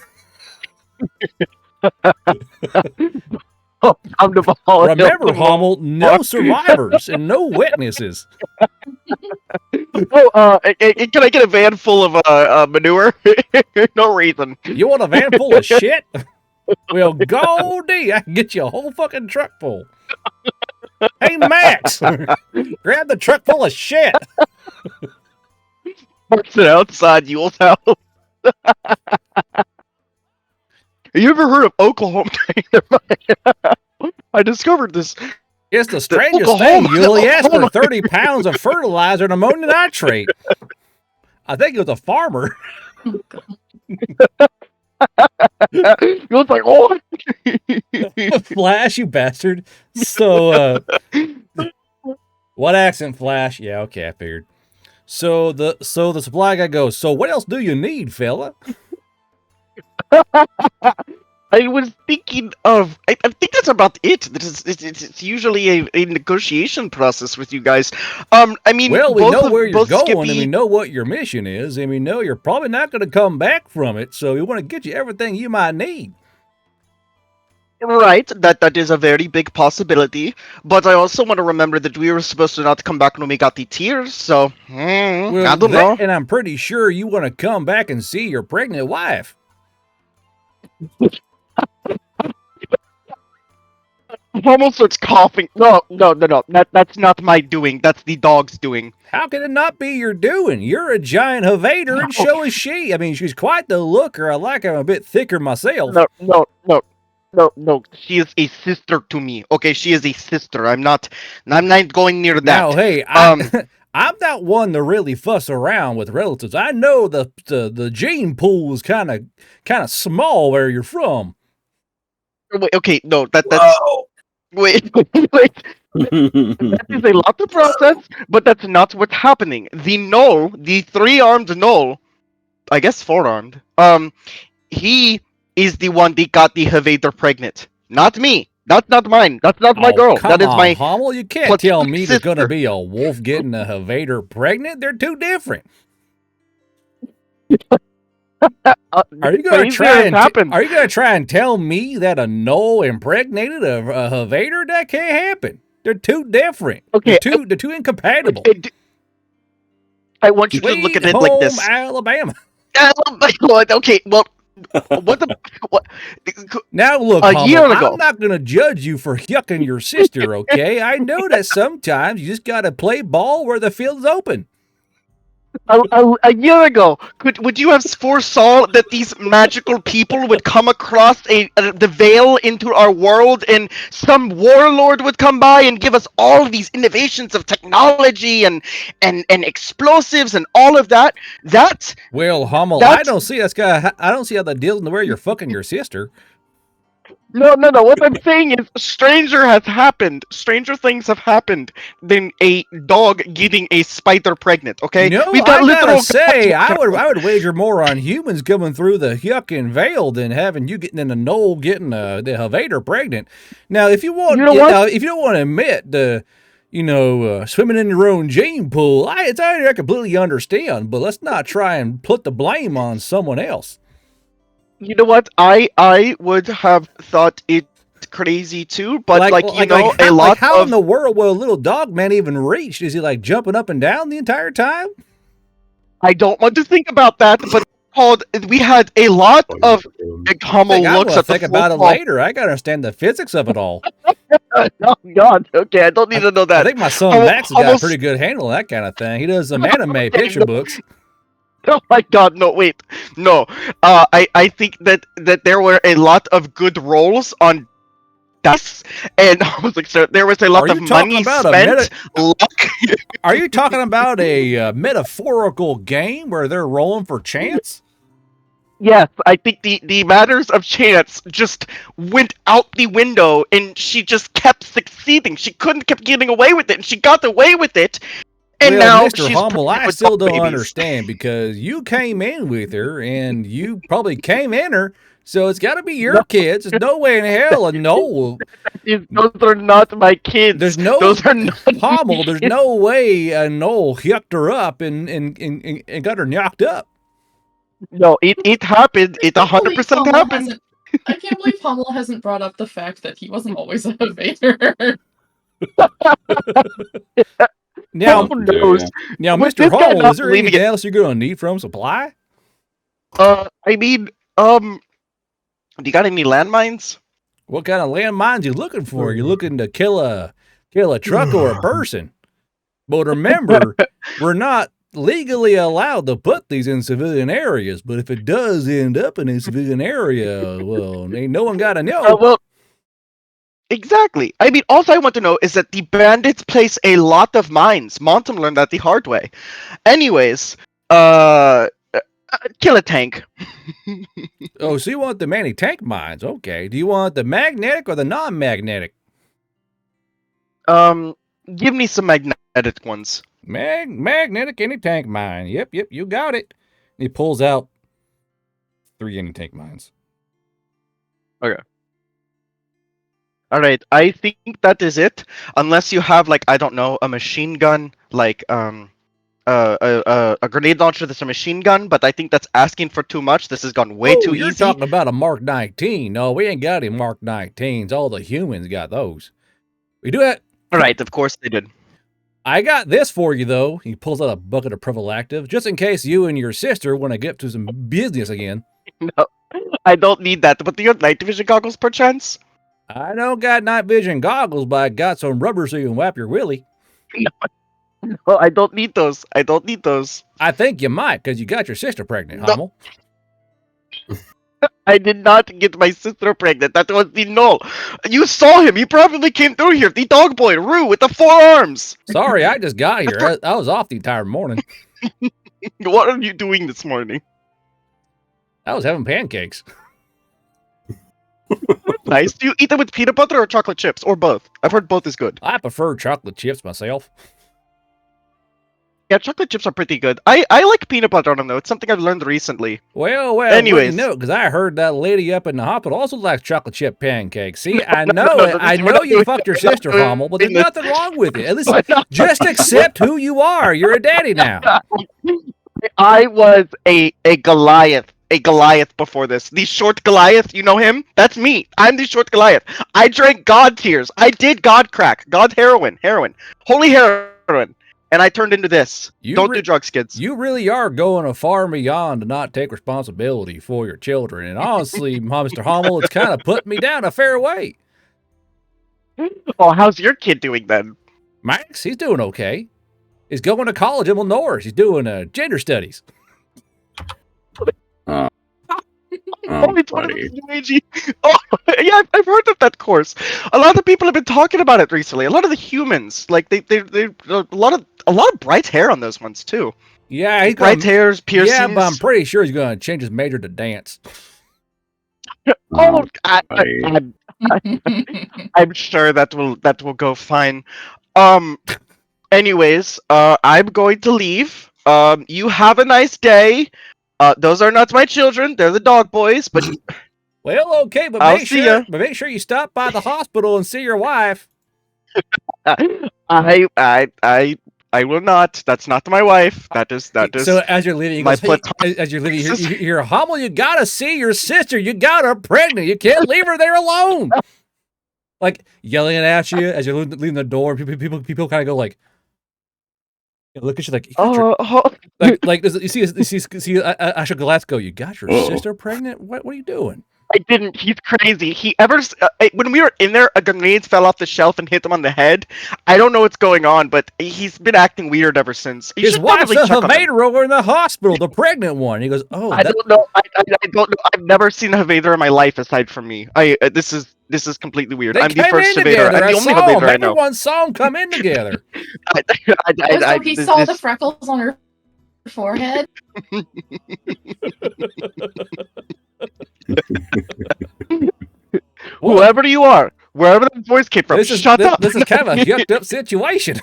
Oh, I'm the ball. Remember, Hummel, no survivors and no witnesses. Oh, can I get a van full of manure? No reason. You want a van full of shit? Well, Goldie, I can get you a whole fucking truck full. Hey, Max, grab the truck full of shit. Parks it outside Yule's house. Have you ever heard of Oklahoma? I discovered this. It's the strangest thing. You only asked for 30 pounds of fertilizer and ammonium nitrate. I think it was a farmer. It was like, oh. Flash, you bastard. So, what accent, Flash? Yeah, okay, I figured. So the supply guy goes, so what else do you need, fella? I was thinking of. I think that's about it. It's usually a negotiation process with you guys. I mean, Well, we know where you're both going, Skippy... and we know what your mission is, and we know you're probably not going to come back from it. So we want to get you everything you might need. Right, that is a very big possibility. But I also want to remember that we were supposed to not come back when we got the tears. So Well, I don't know. And I'm pretty sure you want to come back and see your pregnant wife. Almost starts coughing. No. That's not my doing. That's the dog's doing. How can it not be your doing? You're a giant Havader, and so is she. I mean, she's quite the looker. I like her a bit thicker myself. No. She is a sister to me. Okay, she is a sister. I'm not going near that. Now, hey, I'm not one to really fuss around with relatives. I know the gene pool is kind of small where you're from. Wait, okay, no, that's wait. That is a lot to process, but that's not what's happening. The gnoll, the 3-armed gnoll, I guess 4-armed. He is the one that got the Havader pregnant, not me. That's not mine. That's not my girl. Come That is on, my. Hummel. You can't tell me there's going to be a wolf getting a Havader pregnant. They're too different. Are you going to try and tell me that a gnoll impregnated a Havader? That can't happen. They're too different. Okay, they're too incompatible. I want you to look at it like this. Alabama. Okay, well, what? Now look, a year Hummel, ago. I'm not going to judge you for yucking your sister, okay? I know that sometimes you just got to play ball where the field's open. A year ago, would you have foresaw that these magical people would come across the veil into our world, and some warlord would come by and give us all these innovations of technology and explosives and all of that? Well, Hummel, I don't see how that deals in the way you're fucking your sister. No. What I'm saying is, stranger things have happened than a dog getting a spider pregnant. Okay, No, we've got I gotta literal. say, I would wager more on humans coming through the yucking veil than having you getting in a knoll getting the Havader pregnant. Now, if you want, if you don't want to admit the, swimming in your own gene pool, I completely understand. But let's not try and put the blame on someone else. You know what? I would have thought it crazy too, but how in the world will a little dog man even reach? Is he like jumping up and down the entire time? I don't want to think about that, but we had a lot of Hummel looks at the think about it later. I gotta understand the physics of it all. Oh God, okay, I don't need to know that. I think my son Max has got a pretty good handle on that kind of thing. He does some anime picture books. Oh my God, no, wait, no. I think that there were a lot of good rolls on dice, and I was like, so there was a lot of money spent. Are you talking about a metaphorical game where they're rolling for chance? Yes, I think the matters of chance just went out the window, and she just kept succeeding. She couldn't keep getting away with it, and she got away with it. And now Mr. Hummel, I still don't understand, because you came in with her, and you probably came in her, so it's got to be your kids. There's no way in hell a Noel. Those are not my kids. Those are not Hummel. There's no way a Noel yucked her up and got her knocked up. No, it happened. It I can't believe 100% Hummel happened. hasn't. I can't believe Hummel hasn't brought up the fact that he wasn't always a Vader. Now, Who knows? now, With Mr. this guy Hummel, not is there believing anything it, else you're going to need from supply? I mean, do you got any landmines? What kind of landmines you looking for? You looking to kill a truck or a person? But remember, we're not legally allowed to put these in civilian areas. But if it does end up in a civilian area, well, ain't no one got to know. Well, exactly. I mean, all I want to know is that the bandits place a lot of mines. Montum learned that the hard way. Anyways, kill a tank. Oh, so you want the tank mines? Okay. Do you want the magnetic or the non-magnetic? Give me some magnetic ones. Magnetic anti-tank mine. Yep, you got it. And he pulls out 3 anti-tank mines. Okay. All right. I think that is it. Unless you have, like, I don't know, a machine gun, like a grenade launcher that's a machine gun. But I think that's asking for too much. This has gone way too you're easy. talking about a Mark 19. No, we ain't got any Mark 19s. All the humans got those. We do it. All right. Of course they did. I got this for you, though. He pulls out a bucket of Provolactive, just in case you and your sister want to get to some business again. No, I don't need that. But do you have night vision goggles, perchance? I don't got night vision goggles, but I got some rubber so you can wipe your willy. No, I don't need those. I don't need those. I think you might, because you got your sister pregnant, Hummel. I did not get my sister pregnant. That was the null. You saw him. He probably came through here. The dog boy, Rue, with the 4 arms. Sorry, I just got here. I was off the entire morning. What are you doing this morning? I was having pancakes. Nice. Do you eat them with peanut butter or chocolate chips? Or both? I've heard both is good. I prefer chocolate chips myself. Yeah, chocolate chips are pretty good. I like peanut butter on them, though. It's something I've learned recently. Well, anyways. No, because I heard that lady up in the hospital also likes chocolate chip pancakes. See, I know it. I know you fucked your sister, Hummel, but there's nothing wrong with it. At least just accept who you are. You're a daddy now. I was a Goliath. A Goliath before this. The short Goliath, you know him? That's me. I'm the short Goliath. I drank God tears. I did God crack. God heroin. Holy heroin. And I turned into this. Don't do drugs, kids. You really are going a far beyond to not take responsibility for your children. And honestly, Mr. Hummel, it's kind of put me down a fair way. Oh, how's your kid doing then? Max, he's doing okay. He's going to college in Illinois. He's doing gender studies. It's one of those UAG. Oh, yeah, I've heard of that course. A lot of people have been talking about it recently. A lot of the humans, like they a lot of bright hair on those ones too. Yeah, he's bright hairs, piercings. Yeah, but I'm pretty sure he's going to change his major to dance. Oh, I'm sure that will go fine. Anyways, I'm going to leave. You have a nice day. Those are not my children; they're the dog boys. But well, okay, but I'll see ya. make sure you stop by the hospital and see your wife. I will not. That's not my wife. That is. So as you're leaving, my as you're leaving, you're Hummel. You gotta see your sister. You got her pregnant. You can't leave her there alone. Like yelling at you as you're leaving the door. People kind of go like. Look at you like, like you see Asha Galatzko, you got your sister pregnant? What are you doing? I didn't. He's crazy. When we were in there, a grenade fell off the shelf and hit him on the head. I don't know what's going on, but he's been acting weird ever since. His wife's a Havader over in the hospital, the pregnant one. He goes, oh, I don't know. I don't know. I've never seen a Havader in my life aside from me. This is completely weird. I'm the first Havader. I'm the only Havader I know. Everyone saw them come in together. He saw the freckles on her forehead. Whoever you are, wherever that voice came from, shut up. This is kind of a yucked up situation.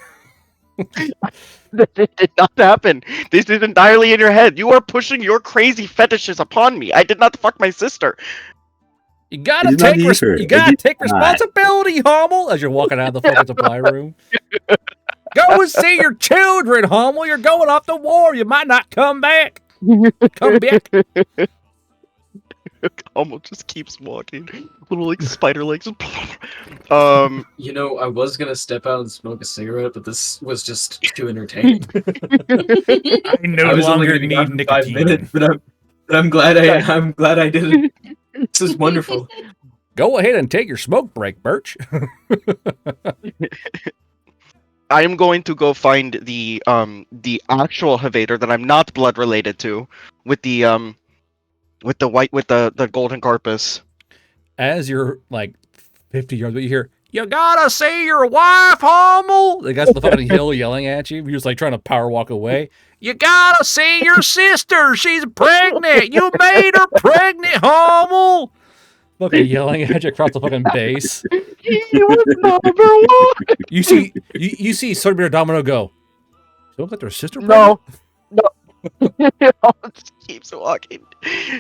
This did not happen. This is entirely in your head. You are pushing your crazy fetishes upon me. I did not fuck my sister. You gotta take responsibility, Hummel, as you're walking out of the fucking supply room. Go and see your children, Hummel. You're going off to war. You might not come back. Come back. Almost just keeps walking. Little like spider legs. You know, I was gonna step out and smoke a cigarette, but this was just too entertaining. I no I was only longer gonna be gone need for 5 minutes, nicotine. but I'm glad I did it. This is wonderful. Go ahead and take your smoke break, Birch. I am going to go find the actual Havader that I'm not blood related to, with the the golden carpus. As you're like 50 yards away, you hear, "You gotta see your wife, Hummel!" The guy's on the fucking hill yelling at you. You're just like trying to power walk away. "You gotta see your sister! She's pregnant! You made her pregnant, Hummel!" Fucking yelling at you across the fucking base. He was number one. You see Sorbir Domino go, "Don't let their sister No. Just keeps walking.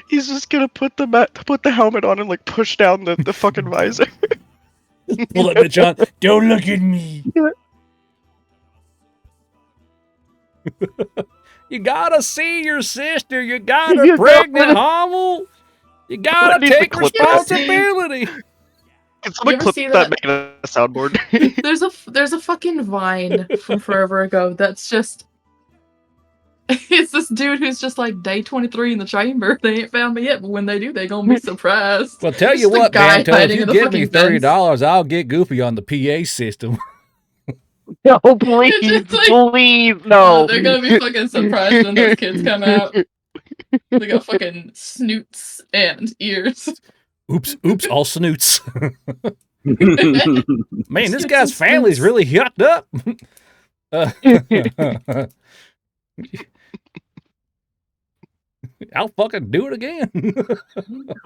He's just gonna put the helmet on and like push down the fucking visor. pull that bitch on. Don't look at me. You gotta see your sister. You got her pregnant, Hummel. You gotta take responsibility. Can someone ever clip see that, that? make it a soundboard? There's a fucking Vine from forever ago that's just it's this dude who's just like day 23 in the chamber. They ain't found me yet, but when they do, they gonna be surprised. Well, tell you Just a what, guy Banto, if hiding you in the give me fucking fence. $30, I'll get goofy on the PA system. No, please, please, no. They're gonna be fucking surprised when those kids come out. They got fucking snoots and ears. Oops, all snoots. Man, this guy's family's really yucked up. I'll fucking do it again.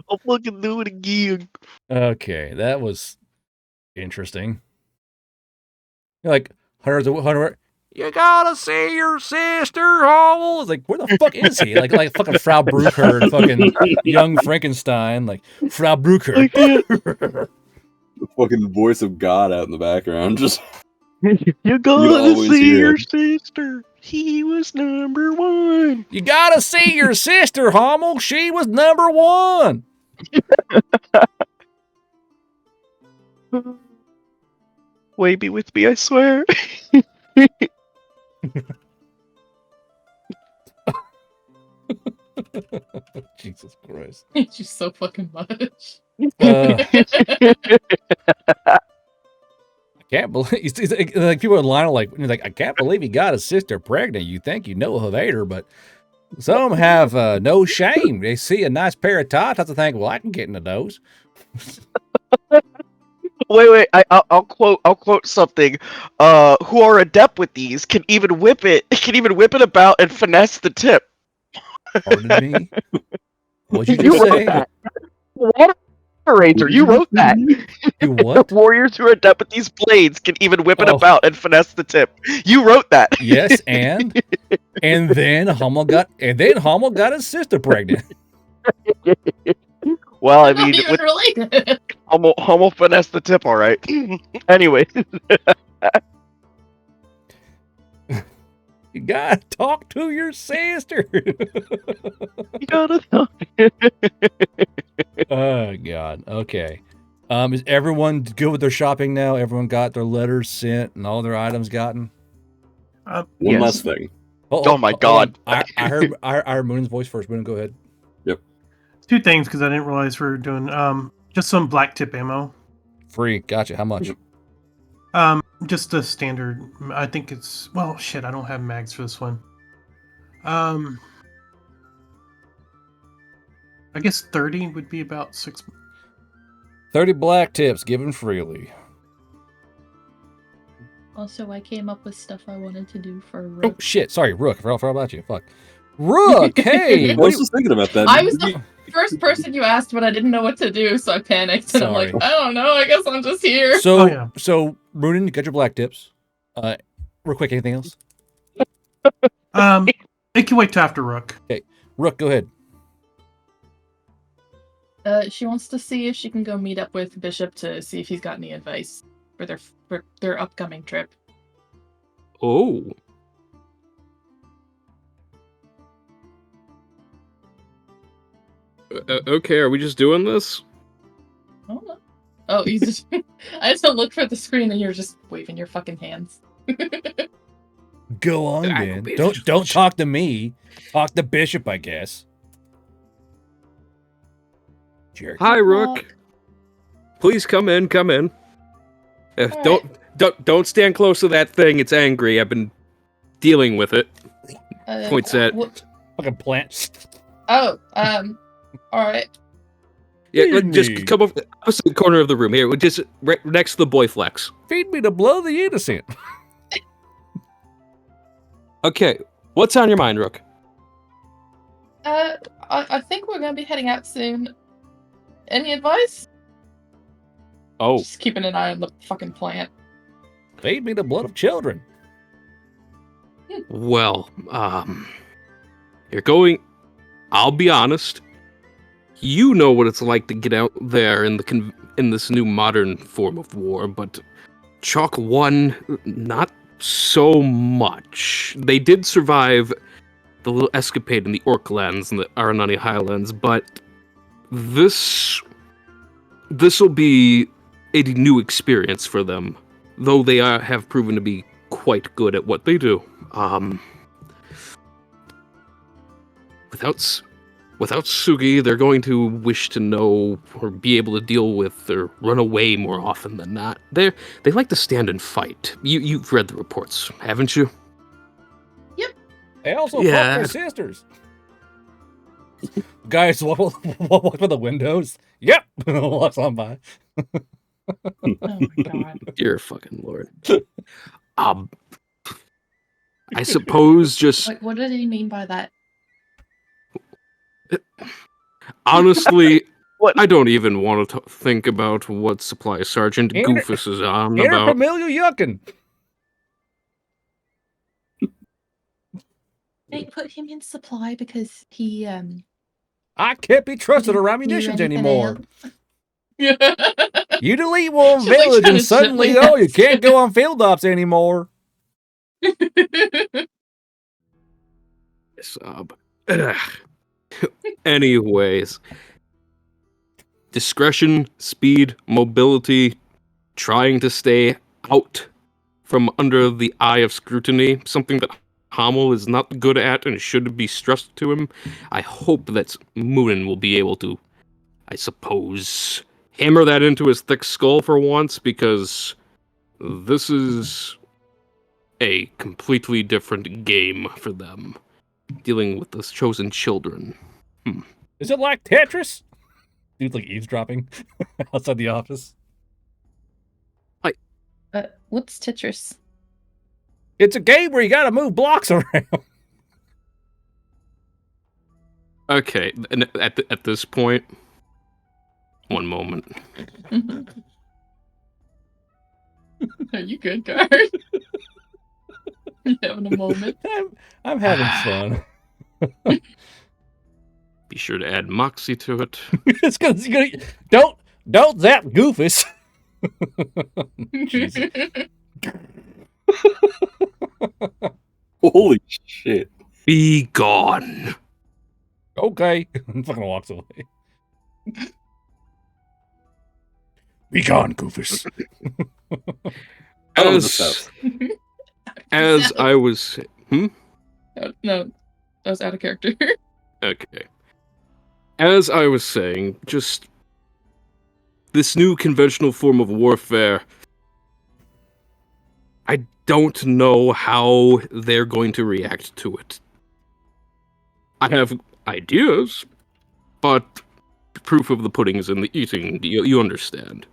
I'll fucking do it again. Okay, that was interesting. You're like, Hunter, you gotta see your sister, Howell. It's like, where the fuck is he? Like fucking Frau Brucker and fucking young Frankenstein. Like, Frau Brucker. The fucking voice of God out in the background. Just You gotta always see hear your it. sister. He was number one. You gotta see your sister, Hummel. She was number one. Way be with me, I swear. Jesus Christ. Hate you so fucking much. I can't believe it's like people in line are like, I can't believe he got his sister pregnant. You think you know Havader, but some have no shame. They see a nice pair of tots and think, well, I can get into those. Wait, I'll quote something. Who are adept with these can even whip it about and finesse the tip. Pardon me? What'd you just say? Moderator, you wrote that. You what? Warriors who are adept with these blades can even whip it Oh. about and finesse the tip. You wrote that. Yes, and then Hummel got his sister pregnant. Well, I Not mean, even with related. Hummel finesse the tip, all right. Anyway, You gotta talk to your sister. you gotta talk. Oh God. Okay. Is everyone good with their shopping now? Everyone got their letters sent and all their items gotten? One Yes. last thing. Oh my God. I heard Moon's voice first. Moon, go ahead. Yep. Two things because I didn't realize we were doing just some black tip ammo. Free. Gotcha. How much? Just the standard. I think it's shit. I don't have mags for this one. I guess 30 would be about 6. 30 black tips given freely. Also, I came up with stuff I wanted to do for Oh Rook. shit! Sorry, Rook. I forgot about you. Fuck. Rook. Hey. I was just thinking about that. I was the first person you asked, but I didn't know what to do, so I panicked. And I'm like, Sorry. I don't know. I guess I'm just here. So, Moonin, you got your black tips. Real quick, anything else? It can wait till after Rook. Okay, Rook, go ahead. She wants to see if she can go meet up with Bishop to see if he's got any advice for their upcoming trip. Oh. Okay, are we just doing this? I don't know. Oh, you just I just don't look for the screen and you're just waving your fucking hands. Go on, then. Don't talk to me. Talk to Bishop, I guess. Jerk. Hi, Rook. Please come in. Come in. Don't stand close to that thing. It's angry. I've been dealing with it. Points at fucking plant. Oh, all right. Yeah, Feed just me. come over opposite the corner of the room here, just right next to the boy flex. Feed me to blow the innocent. Okay, what's on your mind, Rook? I think we're gonna be heading out soon. Any advice? Oh, Just keeping an eye on the fucking plant. Feed me the blood of children. well, you're going. I'll be honest. You know what it's like to get out there in in this new modern form of war, but Chalk 1, not so much. They did survive the little escapade in the Orc lands and the Aranani Highlands, but this will be a new experience for them, though they have proven to be quite good at what they do. Without Sugi, they're going to wish to know or be able to deal with or run away more often than not. They like to stand and fight. You've read the reports, haven't you? Yep. They also fuck their sisters. Guys, walk by the windows. Yep. Walks on by. Oh my god. Dear fucking lord. I suppose just Like, what did he mean by that? honestly, I don't even want to think about what Supply Sergeant Goofus is on about. Familiar yuckin'. They put him in supply because he I can't be trusted around do munitions anything anymore. else. You delete one She's like village trying and to suddenly, gently you ask can't go on field ops anymore. Sob. Anyways, discretion, speed, mobility, trying to stay out from under the eye of scrutiny, something that Hamel is not good at and should be stressed to him. I hope that Moonin will be able to, I suppose, hammer that into his thick skull for once, because this is a completely different game for them, dealing with the chosen children. Is it like Tetris? Dude's like eavesdropping outside the office. What's Tetris? It's a game where you gotta move blocks around. Okay, and at this point, one moment. Are you good, guard? You having a moment? I'm having fun. Be sure to add moxie to it. It's gonna don't zap Goofus. Jesus. Holy shit. Be gone. Okay. Fucking walks away. Be gone, Goofus. As I was... No, that was out of character. Okay. As I was saying, just... this new conventional form of warfare... I don't know how they're going to react to it. I have ideas, but proof of the pudding is in the eating. You understand.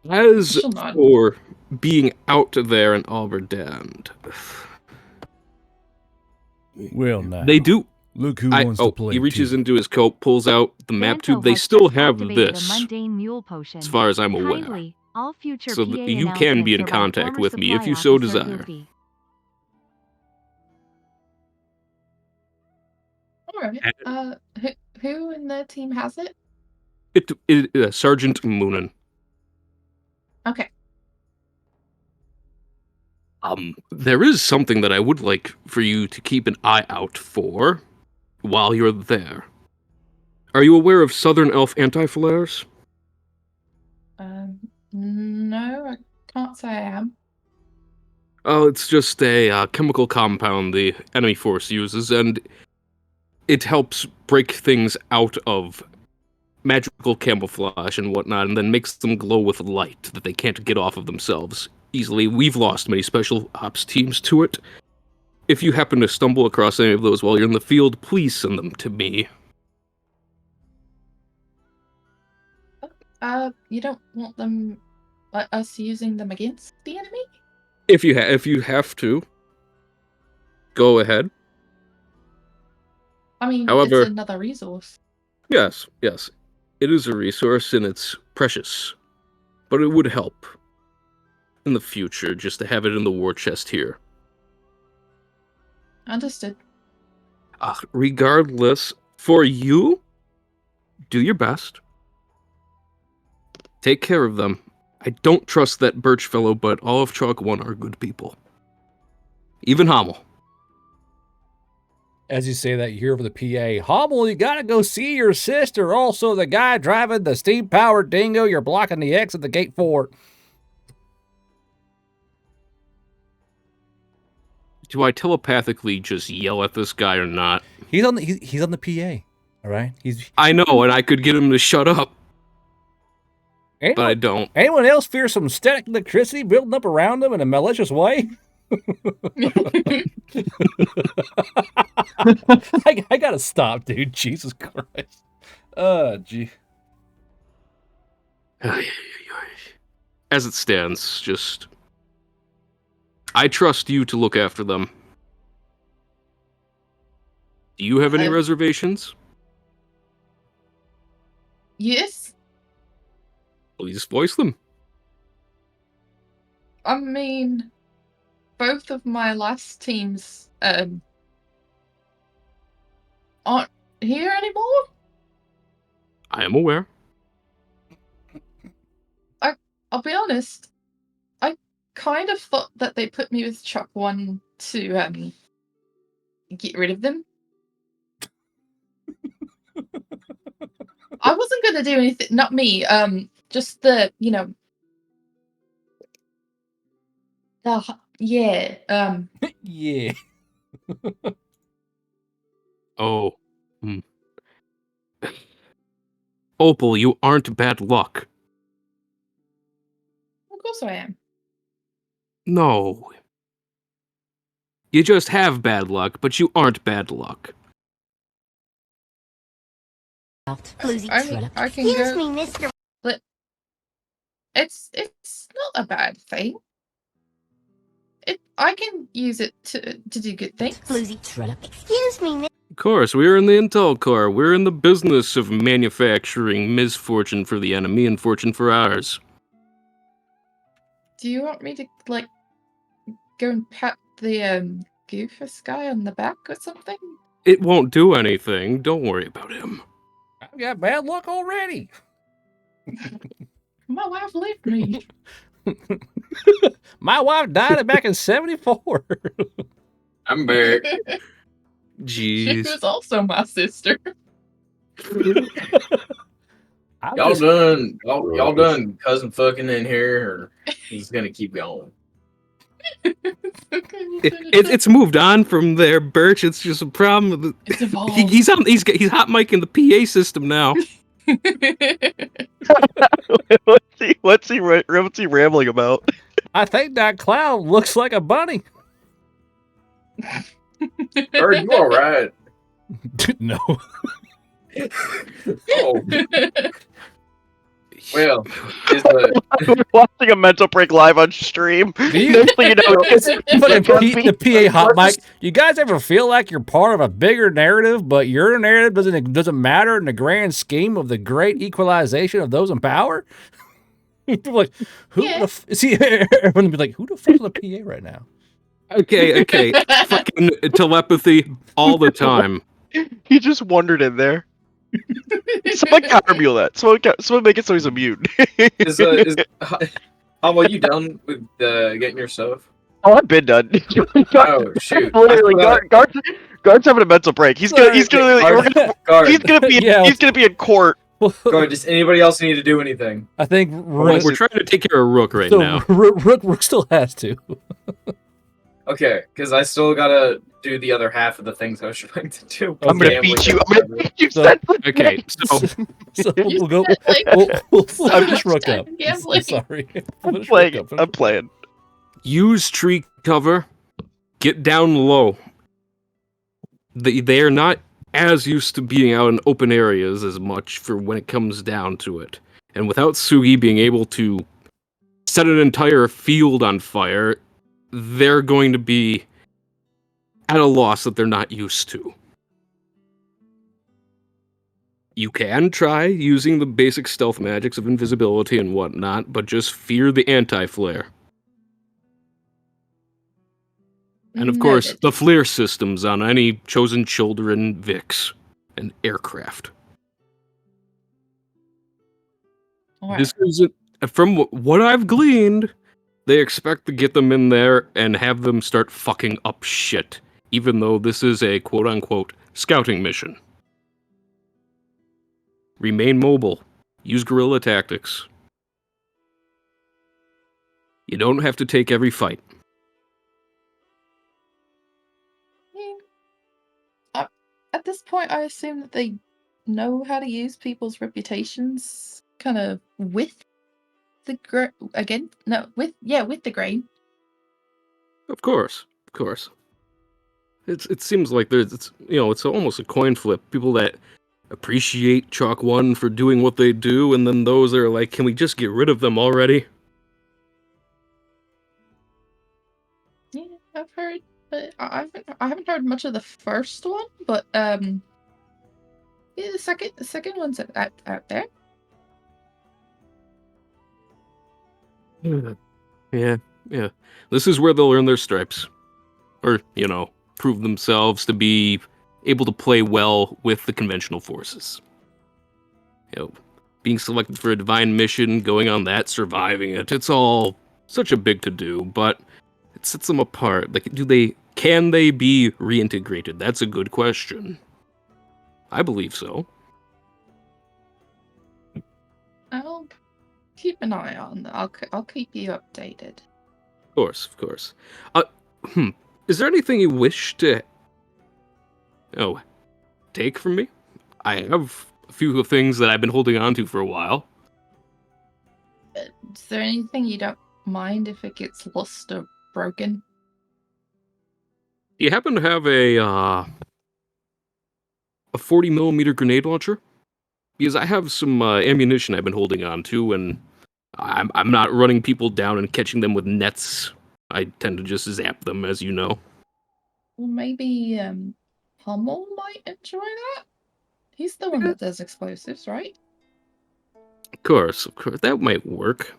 As for being out there in Alberdand, well, now they do. Look who wants to play. He reaches too. into his coat, pulls out the map Santo tube. They has still just have activated this, a mundane mule potion. as far as I'm aware. Kindly, all future So PA that you can be in announcements are by contact former with me if supply you so officer desire. Goofy. All right. Who in the team has it? Sergeant Moonin. Okay. There is something that I would like for you to keep an eye out for while you're there. Are you aware of Southern Elf anti-flares? No, I can't say I am. Oh, it's just a chemical compound the enemy force uses, and it helps break things out of magical camouflage and whatnot, and then makes them glow with light that they can't get off of themselves easily. We've lost many special ops teams to it. If you happen to stumble across any of those while you're in the field, please send them to me. You don't want them, us using them against the enemy? If you have to, go ahead. I mean, However, it's another resource. yes, it is a resource and it's precious, but it would help in the future just to have it in the war chest here. Understood. Regardless, for you, do your best. Take care of them. I don't trust that Birch fellow, but all of Chalk 1 are good people. Even Hommel. As you say that, you hear over the PA, Hommel, you gotta go see your sister. Also, the guy driving the steam-powered dingo, you're blocking the exit at the gate 4. Do I telepathically just yell at this guy or not? He's on the PA, all right? I know, and I could get him to shut up, but I don't. Anyone else fear some static electricity building up around them in a malicious way? I gotta stop, dude. Jesus Christ. Gee. As it stands, just... I trust you to look after them. Do you have any reservations? Yes. Please voice them. I mean, both of my last teams aren't here anymore. I am aware. I'll be honest. I kind of thought that they put me with Chuck 1 to get rid of them. I wasn't gonna do anything. Not me. Just the yeah. Yeah. Oh. Opal, you aren't bad luck. Of course I am. No. You just have bad luck, but you aren't bad luck. I can Excuse go, me, Mr. but it's not a bad thing. I can use it to do good things. Excuse me, Of course, we're in the Intel Corps. We're in the business of manufacturing misfortune for the enemy and fortune for ours. Do you want me to go and pat the goofus guy on the back or something? It won't do anything. Don't worry about him. I've got bad luck already. My wife left me. My wife died back in 74. I'm back. She Jeez. was also my sister. Y'all done cousin fucking in here, or he's gonna keep going? It's moved on from there, Birch. It's just a problem with It's evolved. he's hot micing the PA system now. What's he rambling about? I think that cloud looks like a bunny. Are you all right? No. Oh. Well, is the We're watching a mental break live on stream. Next thing you know, it's the PA hot mic. You guys ever feel like you're part of a bigger narrative, but your narrative doesn't matter in the grand scheme of the great equalization of those in power? People like, who see? Everyone would be like, who the fuck is the PA right now? Okay. Fucking telepathy all the time. He just wandered in there. Someone countermule that. Someone make it so he's immune. How are you done with getting your stuff? Oh, I've been done. Oh shoot! Literally, Guard's having a mental break. He's gonna be Yeah, he's gonna be in court. Guard, does anybody else need to do anything? I think We're trying to take care of Rook right so now. Rook still has to. Okay, because I still gotta do the other half of the things I was trying to do. I'm gonna beat you. I'm gonna beat you. Okay, so So we'll go. said, like, We'll so finish much Rook time up. gambling. Sorry. I'm Finish playing. Rook up. I'm playing. use tree cover. Get down low. They are not as used to being out in open areas as much for when it comes down to it. And without Sugi being able to set an entire field on fire, they're going to be at a loss that they're not used to. You can try using the basic stealth magics of invisibility and whatnot, but just fear the anti-flare. And of course, Noted. the flare systems on any chosen children, Vix, and aircraft. Alright. This isn't, from what I've gleaned, they expect to get them in there and have them start fucking up shit, even though this is a quote-unquote scouting mission. Remain mobile. Use guerrilla tactics. You don't have to take every fight. At this point, I assume that they know how to use people's reputations, kind of with the with the grain. Of course. It seems like it's almost a coin flip. People that appreciate Chalk 1 for doing what they do, and then those that are like, can we just get rid of them already? Yeah, I've heard, but I haven't heard much of the first one, but yeah, the second one's out there. Yeah. This is where they'll earn their stripes. Or, prove themselves to be able to play well with the conventional forces. Being selected for a divine mission, going on that, surviving it, it's all such a big to-do, but it sets them apart. Like, can they be reintegrated? That's a good question. I believe so. I'll keep an eye on that. I'll keep you updated. Of course. Is there anything you wish to take from me? I have a few things that I've been holding on to for a while. Is there anything you don't mind if it gets lost or broken? Do you happen to have a 40mm grenade launcher? Because I have some ammunition I've been holding on to, and I'm not running people down and catching them with nets. I tend to just zap them, as you know. Well, maybe Hummel might enjoy that. He's the one that does explosives, right? Of course, that might work.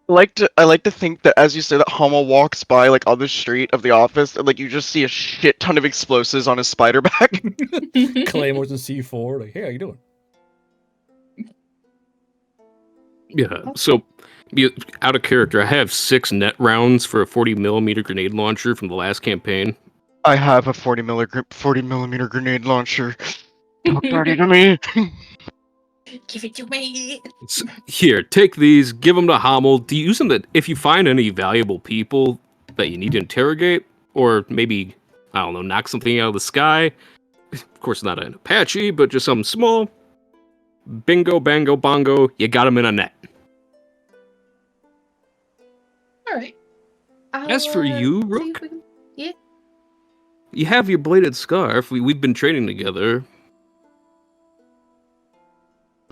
I like to think that as you say that Hummel walks by like on the street of the office and like you just see a shit ton of explosives on his spider back. Claymores and C4. Like, hey, how you doing? Yeah, so out of character, I have 6 net rounds for a 40mm grenade launcher from the last campaign. I have a 40mm grenade launcher. Talk dirty to me. Give it to me. Here, take these, give them to Hummel. Do you use them if you find any valuable people that you need to interrogate, or maybe, I don't know, knock something out of the sky. Of course, not an Apache, but just something small. Bingo, bango, bongo, you got them in a net. Alright. As for you, Rook, Yeah. you have your bladed scarf. We've been training together.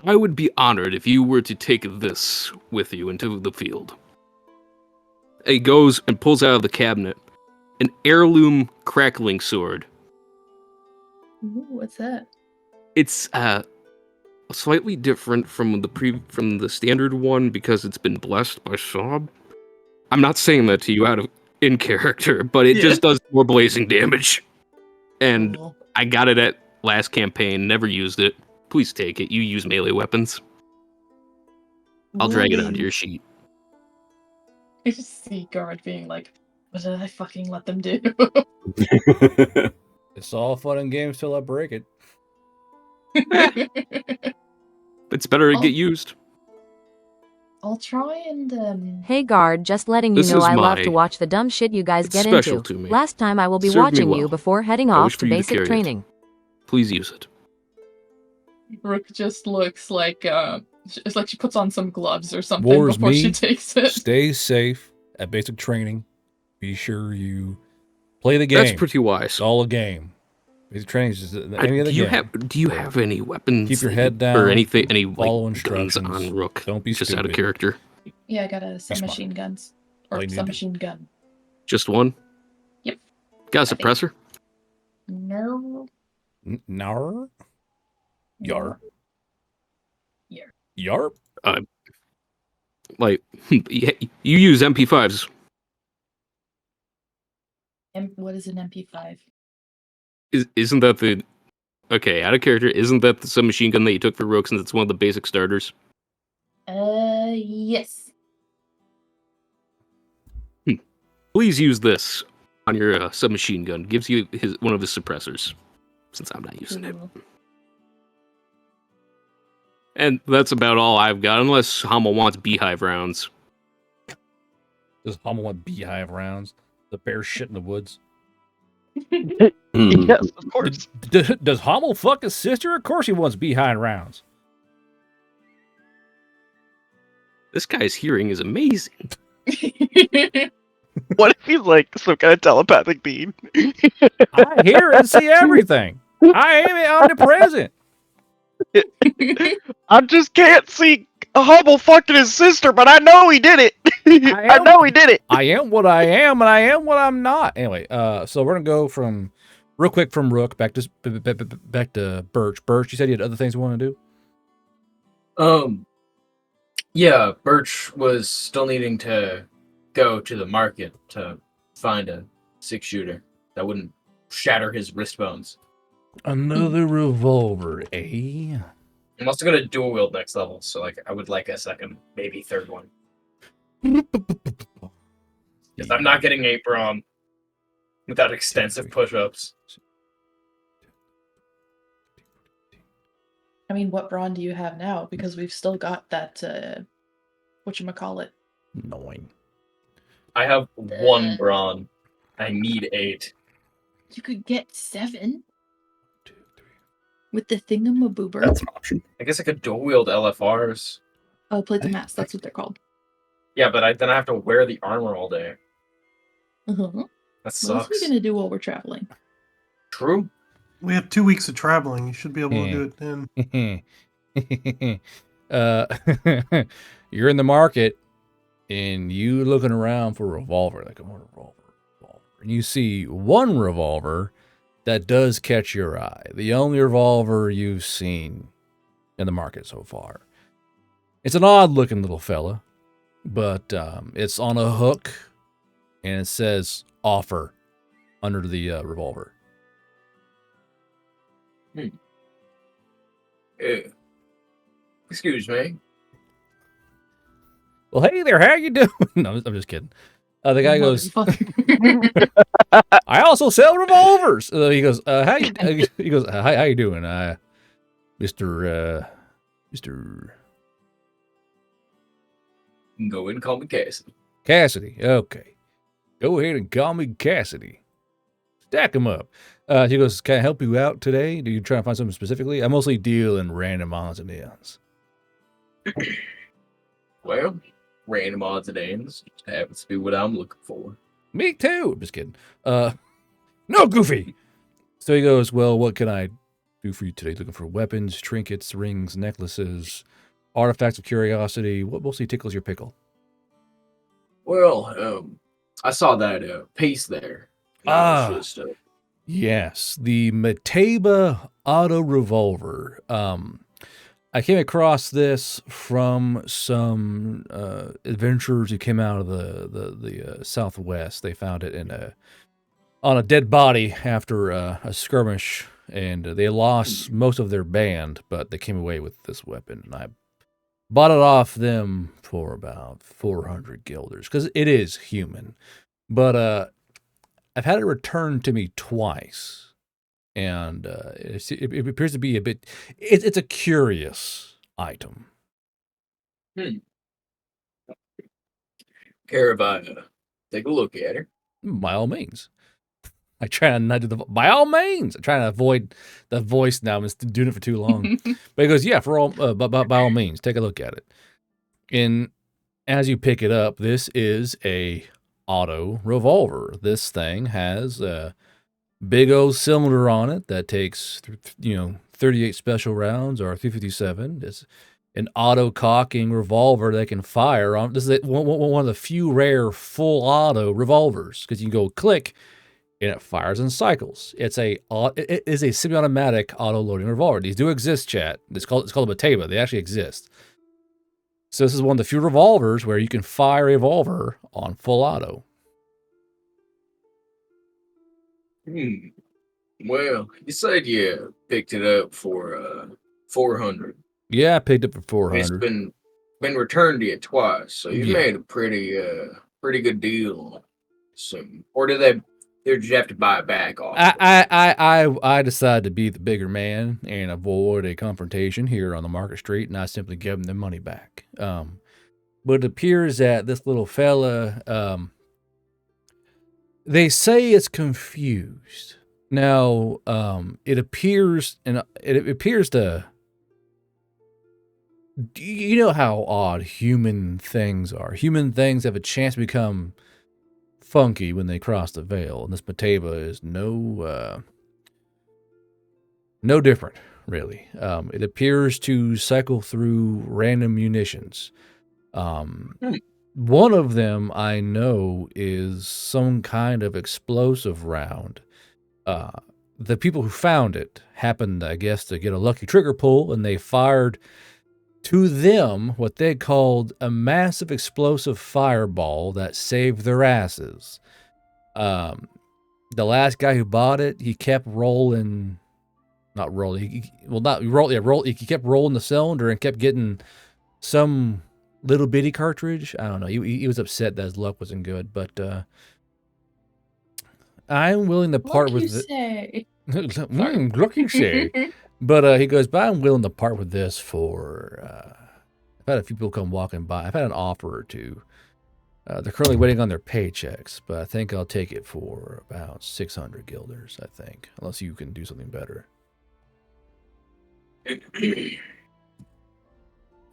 I would be honored if you were to take this with you into the field. He goes and pulls out of the cabinet an heirloom crackling sword. Ooh, what's that? It's slightly different from the standard one because it's been blessed by Sob. I'm not saying that to you in character, but it just does more blazing damage. And I got it at last campaign, never used it. Please take it. You use melee weapons. I'll drag it onto your sheet. I just see Guard being like, what did I fucking let them do? It's all fun and games till I break it. It's better to get used. I'll try and Hey guard, just letting you This know is I love to my- watch the dumb shit you guys it's get special into. to me. Last time I will be Served me watching you well. before heading I wish off for to you to basic carry it. training. Please use it. Rook just looks like it's like she puts on some gloves or something War's before she me. takes it. Stay safe at basic training. Be sure you play the game. That's pretty wise. It's all a game. Basic training is just any other do you game. have any weapons? Keep your head down. Or anything? Any Follow like guns instructions. on Rook? Don't be just out of stupid. character. Yeah, I got a smart. submachine guns. All Or you need to submachine gun. Just one. Yep. Got a suppressor? No. Nar? Yar. Yar. Yarp? Like you use MP5s. What is an MP5? Isn't that the okay? Out of character. Isn't that the submachine gun that you took for Rook since it's one of the basic starters? Yes. Please use this on your submachine gun. Gives you one of his suppressors. Since I'm not using it. And that's about all I've got, unless Hummel wants beehive rounds. Does Hummel want beehive rounds? The bear shit in the woods? Yes, of course. Does Hummel fuck his sister? Of course he wants beehive rounds. This guy's hearing is amazing. What if he's like some kind of telepathic being? I hear and see everything. I am omnipresent. I just can't see Hubble fucking his sister, but I know he did it. I know he did it. I am what I am, and I am what I'm not. Anyway, so we're gonna go from real quick from Rook back to Birch. Birch, you said you had other things you want to do. Yeah, Birch was still needing to go to the market to find a 6-shooter that wouldn't shatter his wrist bones. Another revolver, eh? I'm also gonna dual wield next level, so like I would like a second, maybe third one. Because I'm not getting 8 brawn without extensive push-ups. I mean, what brawn do you have now? Because we've still got that, whatchamacallit. 9. I have 1 brawn. I need 8. You could get 7? With the thingamaboober? That's an option. I guess I could dual wield LFRs. Oh, plate the mask, that's what they're called. Yeah, but then I have to wear the armor all day. Uh-huh. That What else sucks. are we gonna do while we're traveling? True. We have 2 weeks of traveling. You should be able to do it then. You're in the market, and you looking around for a revolver. Like, I want a revolver. And you see one revolver that does catch your eye. The only revolver you've seen in the market so far. It's an odd-looking little fella, but it's on a hook, and it says "offer" under the revolver. Excuse me. Well, hey there, how you doing? No, I'm just kidding. The guy goes, I also sell revolvers. He goes, how you? He goes, hi, how you doing, Mister? Go in and call me Cassidy. Cassidy. Okay, go ahead and call me Cassidy. Stack them up. He goes, can I help you out today? Do you try to find something specifically? I mostly deal in random odds and ends. Well, random odds and ends just happens to be what I'm looking for. Me too. I'm just kidding. No, Goofy. So he goes, well, what can I do for you today? Looking for weapons, trinkets, rings, necklaces, artifacts of curiosity. What mostly tickles your pickle? Well, I saw that piece there. Yes, the Mateba Auto Revolver. I came across this from some adventurers who came out of the Southwest. They found it on a dead body after a skirmish, and they lost most of their band, but they came away with this weapon, and I bought it off them for about 400 guilders, because it is human. But I've had it returned to me twice, and it appears to be a bit. It's a curious item. Care if I take a look at her? By all means. I try to not do the by all means. I try to avoid the voice now. I've been doing it for too long. But he goes, yeah, for all, by all means, take a look at it. And as you pick it up, this is a auto revolver. This thing has a big old cylinder on it that takes 38 special rounds or 357. It's an auto cocking revolver that can fire on. This is one of the few rare full auto revolvers because you can go click and it fires in cycles. It is a semi-automatic auto loading revolver. These do exist, chat. It's called a Bateva. They actually exist. So this is one of the few revolvers where you can fire a revolver on full auto. Well, you said you picked it up for 400. Yeah, I picked it for It's 400. been returned to you twice, so you Yeah. made a pretty good deal. Or did you have to buy it back off? I decided to be the bigger man and avoid a confrontation here on the market street, and I simply gave them their money back. But it appears that this little fella, they say it's confused. Now, it appears to. You know how odd human things are. Human things have a chance to become funky when they cross the veil, and this Bateva is no different, really. It appears to cycle through random munitions. One of them I know is some kind of explosive round. The people who found it happened, I guess, to get a lucky trigger pull, and they fired to them what they called a massive explosive fireball that saved their asses. The last guy who bought it, he kept rolling, not rolling. He kept rolling the cylinder and kept getting some little bitty cartridge. I don't know. He was upset that his luck wasn't good, but I'm willing to part with say? Look, you say. But he goes, but I'm willing to part with this for. I've had a few people come walking by. I've had an offer or two. They're currently waiting on their paychecks, but I think I'll take it for about 600 guilders, I think. Unless you can do something better.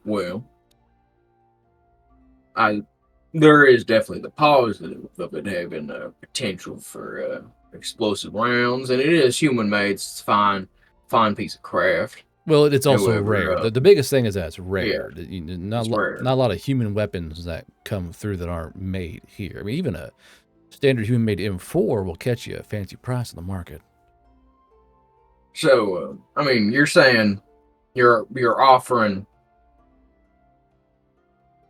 Well, there is definitely the positive of it having potential for explosive rounds, and it is human made. It's a fine piece of craft. Well, it's also However, rare. The biggest thing is that it's rare. Yeah, Not rare. a lot of human weapons that come through that aren't made here. I mean, even a standard human-made M4 will catch you a fancy price in the market. So, I mean, you're saying you're offering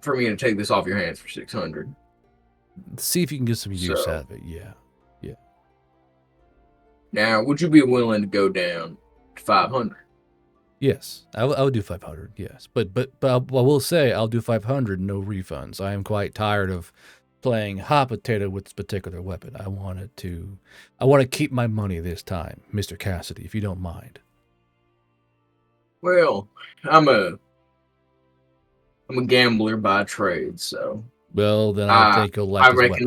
for me to take this off your hands for 600. See if you can get some use So- out of it. Yeah. Now, would you be willing to go down to 500? Yes, I would do 500. Yes, but I will say I'll do 500. No refunds. I am quite tired of playing hot potato with this particular weapon. I want to keep my money this time, Mr. Cassidy, if you don't mind. Well, I'm a gambler by trade, so Well, then I think you'll like I this reckon weapon.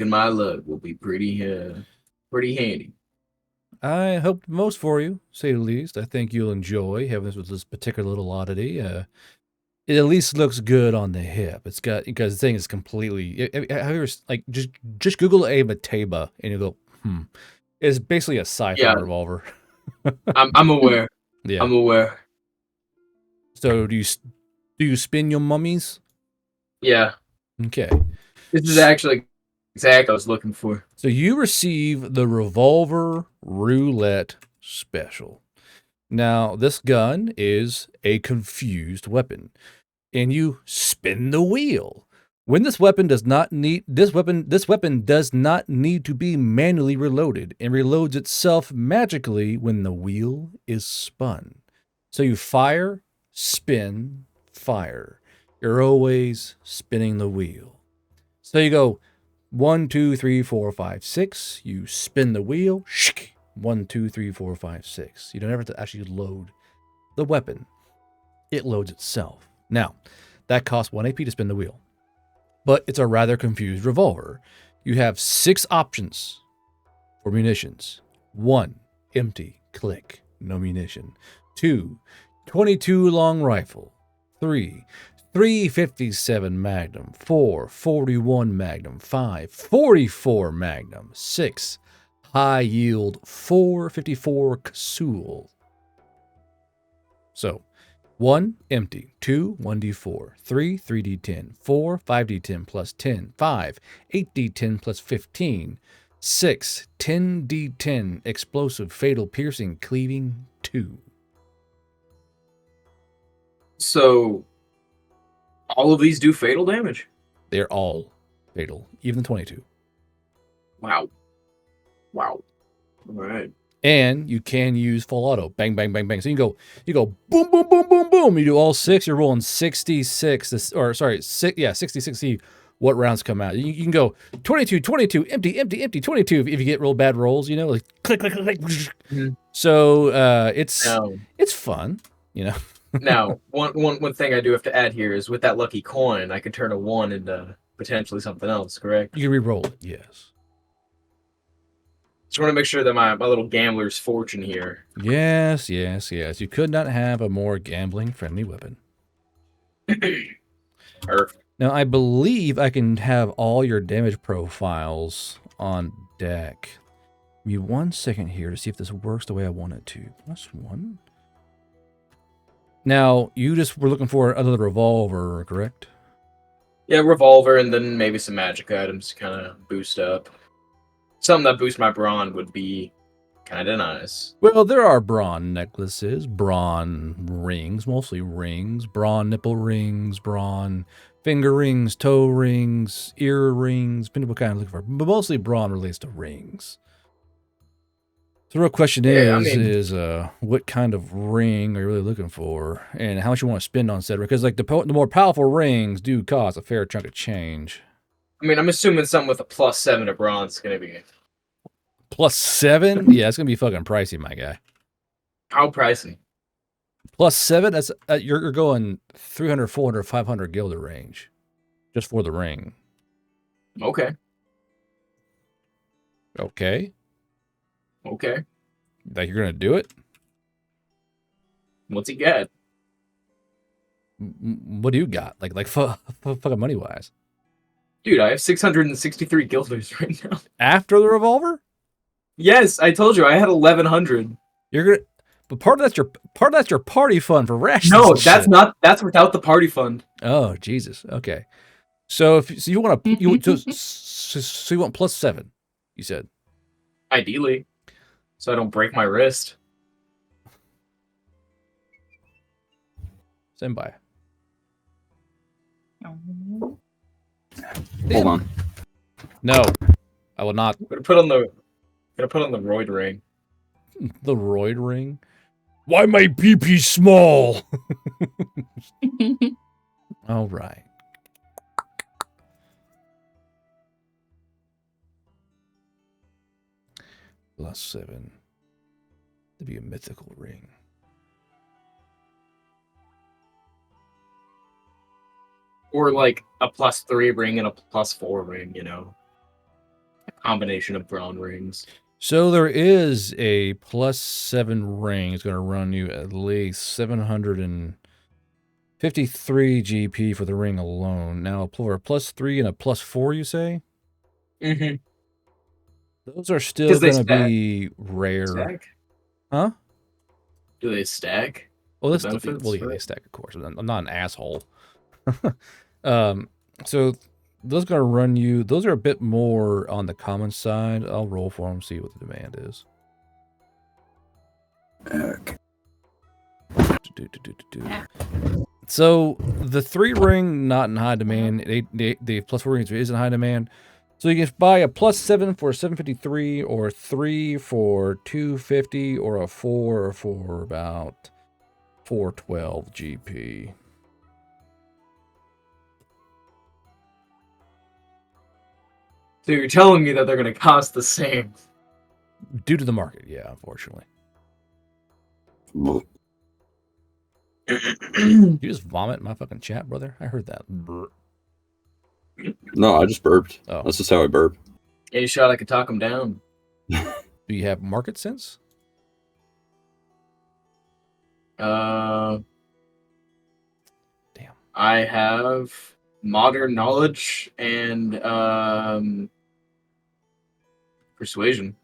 my luck will be pretty handy. I hope most for you, say the least. I think you'll enjoy having this with this particular little oddity. It at least looks good on the hip. It's got, because the thing is completely. Have you ever, like, just Google a Bateba and you go, It's basically a sci-fi Yeah. revolver. I'm aware. Yeah. I'm aware. So do you spin your mummies? Yeah. Okay. This is actually exactly what I was looking for. So you receive the Revolver Roulette Special. Now, this gun is a confused weapon, and you spin the wheel. When this weapon does not need this weapon does not need to be manually reloaded, and reloads itself magically when the wheel is spun. So you fire, spin, fire. You're always spinning the wheel. So you go 1, 2, 3, 4, 5, 6. You spin the wheel, 1, 2, 3, 4, 5, 6. You don't ever have to actually load the weapon. It loads itself. Now, that costs 1 AP to spin the wheel. But it's a rather confused revolver. You have 6 options for munitions. 1, empty, click, no munition. 2, 22 long rifle. 3, 357 Magnum. 4, 41 Magnum. 5, 44 Magnum. 6, high yield 454 Casull. So, 1, empty. 2, 1d4. 3, 3d10. 4, 5d10 plus 10. 5, 8d10 plus 15. 6, 10d10. Explosive, fatal, piercing, cleaving, 2. So, all of these do fatal damage? They're all fatal, even the 22. Wow. Wow. All right. And you can use full auto. Bang, bang, bang, bang. So you go boom, boom, boom, boom, boom. You do all 6. You're rolling 66. Or sorry, 60, 60. What rounds come out? You can go 22, 22, empty, empty, empty, 22 if you get real bad rolls, you know, like click, click, click, click. Mm-hmm. So it's fun, you know. Now, one thing I do have to add here is with that lucky coin, I could turn a 1 into potentially something else, correct? You can re-roll it, yes. Just want to make sure that my little gambler's fortune here. Yes, yes, yes. You could not have a more gambling-friendly weapon. Perfect. Now, I believe I can have all your damage profiles on deck. Give me 1 second here to see if this works the way I want it to. +1. Now, you just were looking for another revolver, correct? Yeah, revolver and then maybe some magic items to kind of boost up. Something that boosts my brawn would be kind of nice. Well, there are brawn necklaces, brawn rings, mostly rings, brawn nipple rings, brawn finger rings, toe rings, ear rings, depending what kind I'm looking for. But mostly brawn relates to rings. So the real question is what kind of ring are you really looking for, and how much you want to spend on said ring? Because like the more powerful rings do cost a fair chunk of change. I mean, I'm assuming something with a +7 to brawn is going to be... +7? Yeah, it's going to be fucking pricey, my guy. How pricey? +7? That's you're going 300, 400, 500 gilder range just for the ring. Okay. Okay. Okay. Like you're going to do it? What's he get? What do you got? Like fucking money-wise. Dude, I have 663 guilders right now. After the revolver? Yes, I told you I had 1100. You're gonna, but part of that's your party fund for rations. No, that's not. That's without the party fund. Oh Jesus. Okay. So so you want to so you want +7? You said. Ideally, so I don't break my wrist. Stand by. Hold on. No, I will not. I'm gonna put on the roid ring. The roid ring. Why my PP small? All right. +7 to be a mythical ring. Or like a +3 ring and a +4 ring, you know. A combination of brawn rings. So there is a +7 ring. It's going to run you at least 753 GP for the ring alone. Now for a +3 and a +4, you say? Mm-hmm. Those are still going to be rare. Stack? Huh? Do they stack? Well, The benefits, yeah, they right? stack, of course. I'm not an asshole. So those going to run you. Those are a bit more on the common side. I'll roll for them, see what the demand is. Okay. So the 3 ring not in high demand. The +4 rings is in high demand. So you can buy a +7 for 753, or 3 for 250, or a 4 for about 412 GP. So you're telling me that they're gonna cost the same? Due to the market, yeah, unfortunately. You just vomit in my fucking chat, brother? I heard that. No, I just burped. Oh. That's just how I burp. Any shot I could talk him down. Do you have market sense? Damn. Damn. I have modern knowledge and persuasion.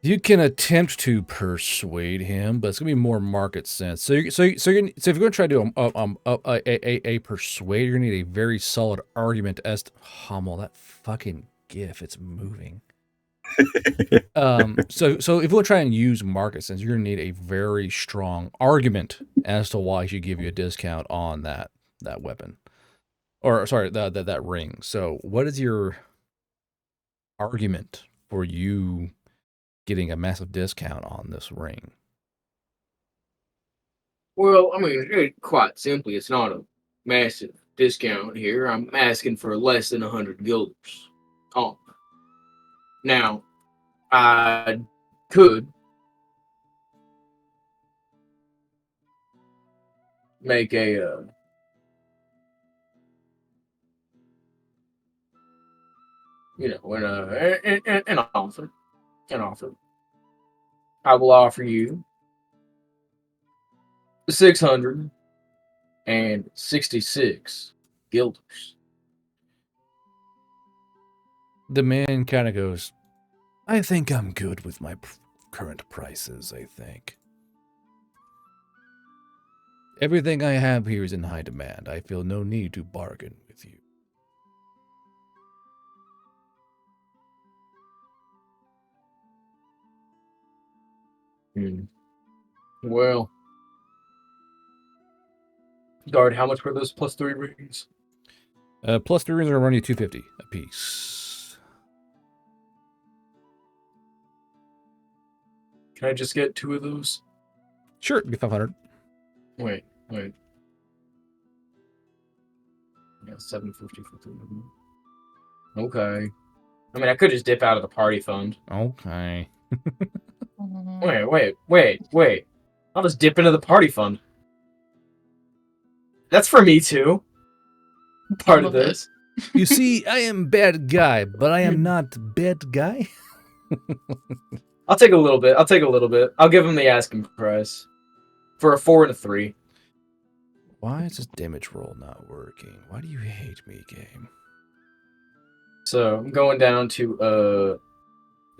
You can attempt to persuade him, but it's gonna be more market sense. So if you're going to try to do a persuade, you're gonna need a very solid argument as to Hummel, that fucking gif, it's moving. So if you want to try and use market sense, you're gonna need a very strong argument as to why he should give you a discount on that weapon, or sorry, that ring. So what is your argument for you getting a massive discount on this ring? Well, I mean, quite simply, it's not a massive discount here. I'm asking for less than 100 guilders. Oh. Now, I could make a an offer. An offer. I will offer you 666 guilders. The man kind of goes, I think I'm good with my current prices, I think. Everything I have here is in high demand. I feel no need to bargain with you. Well, guard, how much were those +3 rings? Plus 3 rings are running you 250 a piece. Can I just get 2 of those? Sure, it'd be 500. Wait. Yeah, 750 for 3 of them. Okay. I mean, I could just dip out of the party fund. Okay. Wait. I'll just dip into the party fund. That's for me too. Part of this. You see, I am bad guy, but I am not bad guy. I'll take a little bit. I'll give him the asking price. For a 4 and a 3. Why is this damage roll not working? Why do you hate me, game? So I'm going down to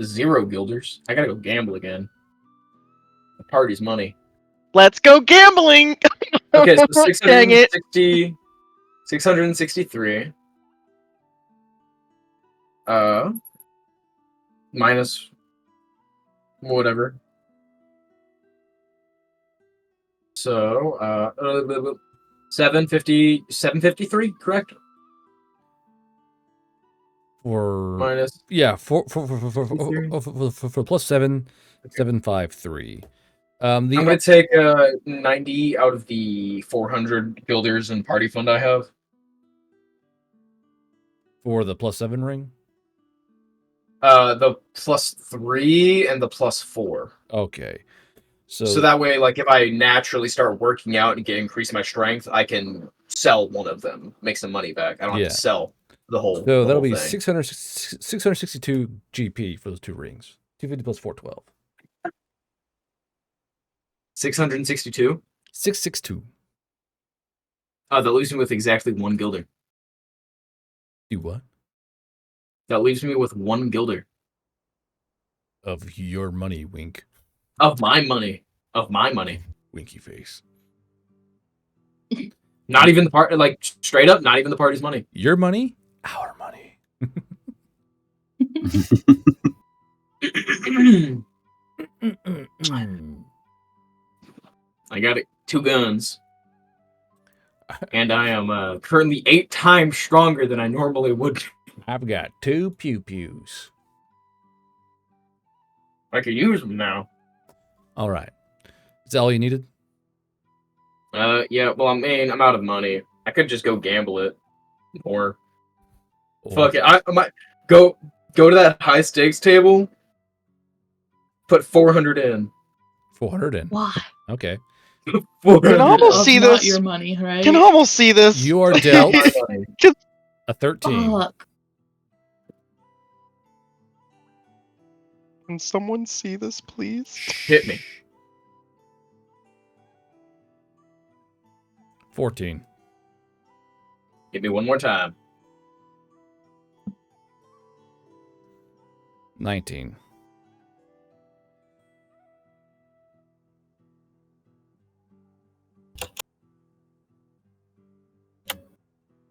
0 guilders. I gotta go gamble again. The party's money. Let's go gambling. Okay, so Dang it. 663. Minus whatever. So 753, correct? For minus for plus 753. I'm gonna take 90 out of the 400 guilders and party fund I have. For the plus 7 ring? The +3 and the +4. Okay. So that way, like, if I naturally start working out and increase my strength, I can sell one of them, make some money back. I don't have to sell the whole. So that'll be thing. 662 GP for those 2 rings. 250 plus 412. 662. 662. That leaves me with exactly 1 guilder. Do what? That leaves me with 1 guilder. Of your money, wink. Of my money. Winky face. Not even the part, like, straight up, not even the party's money. Your money? Our money. I got 2 guns. And I am currently 8 times stronger than I normally would. I've got 2 pew-pews. I can use them now. All right. Is that all you needed? Yeah, well, I mean, I'm out of money. I could just go gamble it. Or fuck it. I might go to that high stakes table Put 400 in. 400 in. Why? Okay. 400 Can almost Of see not this. your money, right? Can almost see this. You are dealt Can- a 13. Fuck. Can someone see this, please? Hit me. 14. Hit me one more time. 19.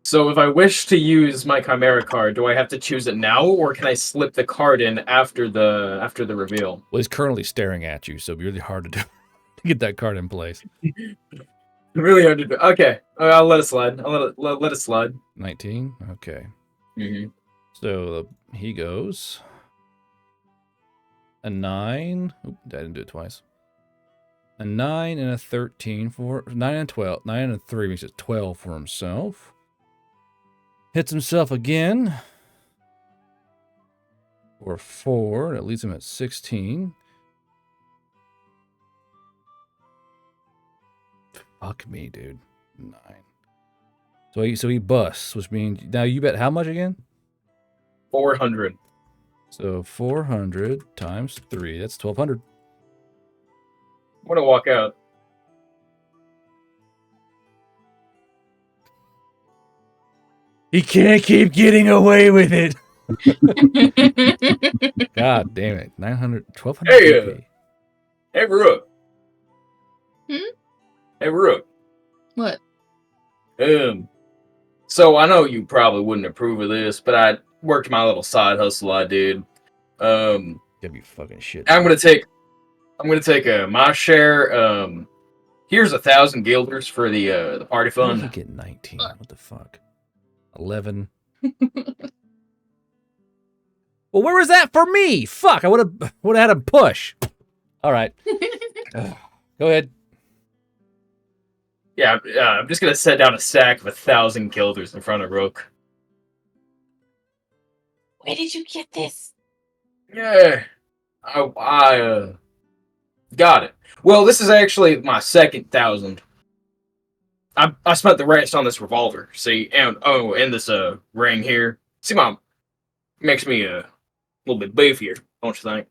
So if I wish to use my Chimera card, do I have to choose it now, or can I slip the card in after the reveal? Well, he's currently staring at you, so it'd be really hard to do to get that card in place. Really hard to do. Okay, I'll let it slide. I'll let it slide. 19. Okay. Mm-hmm. So he goes a 9. Oop, I didn't do it twice. A 9 and a 13 for 9 and 12. 9 and 3 makes it 12 for himself. Hits himself again for 4. That leaves him at 16. Fuck me, dude. 9. So he busts, which means now you bet how much again? 400. So 400 times 3. That's 1,200. I'm gonna walk out. He can't keep getting away with it. God damn it. 900, 1,200 Hey, BP. Hey, Rook. Hmm? Hey, Rook. What? So I know you probably wouldn't approve of this, but I worked my little side hustle I did. Gotta be fucking shit. I'm gonna take my share. Here's 1,000 guilders for the party How did he fund. get 19? What the fuck? 11. Well, where was that for me? Fuck, I would have had him push. All right. Go ahead. Yeah, I'm just gonna set down a stack of 1,000 guilders in front of Rook. Where did you get this? Yeah, I got it. Well, this is actually my second 1,000. I spent the rest on this revolver. See, and this ring here. See, Mom, makes me a little bit beefier, don't you think?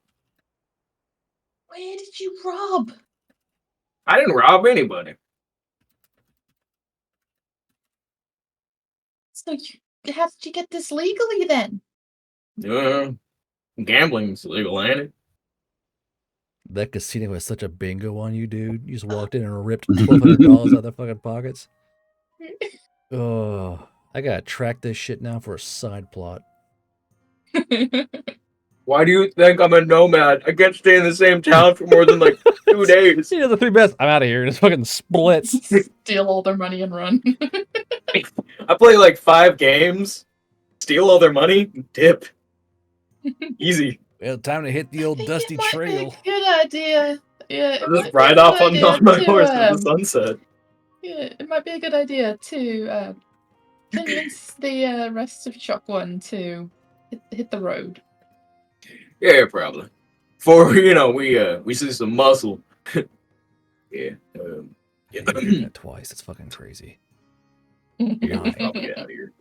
Where did you rob? I didn't rob anybody. So how did you get this legally then? Gambling's illegal, ain't it? That casino has such a bingo on you, dude. You just walked in and ripped $1,200 out of their fucking pockets. Oh, I gotta track this shit now for a side plot. Why do you think I'm a nomad? I can't stay in the same town for more than like 2 days. You know, the 3 best. I'm out of here. It's fucking splits. Steal all their money and run. I play like 5 games, steal all their money, dip. Easy. Well, time to hit the old dusty trail. Good idea. Yeah, it I'll might just be a ride good off on idea my to, horse in the sunset. Yeah, it might be a good idea to convince the rest of Shock One to hit the road. Yeah, probably. For we see some muscle. Yeah. Yeah, you did that twice. That's fucking crazy. Yeah, I'll get out of here.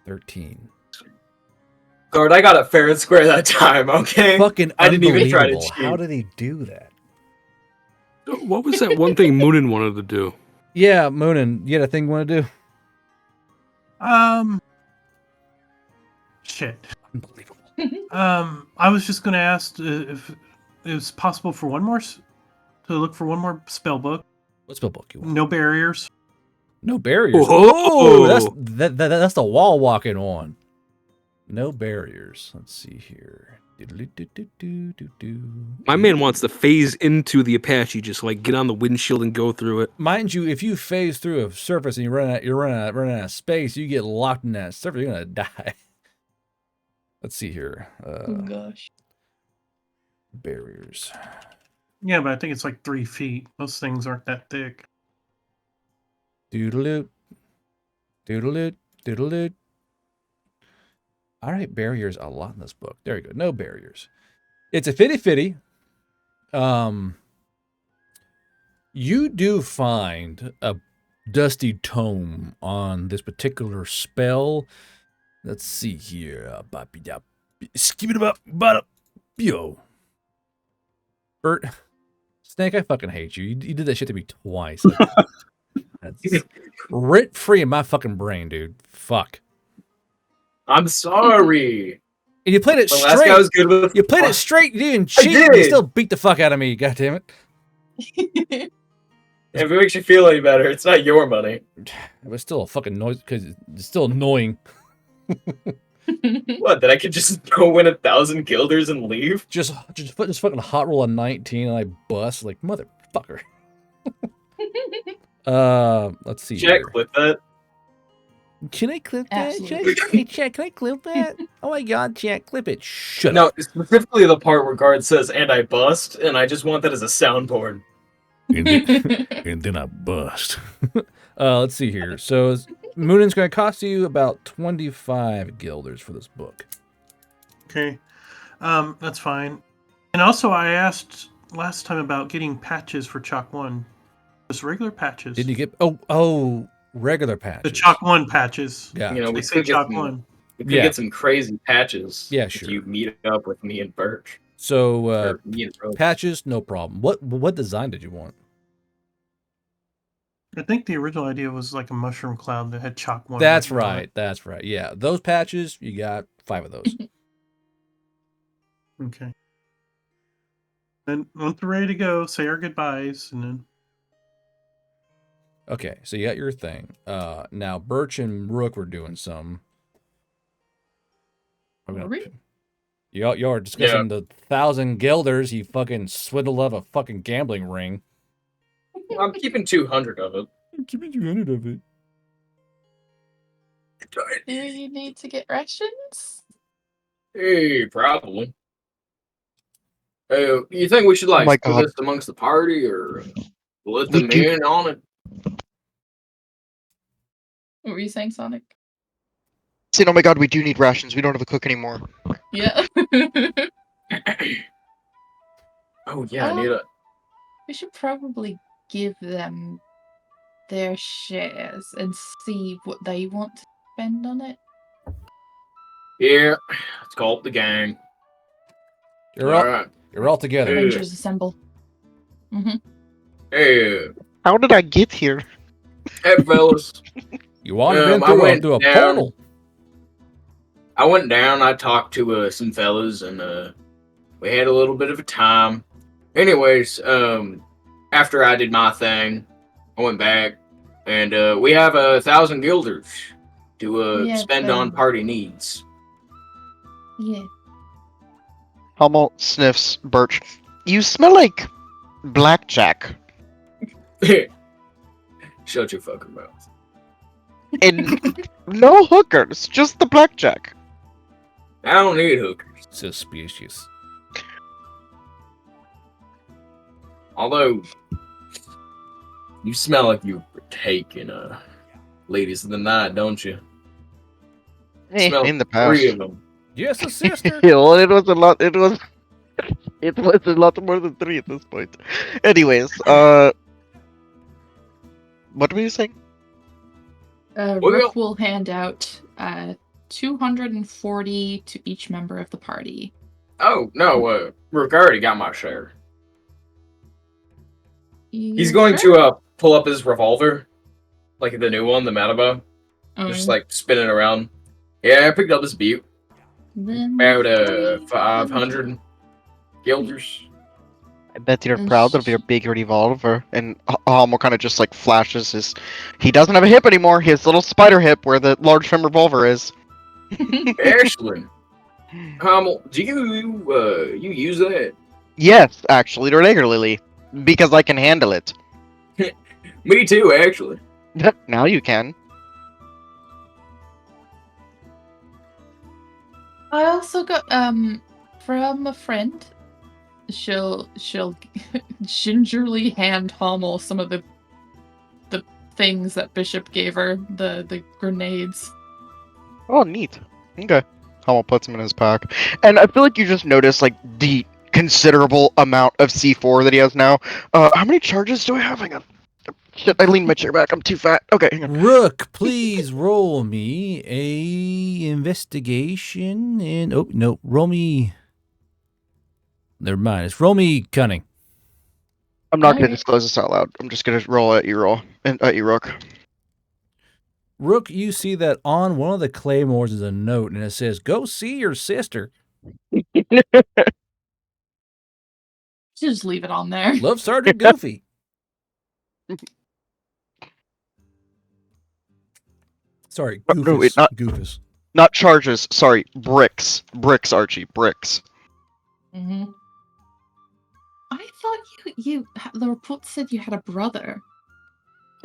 13. Guard, I got it fair and square that time, okay? Fucking I didn't even try to unbelievable. cheat. How did he do that? What was that one thing Moonin wanted to do? Yeah, Moonin, you had a thing you want to do? Shit. Unbelievable. I was just gonna ask if it was possible for to look for one more spell book. What spell book you want? No barriers. No barriers. Whoa! That's the wall walking one. No barriers. Let's see here. My man wants to phase into the Apache, just like get on the windshield and go through it. Mind you, if you phase through a surface and you're running out of space, you get locked in that surface, you're gonna die. Let's see here. Oh gosh. Barriers. Yeah, but I think it's like 3 feet. Those things aren't that thick. Doodle-oot. Doodle-oot. Doodle-oot. All right, barriers a lot in this book. There you go. No barriers. It's a 50-50. You do find a dusty tome on this particular spell. Let's see here. Yo. Bert, Snake, I fucking hate you. You did that shit to me twice. That's rent free in my fucking brain, dude. Fuck. I'm sorry. And you played it The straight. last guy was good with. You played it straight. You didn't I cheat. You did. still beat the fuck out of me. God damn it. If it makes you feel any better, it's not your money. It was still a fucking noise because it's still annoying. What? That I could just go win 1,000 guilders and leave? Just fucking hot roll a 19 and I bust like motherfucker. Let's see. Check here. with that. Can I clip that? Absolutely. Hey, Chat, can I clip that? Oh my god, Chat, clip it. Shut No, up. specifically the part where guard says "and I bust," and I just want that as a soundboard. And then I bust. Let's see here. So Moonin's going to cost you about 25 guilders for this book. Okay, that's fine. And also, I asked last time about getting patches for Chalk 1. Just regular patches. Did you get... Oh, regular patches. The Chalk 1 patches. Yeah. You know, They we say could get Chalk some, 1. we could Yeah. get some crazy patches. Yeah, If sure. you meet up with me and Birch. So, Or me and Rose. patches, no problem. What design did you want? I think the original idea was like a mushroom cloud that had Chalk 1. That's written on right. it. That's right. Yeah, those patches, you got 5 of those. Okay. And once we're ready to go, say our goodbyes, and then Okay, so you got your thing. Now Birch and Rook were doing some. Were we? Y'all are discussing the 1,000 guilders he fucking swindled of a fucking gambling ring. I'm keeping 200 of it. Give me 200 of it. Do you need to get rations? Hey, probably. Hey, you think we should like my split God. this amongst the party or let We them do- in on it? What were you saying, Sonic? Saying, oh my god, we do need rations. We don't have a cook anymore. Yeah. Oh yeah, I need a. We should probably give them their shares and see what they want to spend on it. Yeah, it's called the gang. You're All all right. You're all together. Hey. Rangers assemble. Hey, How did I get here? hey, fellas. You wandered in I through went a down. portal. I went down. I talked to some fellas, and we had a little bit of a time. Anyways, after I did my thing, I went back, and we have 1,000 guilders to Yeah, spend on party needs. Yeah. Hummel sniffs Birch. You smell like blackjack. Shut your fucking mouth. And no hookers, just the blackjack. I don't need hookers. Suspicious. Although, you smell like you were taking ladies of the night, don't you? Smell In the 3 past. of them. Yes, a sister. Yeah, well, it was a lot. It was a lot more than 3 at this point. Anyways, what were you saying? Rook will hand out 240 to each member of the party. Oh, no, Rook already got my share. He's going to pull up his revolver, like the new one, the Matabow. Just like spinning around. Yeah, I picked up this butte. About 500 guilders. I bet you're proud of your big revolver. And Hummel kind of just like flashes his. He doesn't have a hip anymore. His little spider hip where the large trim revolver is. Ashley, Hummel, do you use that? Yes, actually, regularly, because I can handle it. Me too, actually. Now you can. I also got from a friend. She'll gingerly hand Hummel some of the things that Bishop gave her, the grenades. Oh, neat. Okay. Hummel puts him in his pack. And I feel like you just notice like the considerable amount of C4 that he has now. How many charges do I have? Hang on. Shit, I leaned my chair back. I'm too fat. Okay, hang on. Rook, please roll me a investigation and oh no, roll me. Never mind. It's roll me cunning. I'm not going to Alright. disclose this out loud. I'm just going to roll at you roll and at you Rook. Rook, you see that on one of the claymores is a note and it says, "Go see your sister. Just leave it on there. Love Sergeant Goofy." Sorry, No, Goofus. wait, not- Goofus. Not charges. Sorry, bricks. Bricks, Archie. Bricks. Mm-hmm. I thought the report said you had a brother.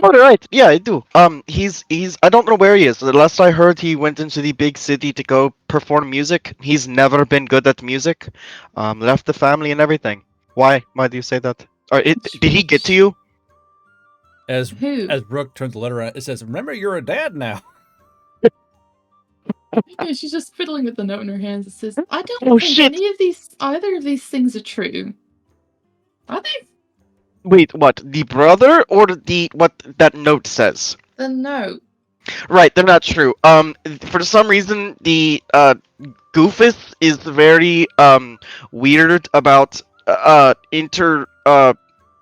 Oh, right. Yeah, I do. He's. I don't know where he is. The last I heard, he went into the big city to go perform music. He's never been good at music. Left the family and everything. Why? Why do you say that? Did he get to you? As Who? Rook turns the letter around, it says, "Remember, you're a dad now." Yeah, she's just fiddling with the note in her hands. It says, "I don't Oh, think shit. either of these things are true. Are they?" Wait, what? The brother or what that note says? The note. Right, they're not true. For some reason, the Goofus is very weird about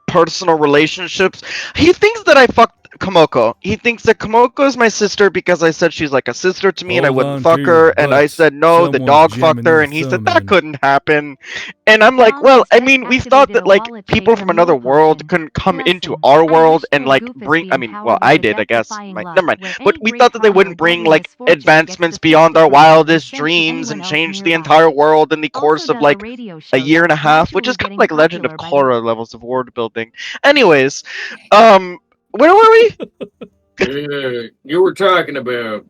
personal relationships. He thinks that I fucked Komoko. He thinks that Komoko is my sister because I said she's like a sister to me and I Hold wouldn't on fuck to her. your And I butts. said no, the Someone's dog fucked jamming her. their And he said thumb that in. couldn't happen. And I'm like, Tom well, has I just mean, we thought activated that a like wallet people shaker from another mule world potion. couldn't come into Lesson. our I world wish and to a like Goofus bring. be I mean, well, empowered I with a did, I guess. death-defying luck, Never mind. where But any we great thought that they harm or wouldn't bring deadly like misfortune gets advancements deflected beyond our from them or wildest sent to dreams anyone and else change the nearby. entire world in the Also course of does a like radio a show year that and a is half, which gradually is kind of getting like Legend of popular by the Korra levels of world building. Anyways, where were we? You were talking about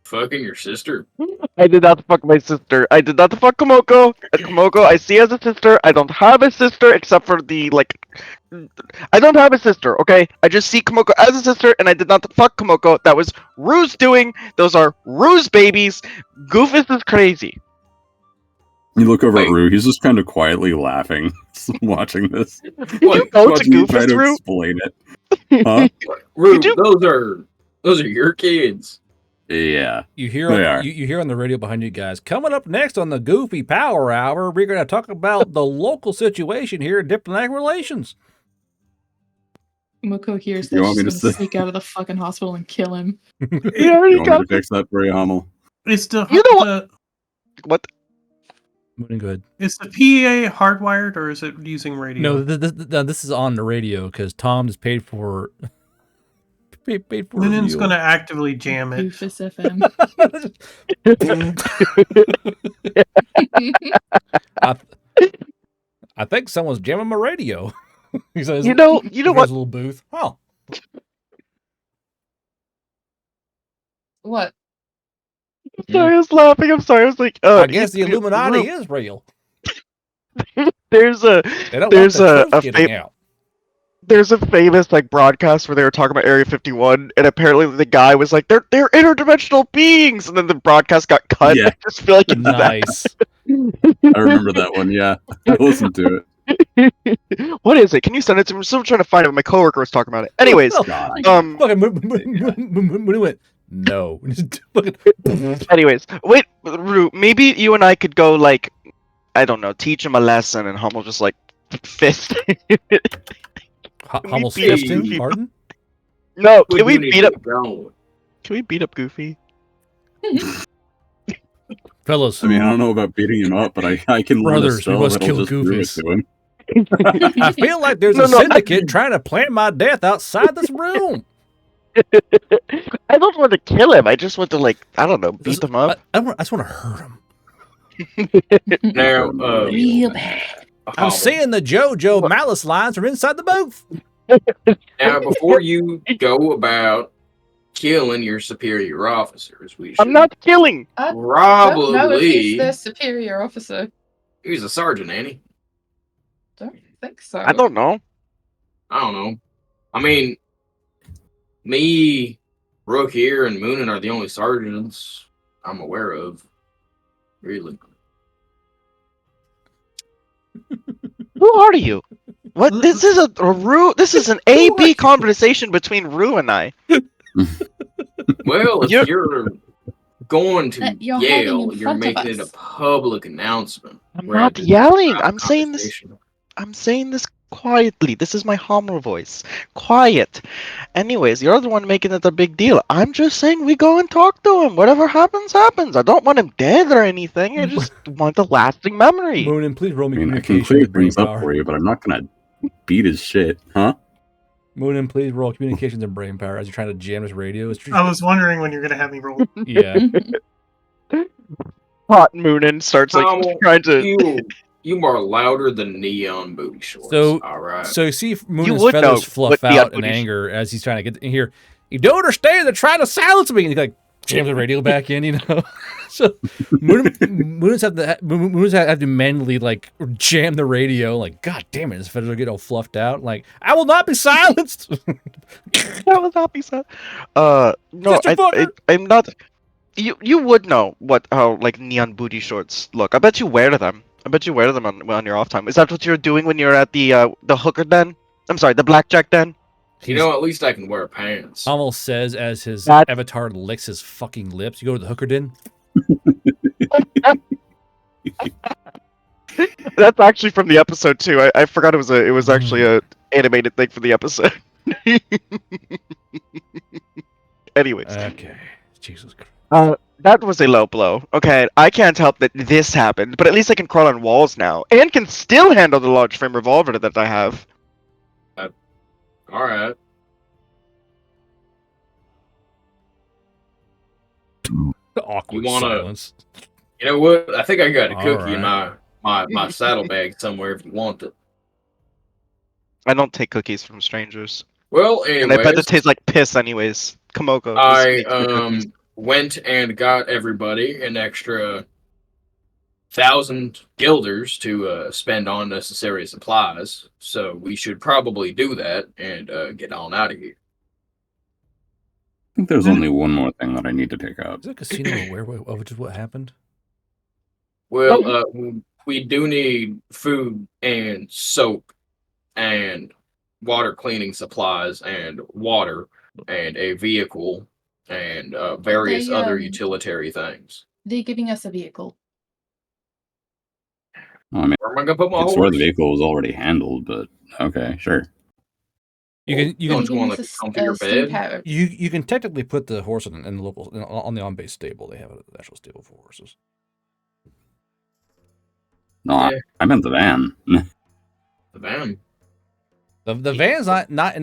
fucking your sister. I did not fuck my sister. I did not fuck Komoko. Komoko, I see as a sister. I don't have a sister except for the like. I don't have a sister. Okay, I just see Komoko as a sister, and I did not fuck Komoko. That was Rue's doing. Those are Rue's babies. Goofus is crazy. You look over at Wait. Rue. He's just kind of quietly laughing, watching this. Did you go to Watching you try Goofus, to Rue? explain it. Huh? Rube, you- those are your kids. Yeah. You hear They are. you hear on the radio behind you guys. Coming up next on the Goofy Power Hour, we're going to talk about the local situation here in diplomatic relations. Moko hears You that want she's me gonna to say- sneak out of the fucking hospital and kill him. We already You want me got to fix that for you, Hummel? Is the You know what? the what? Moving good. is the PA hardwired or is it using radio? No, this is on the radio because Tom is paid for. paid for. Noonan's review. going to actively jam it. Goofus FM. I think someone's jamming my radio. He says, You know "Here's what? a little booth." Oh, What? Sorry, I was laughing. I'm sorry. I was like, I guess the you- Illuminati Rue, is real. There's a They don't there's want the a, truth a getting fa- out. there's a famous like broadcast where they were talking about Area 51, and apparently the guy was like, "They're interdimensional beings," and then the broadcast got cut. Yeah. I just feel like it's Nice. I remember that one. Yeah, I listened to it. that. What is it? Can you send it to me? I'm still trying to find it. My coworker was talking about it. Anyways, God. Fucking went, no. anyways, wait, Rue, maybe you and I could go like, I don't know, teach him a lesson, and Hummel just like fist. Hummel's beat up fisting, Goofy? pardon? No, We can we do need beat to up? get going. Can we beat up Goofy? Fellas, I mean, I don't know about beating him up, but I can learn a Brothers, we spell must that'll kill just prove it Goofus. to him. I feel like there's No, a no, syndicate trying to plan my death outside this room. I don't want to kill him. I just want to like, I don't know, beat him up. I just want to hurt him. Now, Real bad. I'm seeing the JoJo Malice lines from inside the booth. Now, before you go about killing your superior officers, we should I'm not killing. I don't know if he's probably. their superior officer. He's a sergeant, ain't he? Don't think so. I don't know. I don't know. I mean, me, Rook here, and Moonin are the only sergeants I'm aware of. Really. Who are you? What? This is a Rue. This is an A-B conversation between Rue and I. Well, if you're going to That you're having in Yale, you're front of making it a us. public announcement. I'm rather not than yelling. private I'm saying this. conversation. I'm saying this quietly. This is my Homer voice. Quiet. Anyways, you're the one making it a big deal. I'm just saying we go and talk to him. Whatever happens, happens. I don't want him dead or anything. I just want a lasting memory. Moonin, please roll me I mean, I can communication clear and brain things up power. for you, but I'm not gonna beat his shit, huh? Moonin, please roll communications and brain power as you're trying to jam this radio. I was wondering when you're gonna have me roll. Yeah. Hot Moonin starts like Tom, trying to. you are louder than neon booty shorts. So, all right. so you see Moonin's would feathers know fluff what neon out in booty anger as he's trying to get in here. You don't understand. They're trying to silence me. And he like jams the radio back in, you know. So Moonins have to manually like jam the radio. Like, God damn it, his feathers are getting all fluffed out. Like, I will not be silenced. I will not be sad. No, I'm not. You would know how like neon booty shorts look. I bet you wear them. I bet you wear them on your off time. Is that what you're doing when you're at the hooker den? I'm sorry, the blackjack den. You know, at least I can wear pants. Almost says as his avatar licks his fucking lips. You go to the hooker den. That's actually from the episode too. I forgot it was actually a animated thing for the episode. Anyways. Okay. Jesus Christ. That was a low blow. Okay, I can't help that this happened, but at least I can crawl on walls now, and can still handle the large frame revolver that I have. All right. Awkward silence. You know what? I think I got a All cookie in right. my saddlebag somewhere if you want it. I don't take cookies from strangers. Well, and I bet it anyways, tastes like piss anyways. Komoko. I went and got everybody an extra 1,000 guilders to spend on necessary supplies. So we should probably do that and get on out of here. I think there's only one more thing that I need to take up. Is it a casino aware of which is what happened? Well, we do need food and soap and water cleaning supplies and water and a vehicle and various other utilitarian things. They're giving us a vehicle. Well, I mean, Where am I gonna put my I swore the horse? vehicle was already handled, but okay, sure. You can Don't you want to come to your bed? You can technically put the horse in the local on the on-base stable. They have an actual stable for horses. No, Yeah. I meant the van. The van. The van's not in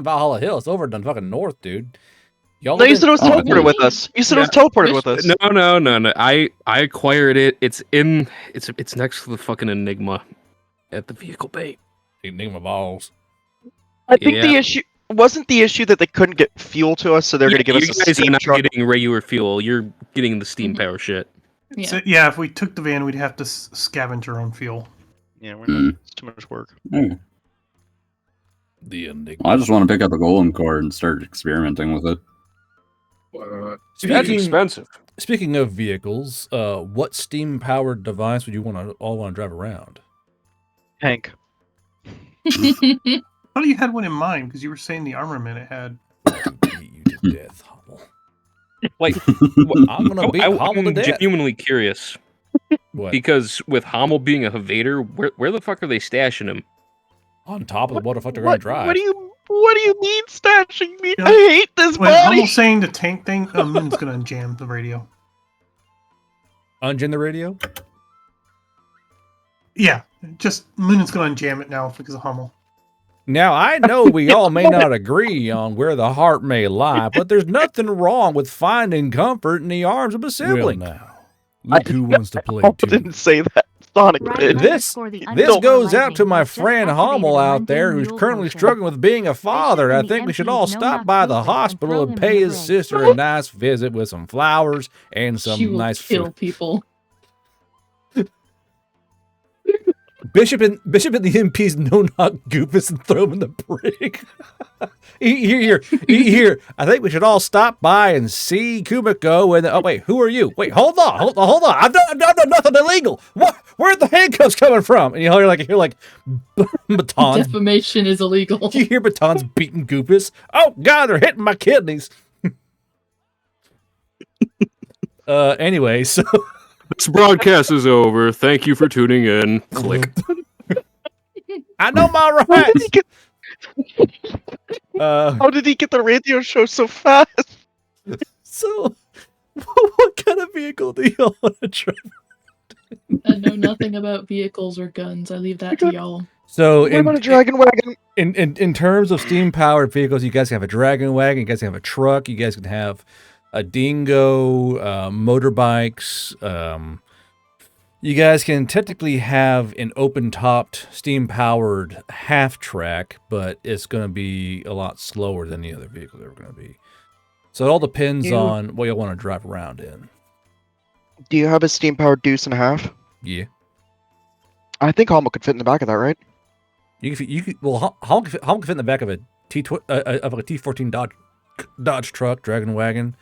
Valhalla Hill. It's over in fucking north, dude. Y'all No, you said it was Oh, teleported with us. You said it was teleported with us. No. I acquired it. It's next to the fucking Enigma at the vehicle bay. Enigma balls. I think the issue wasn't the issue that they couldn't get fuel to us, so they're going to give us a You guys are steam not truck. getting regular fuel. You're getting the steam power shit. Yeah. So, yeah, if we took the van, we'd have to scavenge our own fuel. Yeah, we're not, it's too much work. Okay. The Enigma. Well, I just want to pick up a golem core and start experimenting with it. That's expensive. Speaking of vehicles, what steam-powered device would you all want to drive around? Tank. I thought you had one in mind because you were saying the armament it had. Beat you to death, Hummel. Like, I'm gonna beat Hummel to I'm death. genuinely curious. What? Because with Hummel being a Havader, where the fuck are they stashing him? On top of what the fuck they're gonna drive. What do you mean stashing me? Yeah. I hate this When body. Hummel's saying the tank thing, Moon's gonna unjam the radio. Unjam the radio? Yeah, just Moon's gonna unjam it now because of Hummel. Now, I know we all may not agree on where the heart may lie, but there's nothing wrong with finding comfort in the arms of a sibling. Well, now, look who wants to play too. didn't say that. Sonic did. This goes out to my friend Hummel out there who's currently struggling with being a father. I think we should all stop by the hospital and pay his sister a nice visit with some flowers and some She will nice kill food. people. Bishop and the MPs no-knock Goofus and throw him in the brig. Here. I think we should all stop by and see Kumiko. And oh wait, who are you? Wait, hold on. I've done nothing illegal. What? Where are the handcuffs coming from? And you hear like batons. Defamation is illegal. You hear batons beating Goofus. Oh God, they're hitting my kidneys. Anyway, so This broadcast is over. Thank you for tuning in. Click. I know my rights. How did he get the radio show so fast? So, what kind of vehicle do y'all want to drive? I know nothing about vehicles or guns. I leave that to y'all. So, What about a dragon wagon? in terms of steam-powered vehicles, you guys can have a dragon wagon, you guys can have a truck, you guys can have a dingo, motorbikes. You guys can technically have an open-topped, steam-powered half-track, but it's going to be a lot slower than the other vehicles are going to be. So it all depends on what you want to drive around in. Do you have a steam-powered deuce and a half? Yeah. I think Homo could fit in the back of that, right? Well, Hulk can fit in the back of a T14 Dodge truck, dragon wagon.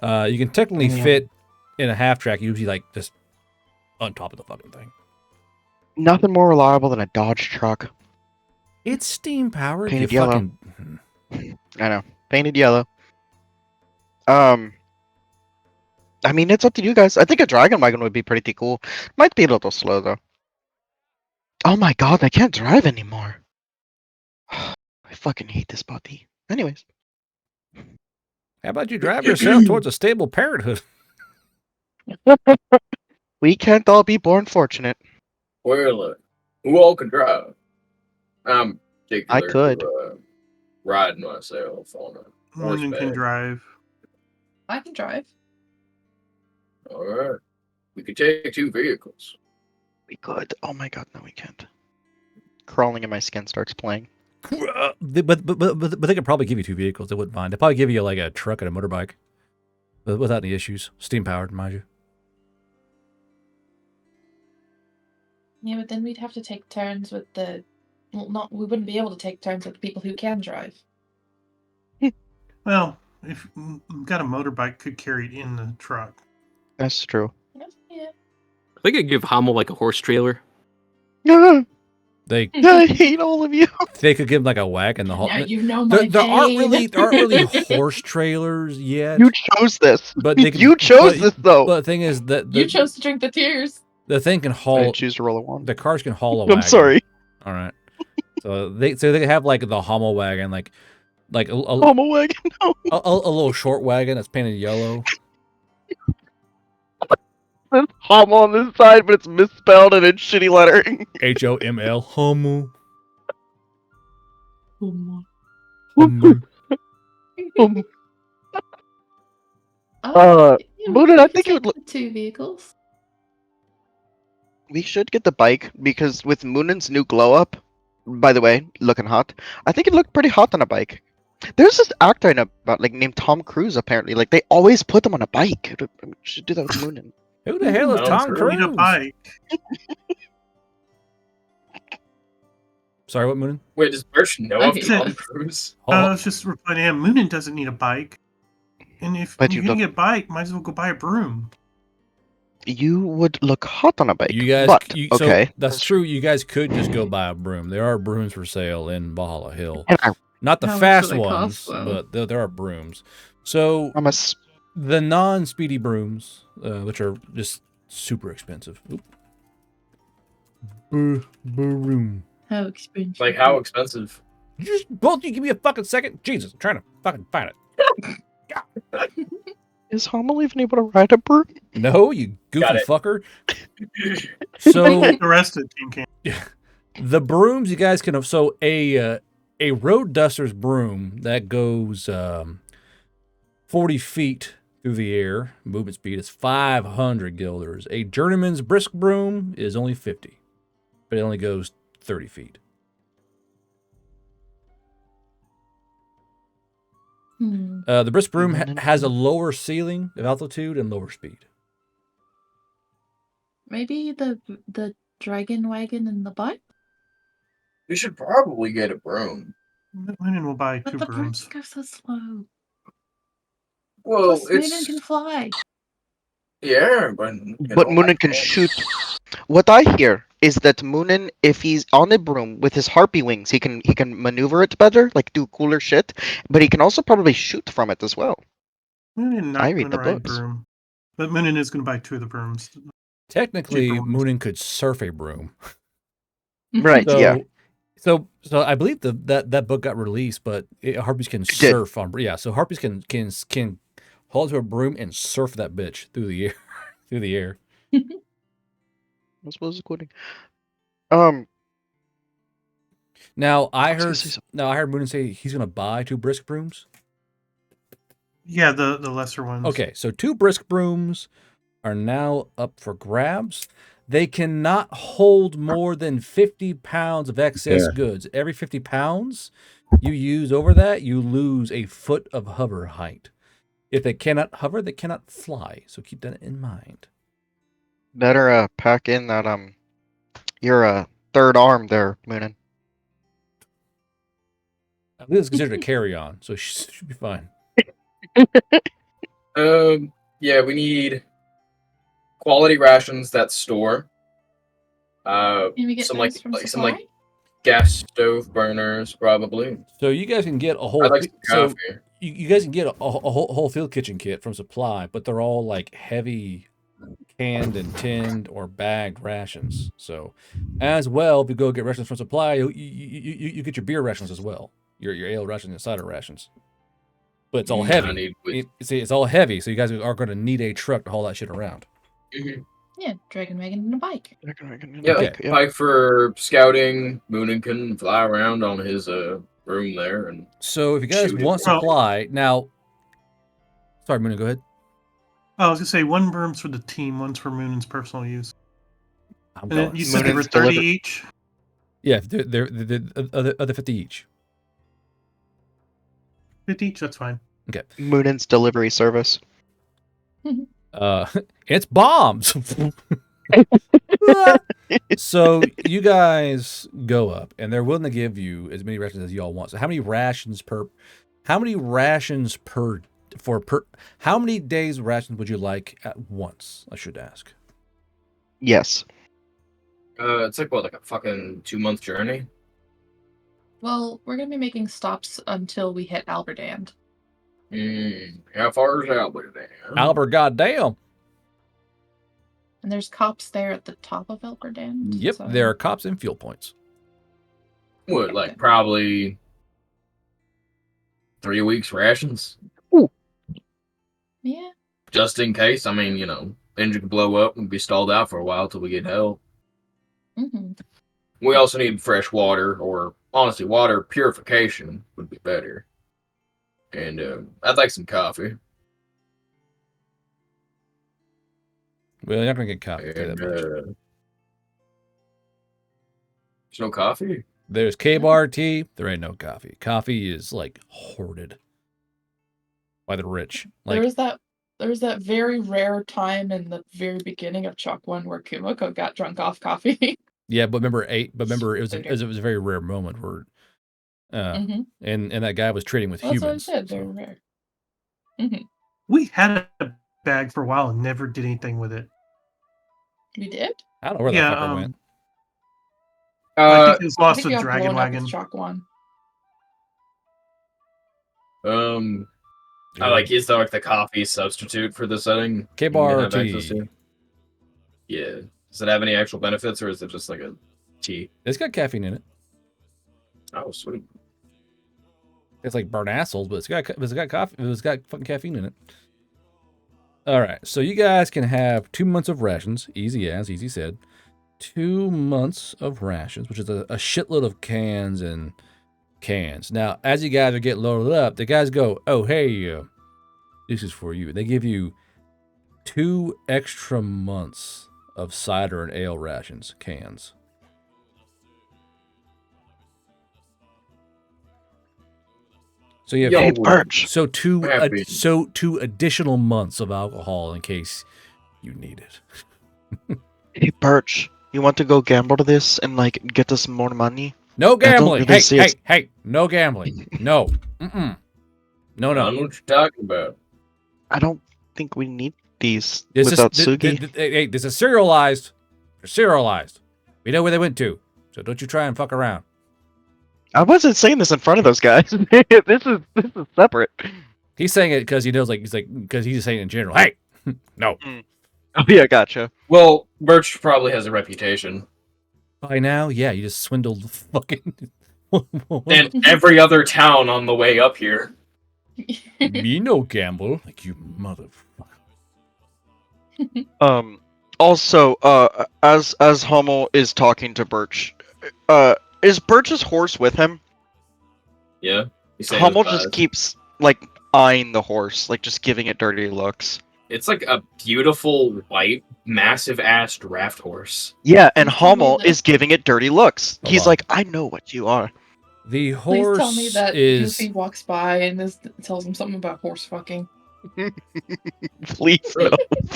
You can technically fit in a half-track, usually like just on top of the fucking thing. Nothing more reliable than a Dodge truck. It's steam-powered. Painted yellow. I know. Painted yellow. I mean, it's up to you guys. I think a dragon wagon would be pretty cool. Might be a little slow, though. Oh my god, I can't drive anymore. I fucking hate this puppy. Anyways. How about you drive yourself towards a stable parenthood? We can't all be born fortunate. Well, who all can drive? I'm particular I could. to, riding myself on a Morning can horseback. drive. I can drive. All right. We could take 2 vehicles. We could. Oh my god, no we can't. Crawling in my skin starts playing. But they could probably give you 2 vehicles. They wouldn't mind. They'd probably give you like a truck and a motorbike, but without any issues. Steam powered, mind you. Yeah, but then we'd have to take turns with the. Well, we wouldn't be able to take turns with the people who can drive. Well, if you've got a motorbike, could carry it in the truck. That's true. Yeah. I think I'd give Hamel like a horse trailer. I They hate all of you. they could give them like a wagon. The whole Now you know my there aren't pain. really horse trailers yet. You chose this. But they can, you chose this though. But the thing is that You chose to drink the tears. the thing can I haul. didn't choose to roll a one. The cars can haul a wagon. I'm sorry. All right. So they can have like the Hummel wagon, like a Homo wagon. No. a little short wagon that's painted yellow. There's Homo on this side, but it's misspelled and it's shitty lettering. HOML Hummel. Oh, Moonin, I think it would look. 2 vehicles. We should get the bike because with Moonin's new glow up, by the way, looking hot. I think it looked pretty hot on a bike. There's this actor I know about, like named Tom Cruise. Apparently, like they always put them on a bike. We should do that with Moonin. Who the hell is Tom Cruise? Need a bike. Sorry, what Moonin? Wait, does Birch know I of hate Tom that. Cruise? I was just replying to him. Moonin doesn't need a bike. And if But you're you going to look- get a bike, might as well go buy a broom. You would look hot on a bike. You guys, but, so okay. that's true. You guys could just go buy a broom. There are brooms for sale in Valhalla Hill. And I, Not the How much fast do they ones, cost, though? but there are brooms. So I'm a. the non-speedy brooms, which are just super expensive. Oop. Broom. How expensive? Like, how expensive? Both you give me a fucking second? Jesus, I'm trying to fucking find it. Is Homo even able to ride a broom? No, you goofy Got it. fucker. So The rest of the team can't. the brooms you guys can have. So a road duster's broom that goes 40 feet through the air, movement speed is 500 guilders. A journeyman's brisk broom is only 50, but it only goes 30 feet. The brisk broom has a lower ceiling of altitude and lower speed. Maybe the dragon wagon in the butt? We should probably get a broom. Moonin will buy But 2 the brooms. brooms go so slow. Well, Plus, Moonin can fly. yeah, but But Moonin can shoot. What I hear is that Moonin, if he's on a broom with his harpy wings, he can maneuver it better, like do cooler shit. But he can also probably shoot from it as well. Moonin I not read going to the ride books. broom. But Moonin is going to buy 2 of the brooms. Technically, Cheaper ones. Moonin could surf a broom. Right? So, Yeah. so I believe that book got released, but harpies can did. surf on. Yeah, so harpies can hold to a broom and surf that bitch through the air, through the air. I suppose it's quoting. Now I was gonna heard say Moonin say he's gonna buy 2 brisk brooms. Yeah, the lesser ones. Okay, so 2 brisk brooms are now up for grabs. They cannot hold more than 50 pounds of excess goods. Every 50 pounds you use over that, you lose a foot of hover height. If they cannot hover, they cannot fly. So keep that in mind. Better pack in that your third arm there, Moonin. I believe it's considered a carry-on, so it should be fine. Yeah, we need quality rations that store. Can we get Some those from supply? gas stove burners, probably. So you guys can get a whole. I'd like some So coffee. you guys can get a whole field kitchen kit from supply, but they're all like heavy canned and tinned or bagged rations. So as well, if you go get rations from supply, you get your beer rations as well. Your ale rations and cider rations. But it's all heavy. It's all heavy, so you guys are going to need a truck to haul that shit around. Yeah, dragon wagon and a bike. Yeah, bike for scouting. Moonin can fly around on his room there, and so if you guys want supply now, sorry, Moonin, go ahead. I was gonna say 1 broom's for the team, 1's for Moonin's personal use. I'm And going. then you said they were 30 each. Yeah, they're other 50 each. 50 each, that's fine. Okay. Moonin's delivery service. It's bombs. So you guys go up, and they're willing to give you as many rations as you all want. So how many rations per? How many days rations would you like at once? I should ask. Yes. it's like a fucking 2-month journey. Well, we're gonna be making stops until we hit Alberdand. How far is Alberdand? Albert, goddamn. And there's cops there at the top of Alberdand. Yep, so... there are cops and fuel points. What, like probably 3 weeks rations? Ooh. Yeah. Just in case. I mean, engine could blow up and be stalled out for a while till we get help. Mm-hmm. We also need fresh water, or honestly, water purification would be better. And I'd like some coffee. Well, you're not gonna get coffee. And, there's no coffee? There's K-bar tea. There ain't no coffee. Coffee is like hoarded by the rich. Like There was that very rare time in the very beginning of Chalk 1 where Kumiko got drunk off coffee. yeah, but remember it was a very rare moment where and that guy was trading with That's humans. what I said, very rare. Mm-hmm. We had a bag for a while and never did anything with it. We did? I don't know where that fucker went. I think it was lost I think to Dragon Wagon. Chalk 1. Is there like the coffee substitute for the setting? K-bar tea. Yeah. Does it have any actual benefits, or is it just like a tea? It's got caffeine in it. Oh, sweet. It's like burnt assholes, but it's got coffee. It's got fucking caffeine in it. All right, so you guys can have 2 months of rations, easy said. 2 months of rations, which is a shitload of cans and cans. Now, as you guys are getting loaded up, the guys go, "Oh, hey, this is for you." They give you 2 extra months of cider and ale rations, cans. So you have two additional months of alcohol in case you need it. Hey, Birch. You want to go gamble to this and like get us more money? No I don't gambling. really Hey, see hey, it. hey. No gambling. No. Mm-mm. No, I no. don't know what you're talking about. I don't think we need these This without is Sugi. hey, this is serialized. They're serialized. We know where they went to, so don't you try and fuck around. I wasn't saying this in front of those guys. this is separate. He's saying it because he knows, because he's saying it in general. Hey, no. Oh yeah, gotcha. Well, Birch probably has a reputation. By now, yeah, you just swindled fucking. And every other town on the way up here. Me no gamble, like you motherfucker. Also, as Hummel is talking to Birch, is Birch's horse with him? Yeah. He's saying Hummel it was just bad. keeps like eyeing the horse, like just giving it dirty looks. It's like a beautiful white, massive ass draft horse. Yeah, and Please tell me Hummel that- is giving it dirty looks. Hold He's on. like, I know what you are. The Please horse tell me that is. Goofy walks by and tells him something about horse fucking. Please no.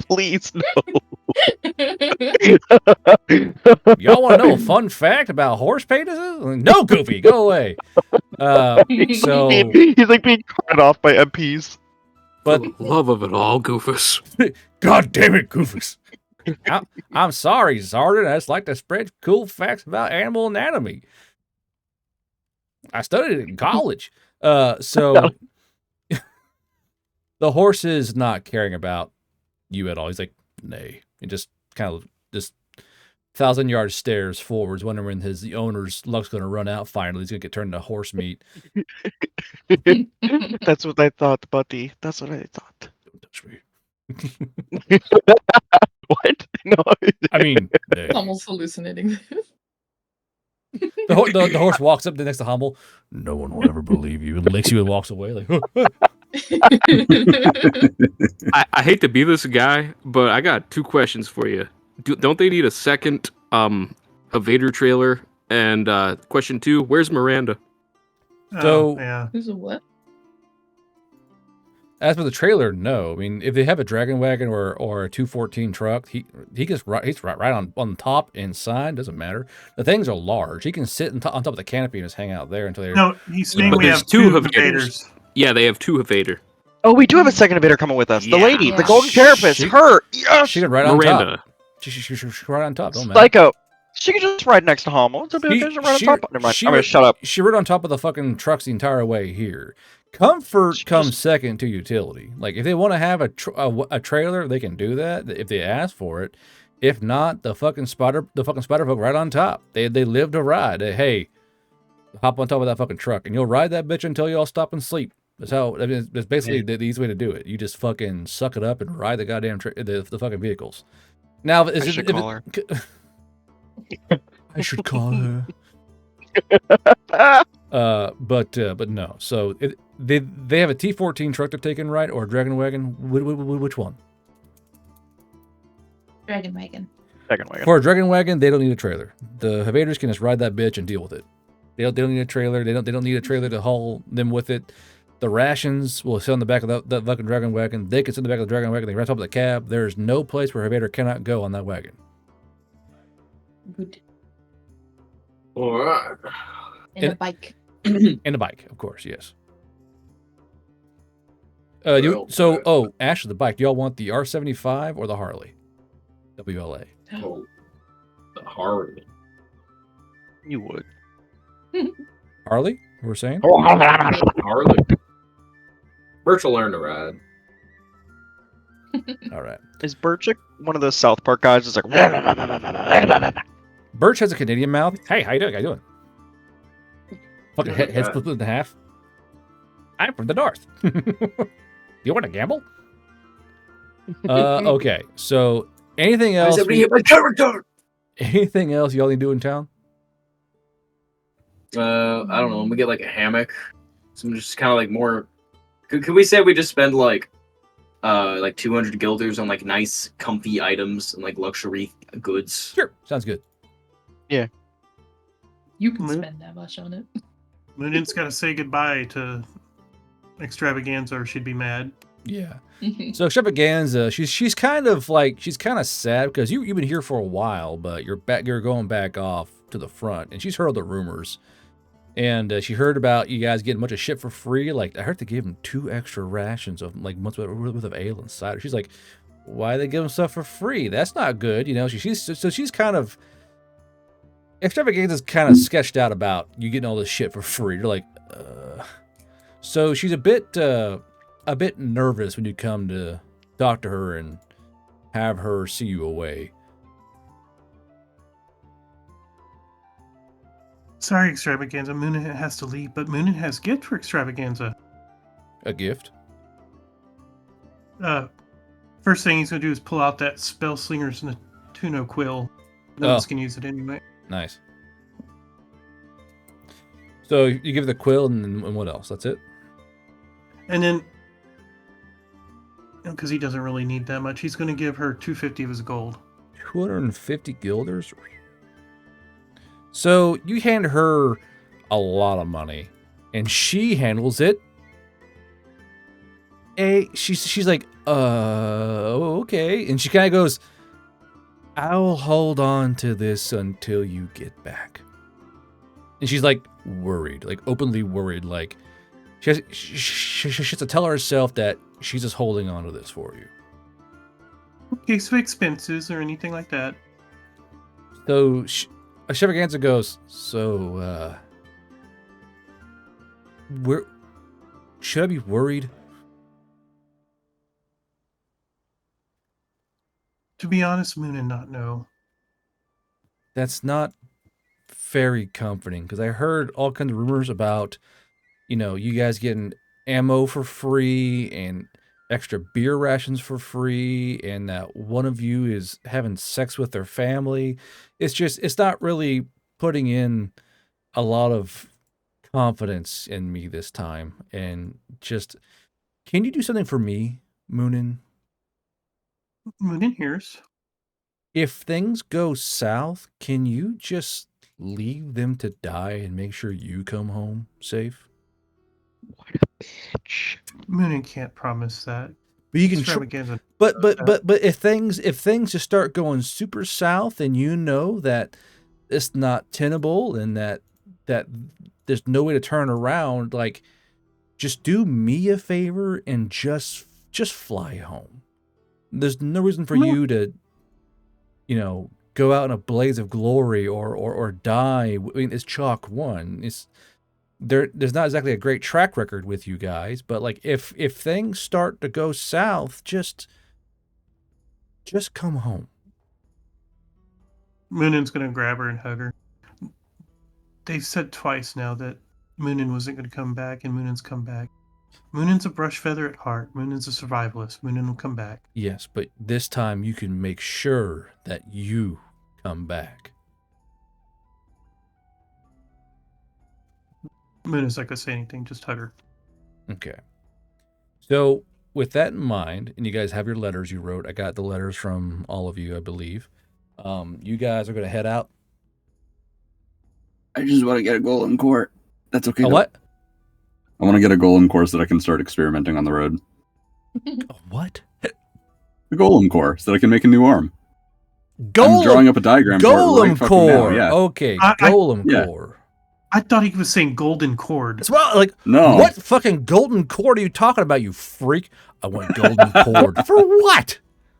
Please no. Y'all want to know a fun fact about horse penises? No, Goofy, go away. So, He's like being cut off by MPs. but For the love of it all, Goofus. God damn it, Goofus. I'm sorry, Sergeant. I just like to spread cool facts about animal anatomy. I studied it in college. So the horse is not caring about you at all. He's like, nay. He just kind of just 1,000-yard stares forwards, wondering when the owner's luck's going to run out finally. He's going to get turned into horse meat. That's what I thought, buddy. That's what I thought. Don't touch me. What? No. I mean, nay. Almost hallucinating. The horse walks up next to Humble. No one will ever believe you, and licks you and walks away. Like, I hate to be this guy, but I got 2 questions for you. Don't they need a second Evader trailer? And question 2, where's Miranda? So- yeah. Who's a what? as for the trailer, no. I mean, if they have a Dragon Wagon or a 214 truck, he gets he's right on top inside. Doesn't matter. The things are large. He can sit on top of the canopy and just hang out there until they're. No, he's saying But we there's have 2 two Evaders. invaders. Yeah, they have 2 Evader. Oh, we do have a second invader coming with us. The Yeah. lady, the Yeah. golden carapace, She- her. Yes. She can ride on top. Miranda. She right on top. Don't matter. Psycho. She can just ride next to Hummel. It's a bit right on top. Never mind. I'm gonna shut up. She rode on top of the fucking trucks the entire way here. Comfort She comes just- second to utility. Like if they want to have a trailer, they can do that if they ask for it. If not, the fucking spider folk right on top. They live to ride. Hey, hop on top of that fucking truck and you'll ride that bitch until you all stop and sleep. That's how. I mean, it's basically the easy way to do it. You just fucking suck it up and ride the goddamn the fucking vehicles. Now, I should call her. I should call her. But no. So they have a T14 truck they're taking, right, or a Dragon Wagon. Which one? Dragon Wagon. Second wagon. For a Dragon Wagon, they don't need a trailer. The Evaders can just ride that bitch and deal with it. They don't need a trailer. They don't need a trailer to haul them with it. The rations will sit on the back of that fucking Dragon Wagon. They can sit in the back of the Dragon Wagon. They can rent top of the cab. There's no place where Evader cannot go on that wagon. Good. Alright. And a bike. And a bike, of course, yes. Ashley, the bike. Do y'all want the R75 or the Harley? WLA. Oh, the Harley. You would. Harley, we're saying? Harley. Birch will learn to ride. All right. Is Birch one of those South Park guys? It's like. Birch has a Canadian mouth. Hey, how you doing? How you doing? Fucking Oh my head God. split in half. I'm from the north. You want to gamble? Okay. So anything else? Somebody hit my character! Anything else y'all need to do in town? I don't know. We get like a hammock. Some just kind of like more. Could we say we just spend like 200 guilders on like nice, comfy items and like luxury goods? Sure. Sounds good. You can Moon- spend that much on it. Moonin's got to say goodbye to extravaganza or she'd be mad. Yeah. Mhm. So Extravaganza, she's kind of sad because you've been here for a while, but you're going back off to the front, and she's heard the rumors, and she heard about you guys getting a bunch of shit for free. Like I heard they gave them 2 extra rations of like months worth of ale and cider. She's like, why they give them stuff for free? That's not good, you know. She's kind of Extravaganza's kind of sketched out about you getting all this shit for free. You're like, so she's a bit nervous when you come to talk to her and have her see you away. Sorry, Extravaganza. Moonin has to leave, but Moonin has gift for Extravaganza. A gift? First thing he's gonna do is pull out that Spell Slinger's Natuno quill. No one's gonna use it anyway. Nice. So you give the quill and what else? That's it? And then, because he doesn't really need that much, he's gonna give her 250 of his gold. 250 guilders? So you hand her a lot of money, and she handles it. She's like, okay. And she kind of goes, I'll hold on to this until you get back. And she's like worried, like openly worried. Like she has to tell herself that she's just holding on to this for you. In case of expenses or anything like that. So Extravaganza goes, so, should I be worried? To be honest, Moon and not know. That's not very comforting because I heard all kinds of rumors about, you guys getting ammo for free and extra beer rations for free, and that one of you is having sex with their family. It's not really putting in a lot of confidence in me this time. And just, can you do something for me, Moonin? Moonin hears. If things go south, can you just leave them to die and make sure you come home safe? What a bitch. Moonin can't promise that. But you can Extravaganza but does that. if things just start going super south and you know that it's not tenable and that there's no way to turn around, like just do me a favor and just fly home. There's no reason for you to go out in a blaze of glory or die. I mean, it's chalk one. There's not exactly a great track record with you guys, but like if things start to go south, just come home. Moonin's gonna grab her and hug her. They've said twice now that Moonin wasn't gonna come back, and Moonin's come back. Moonin's a brush feather at heart. Moonin's a survivalist. Moonin will come back. Yes, but this time you can make sure that you come back. Moonin's not gonna say anything. Just hug her. Okay. So with that in mind, and you guys have your letters you wrote, I got the letters from all of you, I believe. You guys are going to head out. I just want to get a golem core. That's okay. A what? I want to get a golem core so that I can start experimenting on the road. A what? The golem core so that I can make a new arm. Golem, I'm drawing up a diagram golem for it core. Now, yeah. Okay, golem core. I thought he was saying golden cord. Well, like, no. What fucking golden cord are you talking about, you freak? I want golden cord. For what?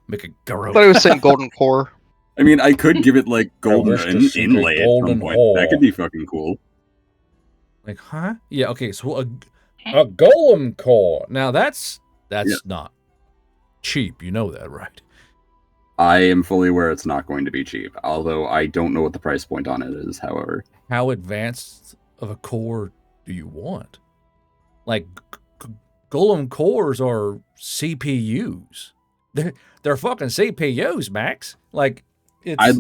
Make a garrote. I thought he was saying golden core. I mean, I could give it like golden inlay at some golden point. hole. That could be fucking cool. Like, huh? Yeah, okay, so a golem core. Now that's not cheap. You know that, right? I am fully aware it's not going to be cheap, although I don't know what the price point on it is, however. How advanced of a core do you want? Like, golem cores are CPUs. They're fucking CPUs, Max. Like, it's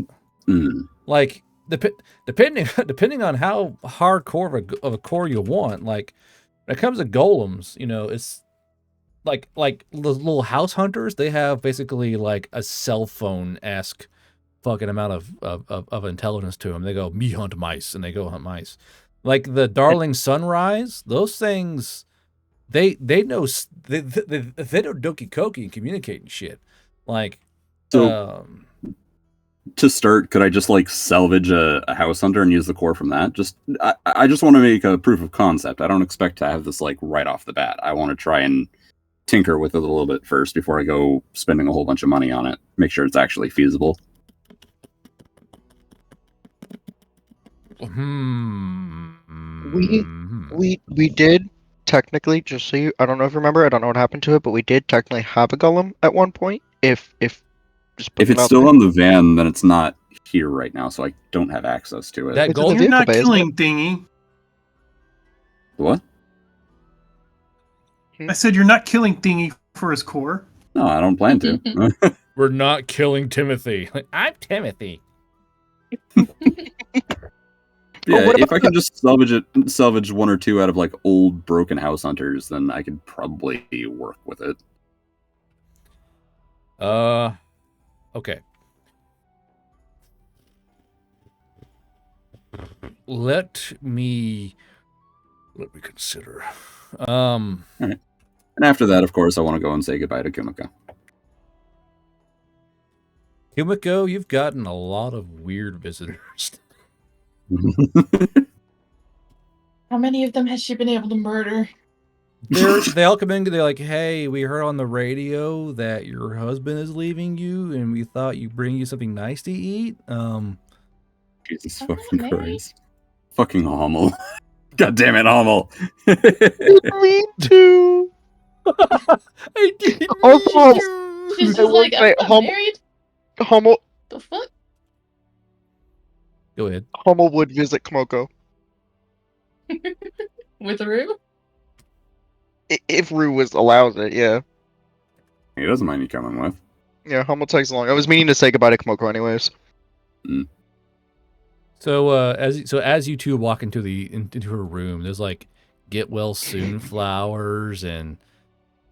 like depending on how hardcore of a core you want. Like, when it comes to golems, it's like the little house hunters. They have basically like a cell phone-esque fucking amount of intelligence to them. They go, me hunt mice, and they go hunt mice. Like the Darling Sunrise, those things they know they know Donkey Koki and communicate and shit. Like, So to start, could I just like salvage a house hunter and use the core from that? I just want to make a proof of concept. I don't expect to have this like right off the bat. I want to try and tinker with it a little bit first before I go spending a whole bunch of money on it. Make sure it's actually feasible. We did technically, just so you, I don't know if you remember, I don't know what happened to it, but we did technically have a golem at one point. If just If putting it it's out still there. on the van, then it's not here right now, so I don't have access to it. That It's in the You're vehicle not bay, isn't killing Thingy. What? I said you're not killing Thingy for his core. No, I don't plan to. we're not killing Timothy. Like, I'm Timothy. Yeah, what if about I can just salvage one or two out of like old broken house hunters, then I could probably work with it. Okay. Let me consider. All right. And after that, of course, I want to go and say goodbye to Kumiko. Kumiko, you've gotten a lot of weird visitors. How many of them has she been able to murder? They all come in. They're like, "Hey, we heard on the radio that your husband is leaving you, and we thought you'd bring you something nice to eat." Jesus fucking Christ. Fucking Hummel. God damn it, Hummel. Me too. I didn't Also, mean to. She's I just will like, I'm say, not married. Hummel The fuck? Go ahead. Hummel would visit Komoko. With Rue? If Rue was allows it, yeah. He doesn't mind you coming with. Yeah, Hummel tags along. I was meaning to say goodbye to Komoko anyways. So as you two walk into her room, there's like "Get well soon" flowers and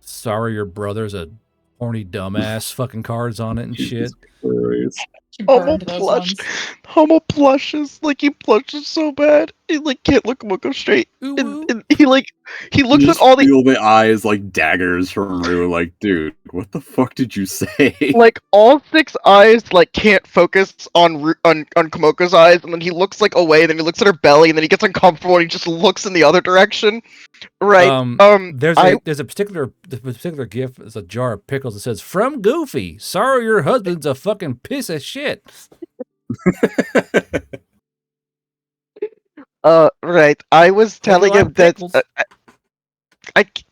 "Sorry your brother's a horny dumbass" fucking cards on it and shit. Christ. She Hummel burned those plush. ones. Hummel blushes like he blushes so bad. He like can't look Komoko straight. Ooh, And, ooh. he looks You at just all the feel the eyes like daggers from Rue. Like, dude, what the fuck did you say? like all six eyes like can't focus on Komoko's eyes, and then he looks like away. Then he looks at her belly, and then he gets uncomfortable, and he just looks in the other direction. Right. There's a particular gift. It's a jar of pickles that says "From Goofy. Sorry your husband's a fucking piece of shit." Right. I was telling Like him that pickles.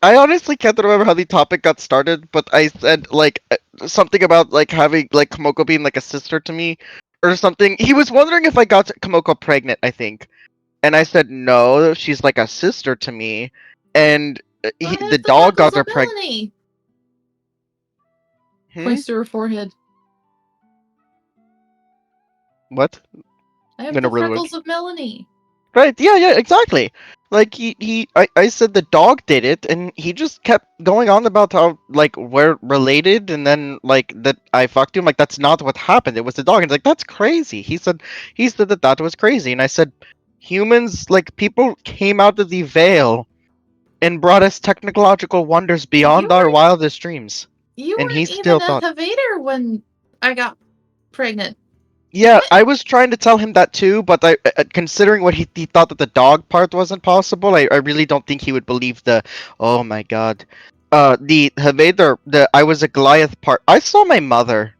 I honestly can't remember how the topic got started, but I said like something about like having like Komoko being like a sister to me or something. He was wondering if I got Komoko pregnant, I think. And I said no, she's like a sister to me. And I the have the dog got freckles her of pregnant. Melanie. Hmm? Points to her forehead. What? I have Gonna the ruin it. freckles of Melanie. Right, yeah, exactly. Like I said the dog did it, and he just kept going on about how like we're related, and then like that I fucked him. Like that's not what happened. It was the dog. And it's like that's crazy. He said that was crazy, and I said humans like people came out of the veil and brought us technological wonders beyond our weren't- wildest dreams. You And he weren't still even a thought. Havader when I got pregnant. Yeah, I was trying to tell him that too, but considering what he thought that the dog part wasn't possible, I really don't think he would believe the, oh my god, the Havader, I was a Goliath part. I saw my mother.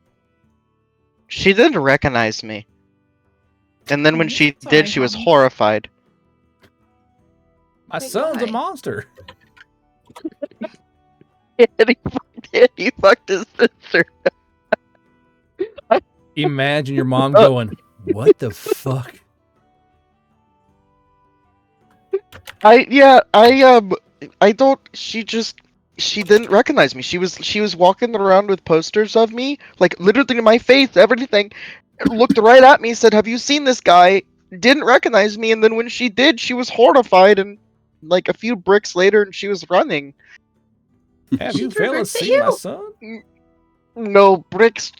She didn't recognize me, and then when she did, she was horrified. My son's a monster. He fucked his sister. Imagine your mom going, "What the fuck?" I don't. She didn't recognize me. She was walking around with posters of me, like literally in my face, everything. Looked right at me, said, "Have you seen this guy?" Didn't recognize me, and then when she did, she was horrified, and like a few bricks later, and she was running. Have you fellas seen my son? No, bricks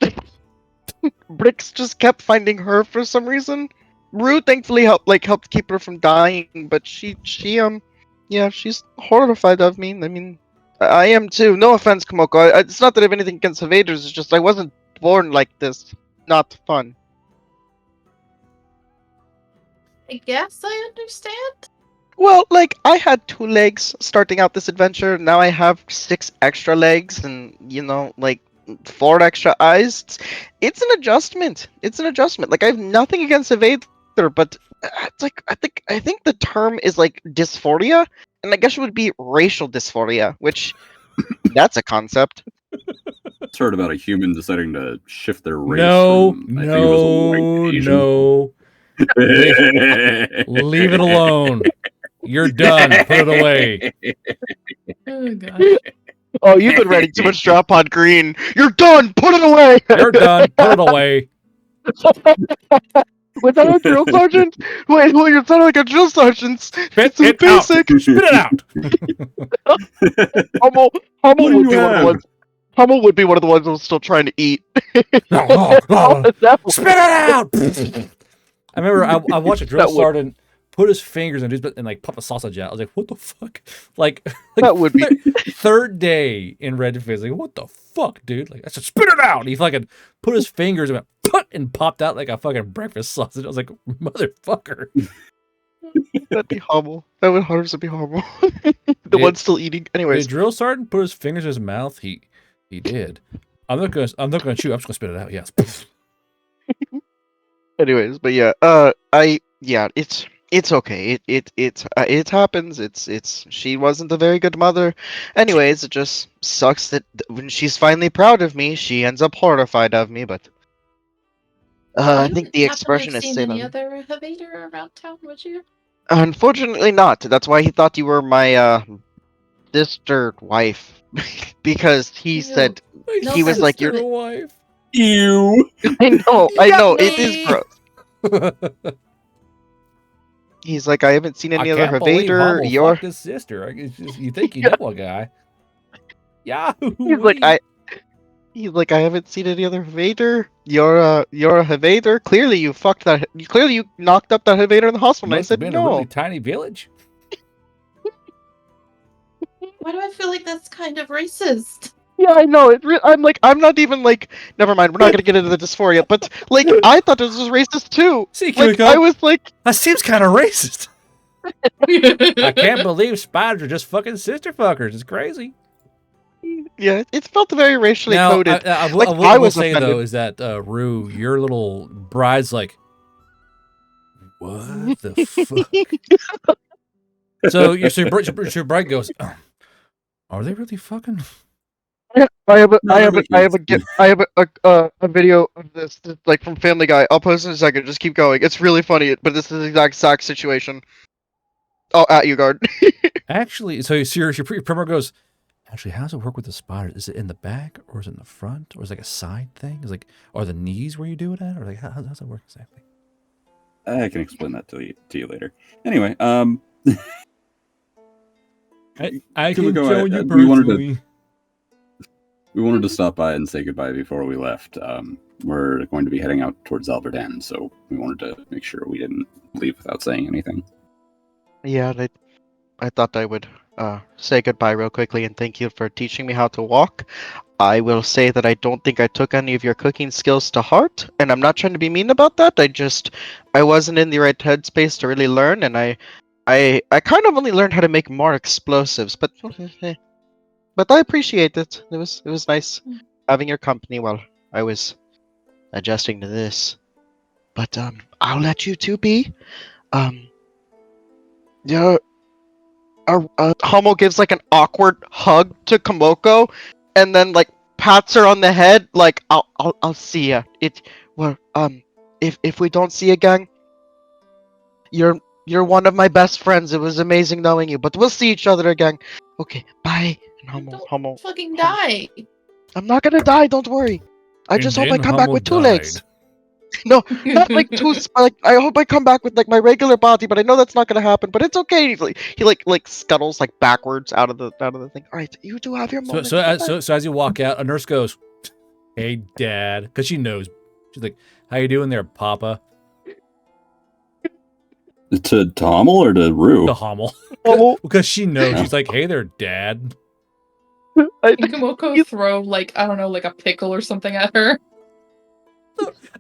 just kept finding her for some reason. Rue thankfully helped keep her from dying, but she yeah, she's horrified of me. I mean, I am too. No offense, Komoko. It's not that I have anything against evaders. It's just I wasn't born like this. Not fun. I guess I understand. Well, like, I had 2 legs starting out this adventure. Now I have 6 extra legs and, like, 4 extra eyes. It's an adjustment. It's an adjustment. Like, I have nothing against Evader, but it's like, I think the term is, like, dysphoria. And I guess it would be racial dysphoria, which, that's a concept. It's heard about a human deciding to shift their race No, from, I think it was a white no, to Asian. no. Leave it alone. You're done. Put it away. Oh gosh. Oh, you've been writing too much drop on green. You're done. Put it away. You're done. Put it away. Was that a drill sergeant? Wait, you're sounding like a drill sergeant. Spit It's so it out. basic. Spit it out. Hummel What do would you be one of the have? ones. Hummel would be one of the ones that was still trying to eat. Spit it out. I remember I watched a drill That would- sergeant put his fingers in and like pop a sausage out. I was like, what the fuck? Like That would be- third day in Red Fizz. Like, what the fuck, dude? Like, I said, spit it out. And he fucking put his fingers and went put and popped out like a fucking breakfast sausage. I was like, motherfucker. That'd be Hummel. That would 100% be Hummel. The one still eating. Anyways, Did drill sergeant put his fingers in his mouth? He did. I'm not gonna chew. I'm just gonna spit it out. Yes. anyways, but yeah, it's okay. It happens. She wasn't a very good mother. Anyways, it just sucks that when she's finally proud of me, she ends up horrified of me. But I think the expression is seen same. any other evader around town, would you? Unfortunately, not. That's why he thought you were my sister wife, because he said he was like your wife. Ew. I know, it Yummy. is gross. He's like, I haven't seen any I other can't believe evader. Hummel You're. fucked his sister. It's just, you think you know a guy? Yahoo! He's like, I haven't seen any other evader. You're a evader. Clearly, you fucked that. Clearly, you knocked up that evader in the hospital. And I Must have said been no. a really tiny village. Why do I feel like that's kind of racist? Yeah, I know. I'm not even like. Never mind. We're not gonna get into the dysphoria. But like, I thought this was racist too. See, Like, Kimiko, I was like, that seems kind of racist. I can't believe spiders are just fucking sister fuckers. It's crazy. yeah, it felt very racially Now, coded. I Like, will I was say offended. though is that Rue, your little bride's like, what the fuck? So your bride goes, are they really fucking? I have a video of this like from Family Guy. I'll post it in a second. Just keep going. It's really funny, but this is the exact situation. Oh, at you, guard. Actually, so your primer goes, actually, how does it work with the spider? Is it in the back or is it in the front or is it like a side thing? Is like, are the knees where you do it at, or like how does it work exactly? I can explain that to you later. Anyway, I can can show you personally. we wanted to stop by and say goodbye before we left. We're going to be heading out towards Albert End, so we wanted to make sure we didn't leave without saying anything. Yeah, I thought I would say goodbye real quickly and thank you for teaching me how to walk. I will say that I don't think I took any of your cooking skills to heart, and I'm not trying to be mean about that. I wasn't in the right headspace to really learn, and I kind of only learned how to make more explosives, but I appreciate it. It was nice having your company while I was adjusting to this. But I'll let you two be. Yeah. Hummel gives like an awkward hug to Komoko, and then like pats her on the head, like I'll see ya. If we don't see you again, you're one of my best friends. It was amazing knowing you, but we'll see each other again. Okay, bye. And Hummel. Fucking die. I'm not gonna die. Don't worry. I just hope I come back with 2 legs. No, not like 2. Like, I hope I come back with like my regular body, but I know that's not gonna happen. But it's okay. He scuttles like backwards out of the thing. All right, you do have your moment. So as you walk out, a nurse goes, "Hey, Dad," because she knows. She's like, "How you doing there, Papa?" To Hummel or to Rue? To Hummel. Oh, Because she knows. Yeah. She's like, hey there, Dad. I, Can Kumoko throw, like, I don't know, like a pickle or something at her?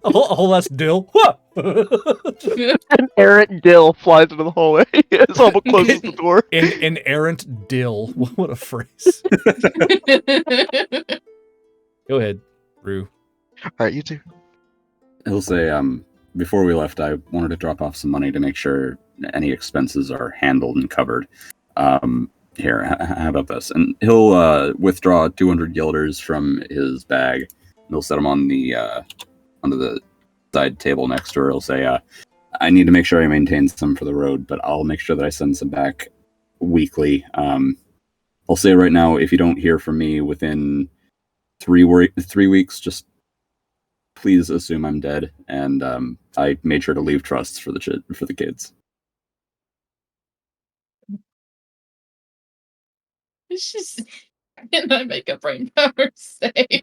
A whole less dill. an errant dill flies into the hallway as Humble closes the door. An errant dill. What a phrase. Go ahead, Rue. All right, you two. He'll say, before we left, I wanted to drop off some money to make sure any expenses are handled and covered. Here, how about this? And he'll withdraw 200 guilders from his bag. And he'll set them on the onto the side table next to her. He'll say, I need to make sure I maintain some for the road, but I'll make sure that I send some back weekly. I'll say right now, if you don't hear from me within 3 weeks, just please assume I'm dead. And I made sure to leave trusts for the kids. It's just, can I make a brain power save?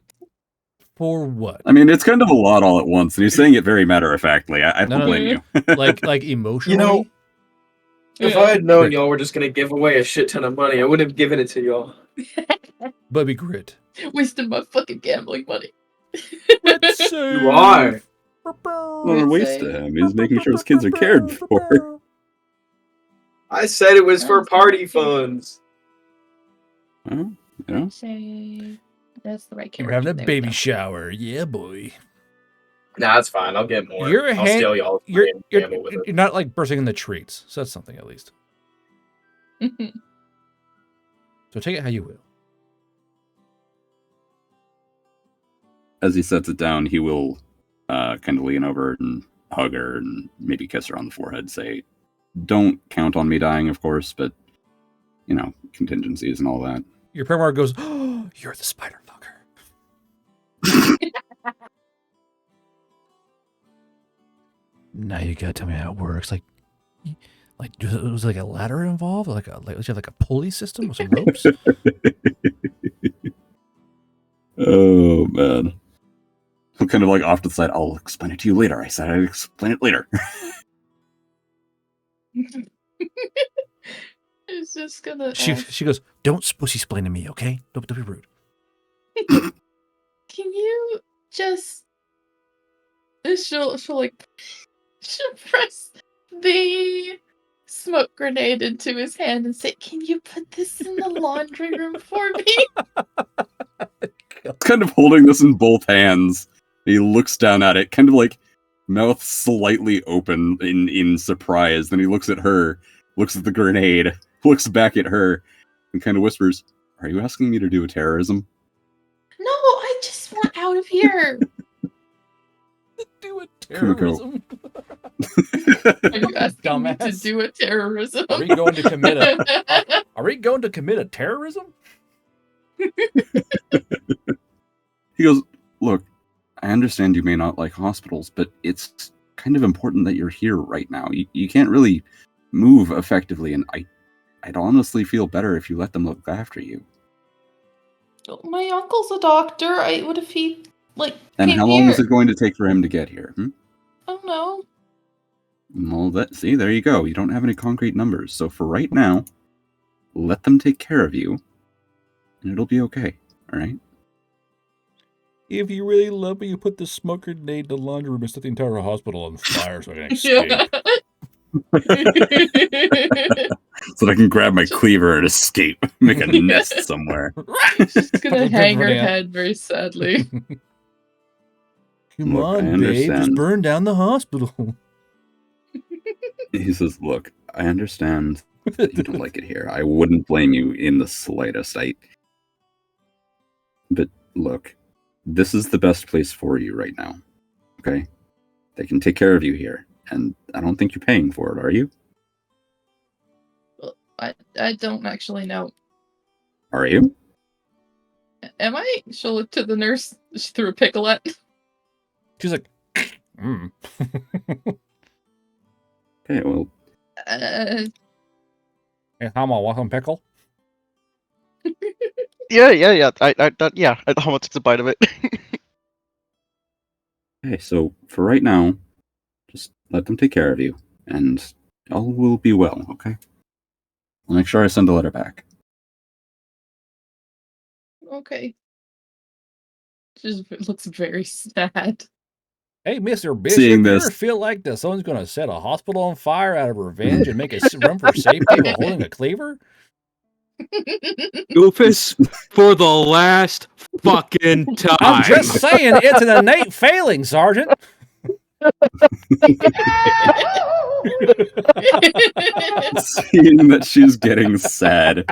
For what? I mean, it's kind of a lot all at once, and he's saying it very matter-of-factly. I don't blame you. like emotionally? You know, if Yeah. I had known y'all were just gonna give away a shit ton of money, I wouldn't have given it to y'all. Bubby Grit. Wasting my fucking gambling money. You are. Not a waste to him. He's making sure his kids are cared for. I said it was for party funds. Well, you know. Say that's the right character. We're having a There we baby go. shower. Yeah, boy. Nah, it's fine. I'll get more. You're I'll steal y'all. you're gamble with it. you're not like bursting in the treats. So that's something at least. So take it how you will. As he sets it down, he will kind of lean over and hug her and maybe kiss her on the forehead. Say, "Don't count on me dying, of course, but you know, contingencies and all that." Your paramour goes, "Oh, you're the spider fucker." Now you gotta tell me how it works. Like was like a ladder involved? Like you have like a pulley system with some ropes? Oh man. I'm kind of like off to the side. I'll explain it to you later. I said I'd explain it later. It's just gonna. She goes, "Don't pussy explain to me, okay? Don't be rude." Can you just? She'll press the smoke grenade into his hand and say, "Can you put this in the laundry room for me?" Kind of holding this in both hands. He looks down at it, kind of like mouth slightly open in surprise. Then he looks at her, looks at the grenade, looks back at her, and kind of whispers, "Are you asking me to do a terrorism?" No, I just want out of here. Do a terrorism. Are you asking me to do a terrorism? Are we going to commit a Are we going to commit a terrorism? He goes, "Look, I understand you may not like hospitals, but it's kind of important that you're here right now. You can't really move effectively, and I'd honestly feel better if you let them look after you." My uncle's a doctor. What if he And came how long here? is it going to take for him to get here? I don't know. Well, see, there you go. You don't have any concrete numbers. So for right now, let them take care of you, and it'll be okay. All right? If you really love me, you put the smoke grenade in the laundry room and set the entire hospital on fire so I can escape. So that I can grab my cleaver and escape, make a nest somewhere. She's gonna hang her head very sadly. Come Look, I on, babe, just understand. burn down the hospital. He says, "Look, I understand that you don't like it here. I wouldn't blame you in the slightest. But look, this is the best place for you right now. Okay? They can take care of you here, and I don't think you're paying for it, are you? I don't actually know. Are you? Am I? She'll look to the nurse. She threw a pickle at. She's like, Okay, well, Hey, how am I welcome pickle? Yeah. I almost took a bite of it. okay, so for right now, just let them take care of you, and All will be well, okay? I'll make sure I send a letter back. Okay. Just looks very sad. Hey, Mr. Bishop, Seeing you this- ever feel like that someone's going to set a hospital on fire out of revenge and make us run for safety while holding a cleaver? Goofus, for the last fucking time. I'm just saying, it's an innate failing, Sergeant. Seeing that she's getting sad,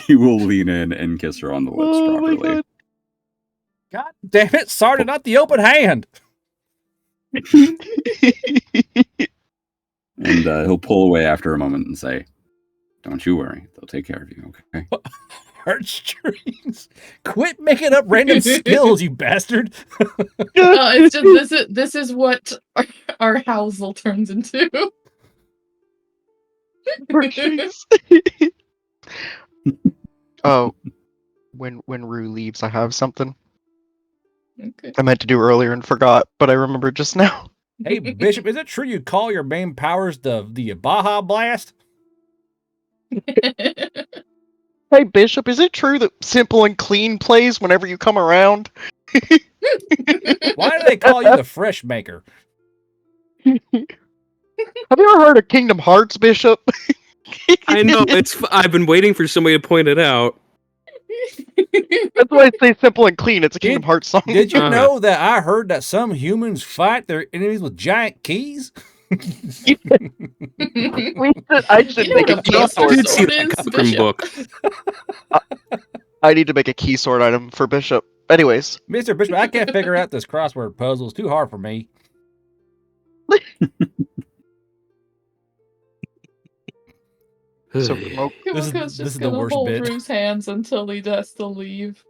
he will lean in and kiss her on the lips properly. God damn it, Sergeant, not the open hand. And he'll pull away after a moment and say, "Don't you worry, they'll take care of you, okay?" Heartstrings. Quit making up random skills, you bastard. It's just this is what our Housel turns into. Oh, when Rue leaves, I have something Okay. I meant to do earlier and forgot, but I remember just now. Hey, Bishop, is it true you call your main powers the Baja Blast? Hey, Bishop, is it true that Simple and Clean plays whenever you come around? Why do they call you the Fresh Maker? Have you ever heard of Kingdom Hearts, Bishop? I know, I've been waiting for somebody to point it out. That's why I say Simple and Clean. It's a Kingdom Hearts song. Did you know that I heard that some humans fight their enemies with giant keys? I should make a key sword. Book. I need to make a key sword item for Bishop. Anyways. Mr. Bishop, I can't figure out this crossword puzzle. It's too hard for me. So, This is just the gonna worst hold bit. Rue's hands until he has to leave.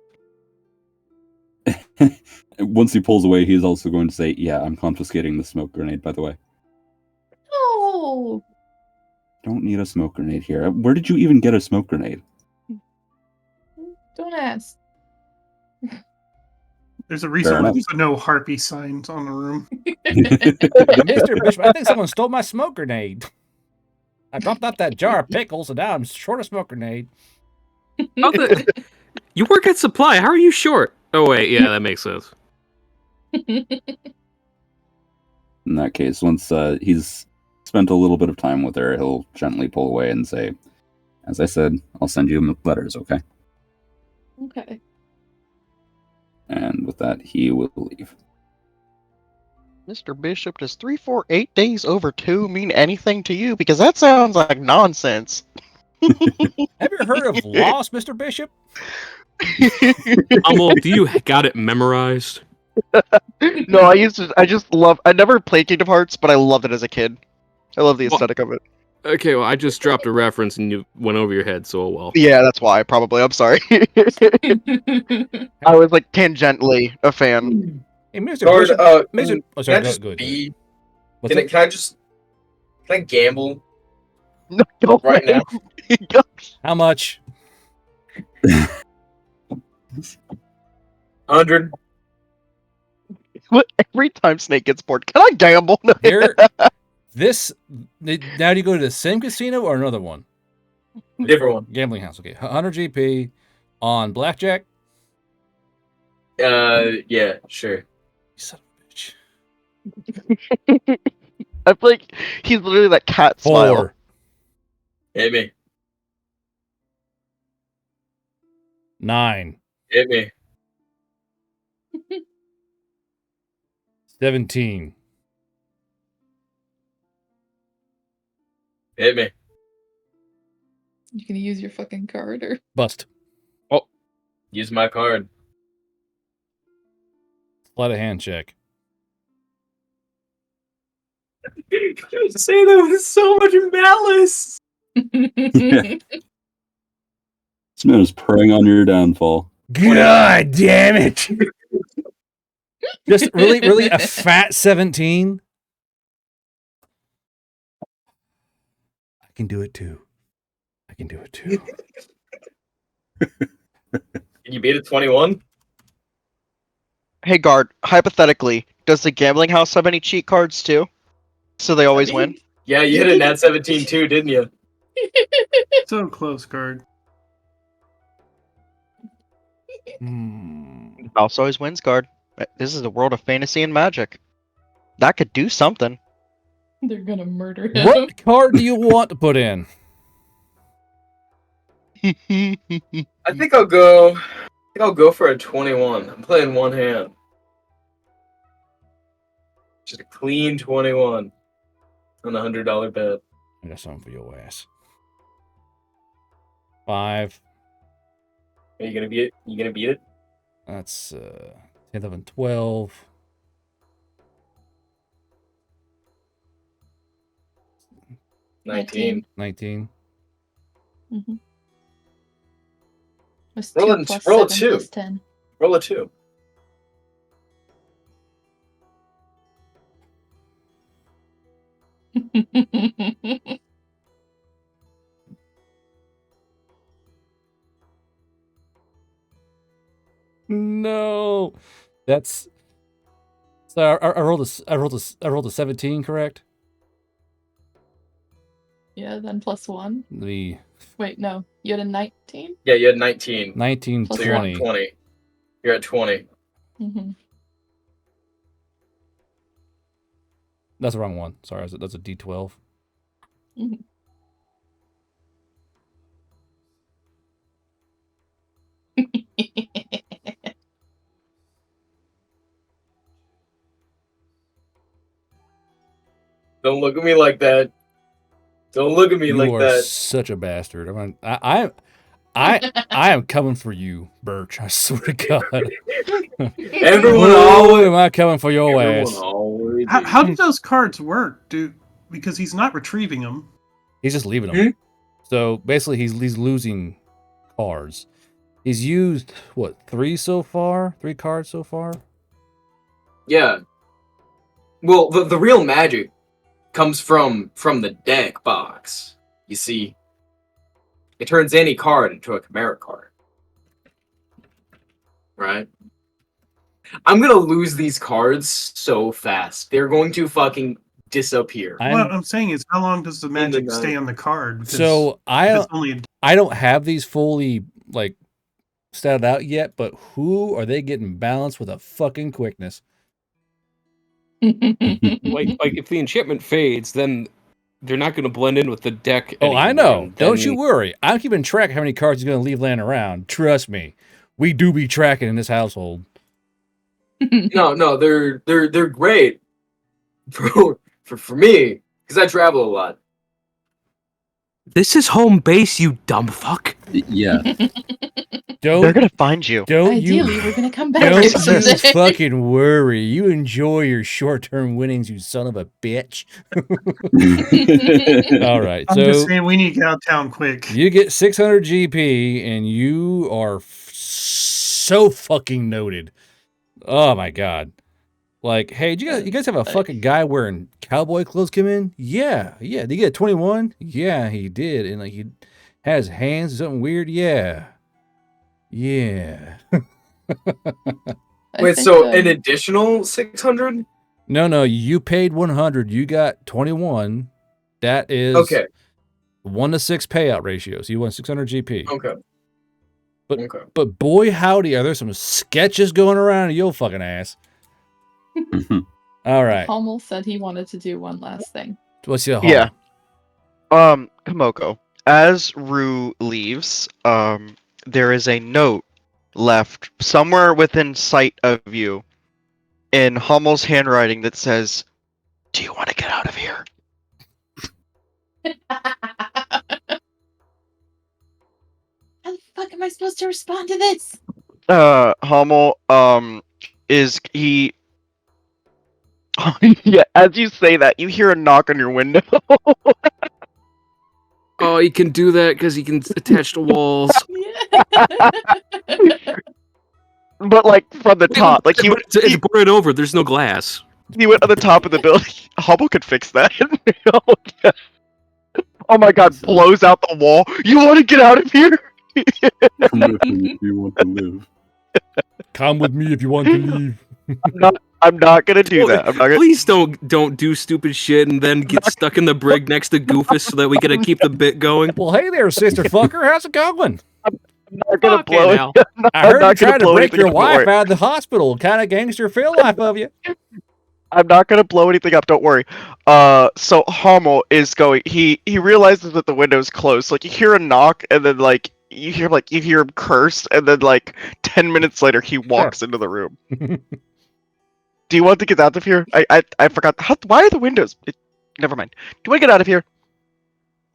Once he pulls away, he's also going to say, "Yeah, I'm confiscating the smoke grenade, by the way. Oh, Don't need a smoke grenade here. Where did you even get a smoke grenade?" don't ask. There's a reason Fair why enough. there's no harpy signs on the room. Mr. Bishop, I think someone stole my smoke grenade. I dropped out that jar of pickles, and now I'm short a smoke grenade. You work at Supply. How are you short? Oh, wait. Yeah, that makes sense. In that case, once he's spent a little bit of time with her, he'll gently pull away and say, "As I said, I'll send you letters, okay?" Okay. And with that, he will leave. Mr. Bishop, does 348 days over 2 mean anything to you? Because that sounds like nonsense. Have you heard of loss, Mr. Bishop? Do you got it memorized? No, I never played Kingdom Hearts, but I loved it as a kid. I love the aesthetic of it. Okay, well, I just dropped a reference and you went over your head, so oh well. Yeah, that's why, probably. I'm sorry. I was, like, tangentially a fan. Hey, Mr. Guard, Bishop. can Oh, sorry, I just go ahead. be? What's Can I gamble No, right now? How much? 100. Every time Snake gets bored, can I gamble? Here, now do you go to the same casino or another one? Different one. Gambling house. Okay, 100 GP on blackjack. Yeah, sure. You son of a bitch. I feel like he's literally that cat 4. smile. Hit me. 9. Hit me. 17. Hit me. You gonna use your fucking card or? Bust. Use my card. Sleight of hand check. Say that with so much malice. Yeah. This man is preying on your downfall. God damn it! Just really a fat 17. I can do it too. I can do it too. Can you beat a 21? Hey, guard, hypothetically, does the gambling house have any cheat cards too? So they always win? Yeah, you hit a nat 17 too, didn't you? So close, guard. Mouse always wins, guard. This is the world of fantasy and magic. That could do something. They're gonna murder him. What card do you want to put in? I think I'll go. I'll go for a 21. I'm playing one hand. Just a clean 21 on a $100 bet. I got something for your ass. 5. Are you gonna beat it? You gonna beat it? That's 10, 11, 12. $19. 19. Mm-hmm. It's Roll 2 a- plus roll a 7 2. plus 10. Roll a 2. No, that's so. I rolled a. I rolled a 17. Correct. Yeah, then plus 1. The Wait, no. You had a 19? Yeah, you had 19. 19, Plus So you're 20. at 20. You're at 20. Mm-hmm. That's the wrong one. Sorry, that's a D12. Mm-hmm. Don't look at me like that. Don't look at me You like are that. such a bastard. I am coming for you, Birch. I swear to God. Everyone Oh, always. am I coming for your Everyone ass? always. How do those cards work, dude? Because he's not retrieving them. He's just leaving them. So basically, he's losing cards. He's used what 3 so far? 3 cards so far. Yeah. Well, the real magic comes from the deck box. You see, it turns any card into a chimera card. Right? I'm gonna lose these cards so fast. They're going to fucking disappear. What I'm saying is, how long does the magic night. stay on the card? Because So it's only a I don't have these fully like statted out yet, but who are they getting balanced with a fucking quickness? like if the enchantment fades, then they're not going to blend in with the deck. Oh, I anymore, know. and Don't then- you worry. I'm keeping track of how many cards he's going to leave laying around. Trust me. We do be tracking in this household. No, they're great for me because I travel a lot. This is home base, you dumb fuck. Yeah. They're gonna find you. Ideally, we're gonna come back Don't here you someday. fucking worry. You enjoy your short-term winnings, you son of a bitch. All right, I'm so just saying we need to get out of town quick. you get 600 GP, and you are so fucking noted. Oh my god! Like, hey, you guys have a fucking guy wearing cowboy clothes come in? Yeah. Did he get a 21? Yeah, he did, and like he has hands or something weird. Yeah. Wait, so an additional 600? No, you paid 100. You got 21. That is Okay. 1 to 6 payout ratio. So you won 600 GP. Okay. But boy, howdy, are there some sketches going around in your fucking ass. All right. Hummel said he wanted to do one last thing. What's your Yeah. Kamoko. As Rue leaves, there is a note left somewhere within sight of you in Hummel's handwriting that says, "Do you want to get out of here?" How the fuck am I supposed to respond to this? Hummel, is he... yeah, as you say that, you hear a knock on your window. Oh, he can do that because he can attach to walls. But like from the top, like he would It's boarded over. There's no glass. he went on the top of the building. Hubble could fix that. Oh my god, blows out the wall. You want to get out of here? Come with me if you want to live. Come with me if you want to leave. I'm not gonna do that. I'm not gonna. Please don't do stupid shit and then get stuck in the brig next to Goofus so that we gotta keep the bit going. Well, hey there, sister fucker. How's it going? I'm not gonna Fucking blow it. hell. I heard you not gonna tried to blow break anything your up, don't wife worry. out of the hospital. Kind of gangster feel life of you. I'm not gonna blow anything up. Don't worry. So Hummel is going. He realizes that the window's closed. Like you hear a knock, and then like you hear him curse, and then like 10 minutes later he walks into the room. Do you want to get out of here? I forgot. Why are the windows? Never mind. Do you want to get out of here?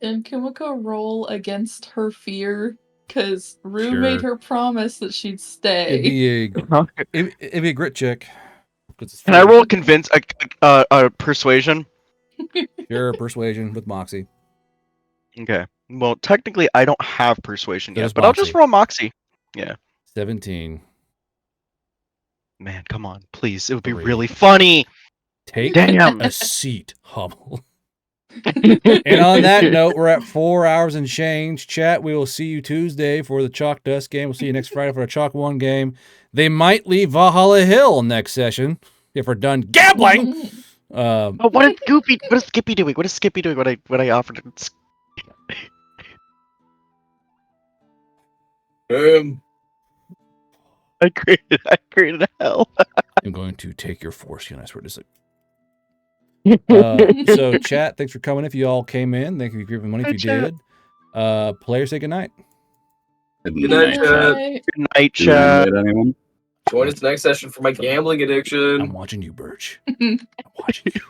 And Kumiko roll against her fear because Rue made her promise that she'd stay. It'd be a grit check. Can I roll convince a persuasion? Sure, persuasion with Moxie. Okay. Well, technically, I don't have persuasion So yet, does but I'll just Moxie. roll Moxie. Yeah. 17. Man, come on, please. It would be 3. really funny. Take Damn. a seat, Hummel. And on that note, we're at 4 hours and change. Chat, we will see you Tuesday for the Chalk Dust game. We'll see you next Friday for a Chalk 1 game. They might leave Valhalla Hill next session if we're done gambling. But what is Skippy doing? What is Skippy doing when I offered it? I created hell. I'm going to take your foreskin, I swear to so chat, thanks for coming. If you all came in, thank you for giving money if you chat. did. Players say goodnight. Good night, chat. Good night, chat. Anyone? Join us next session for my gambling addiction. I'm watching you, Birch. I'm watching you.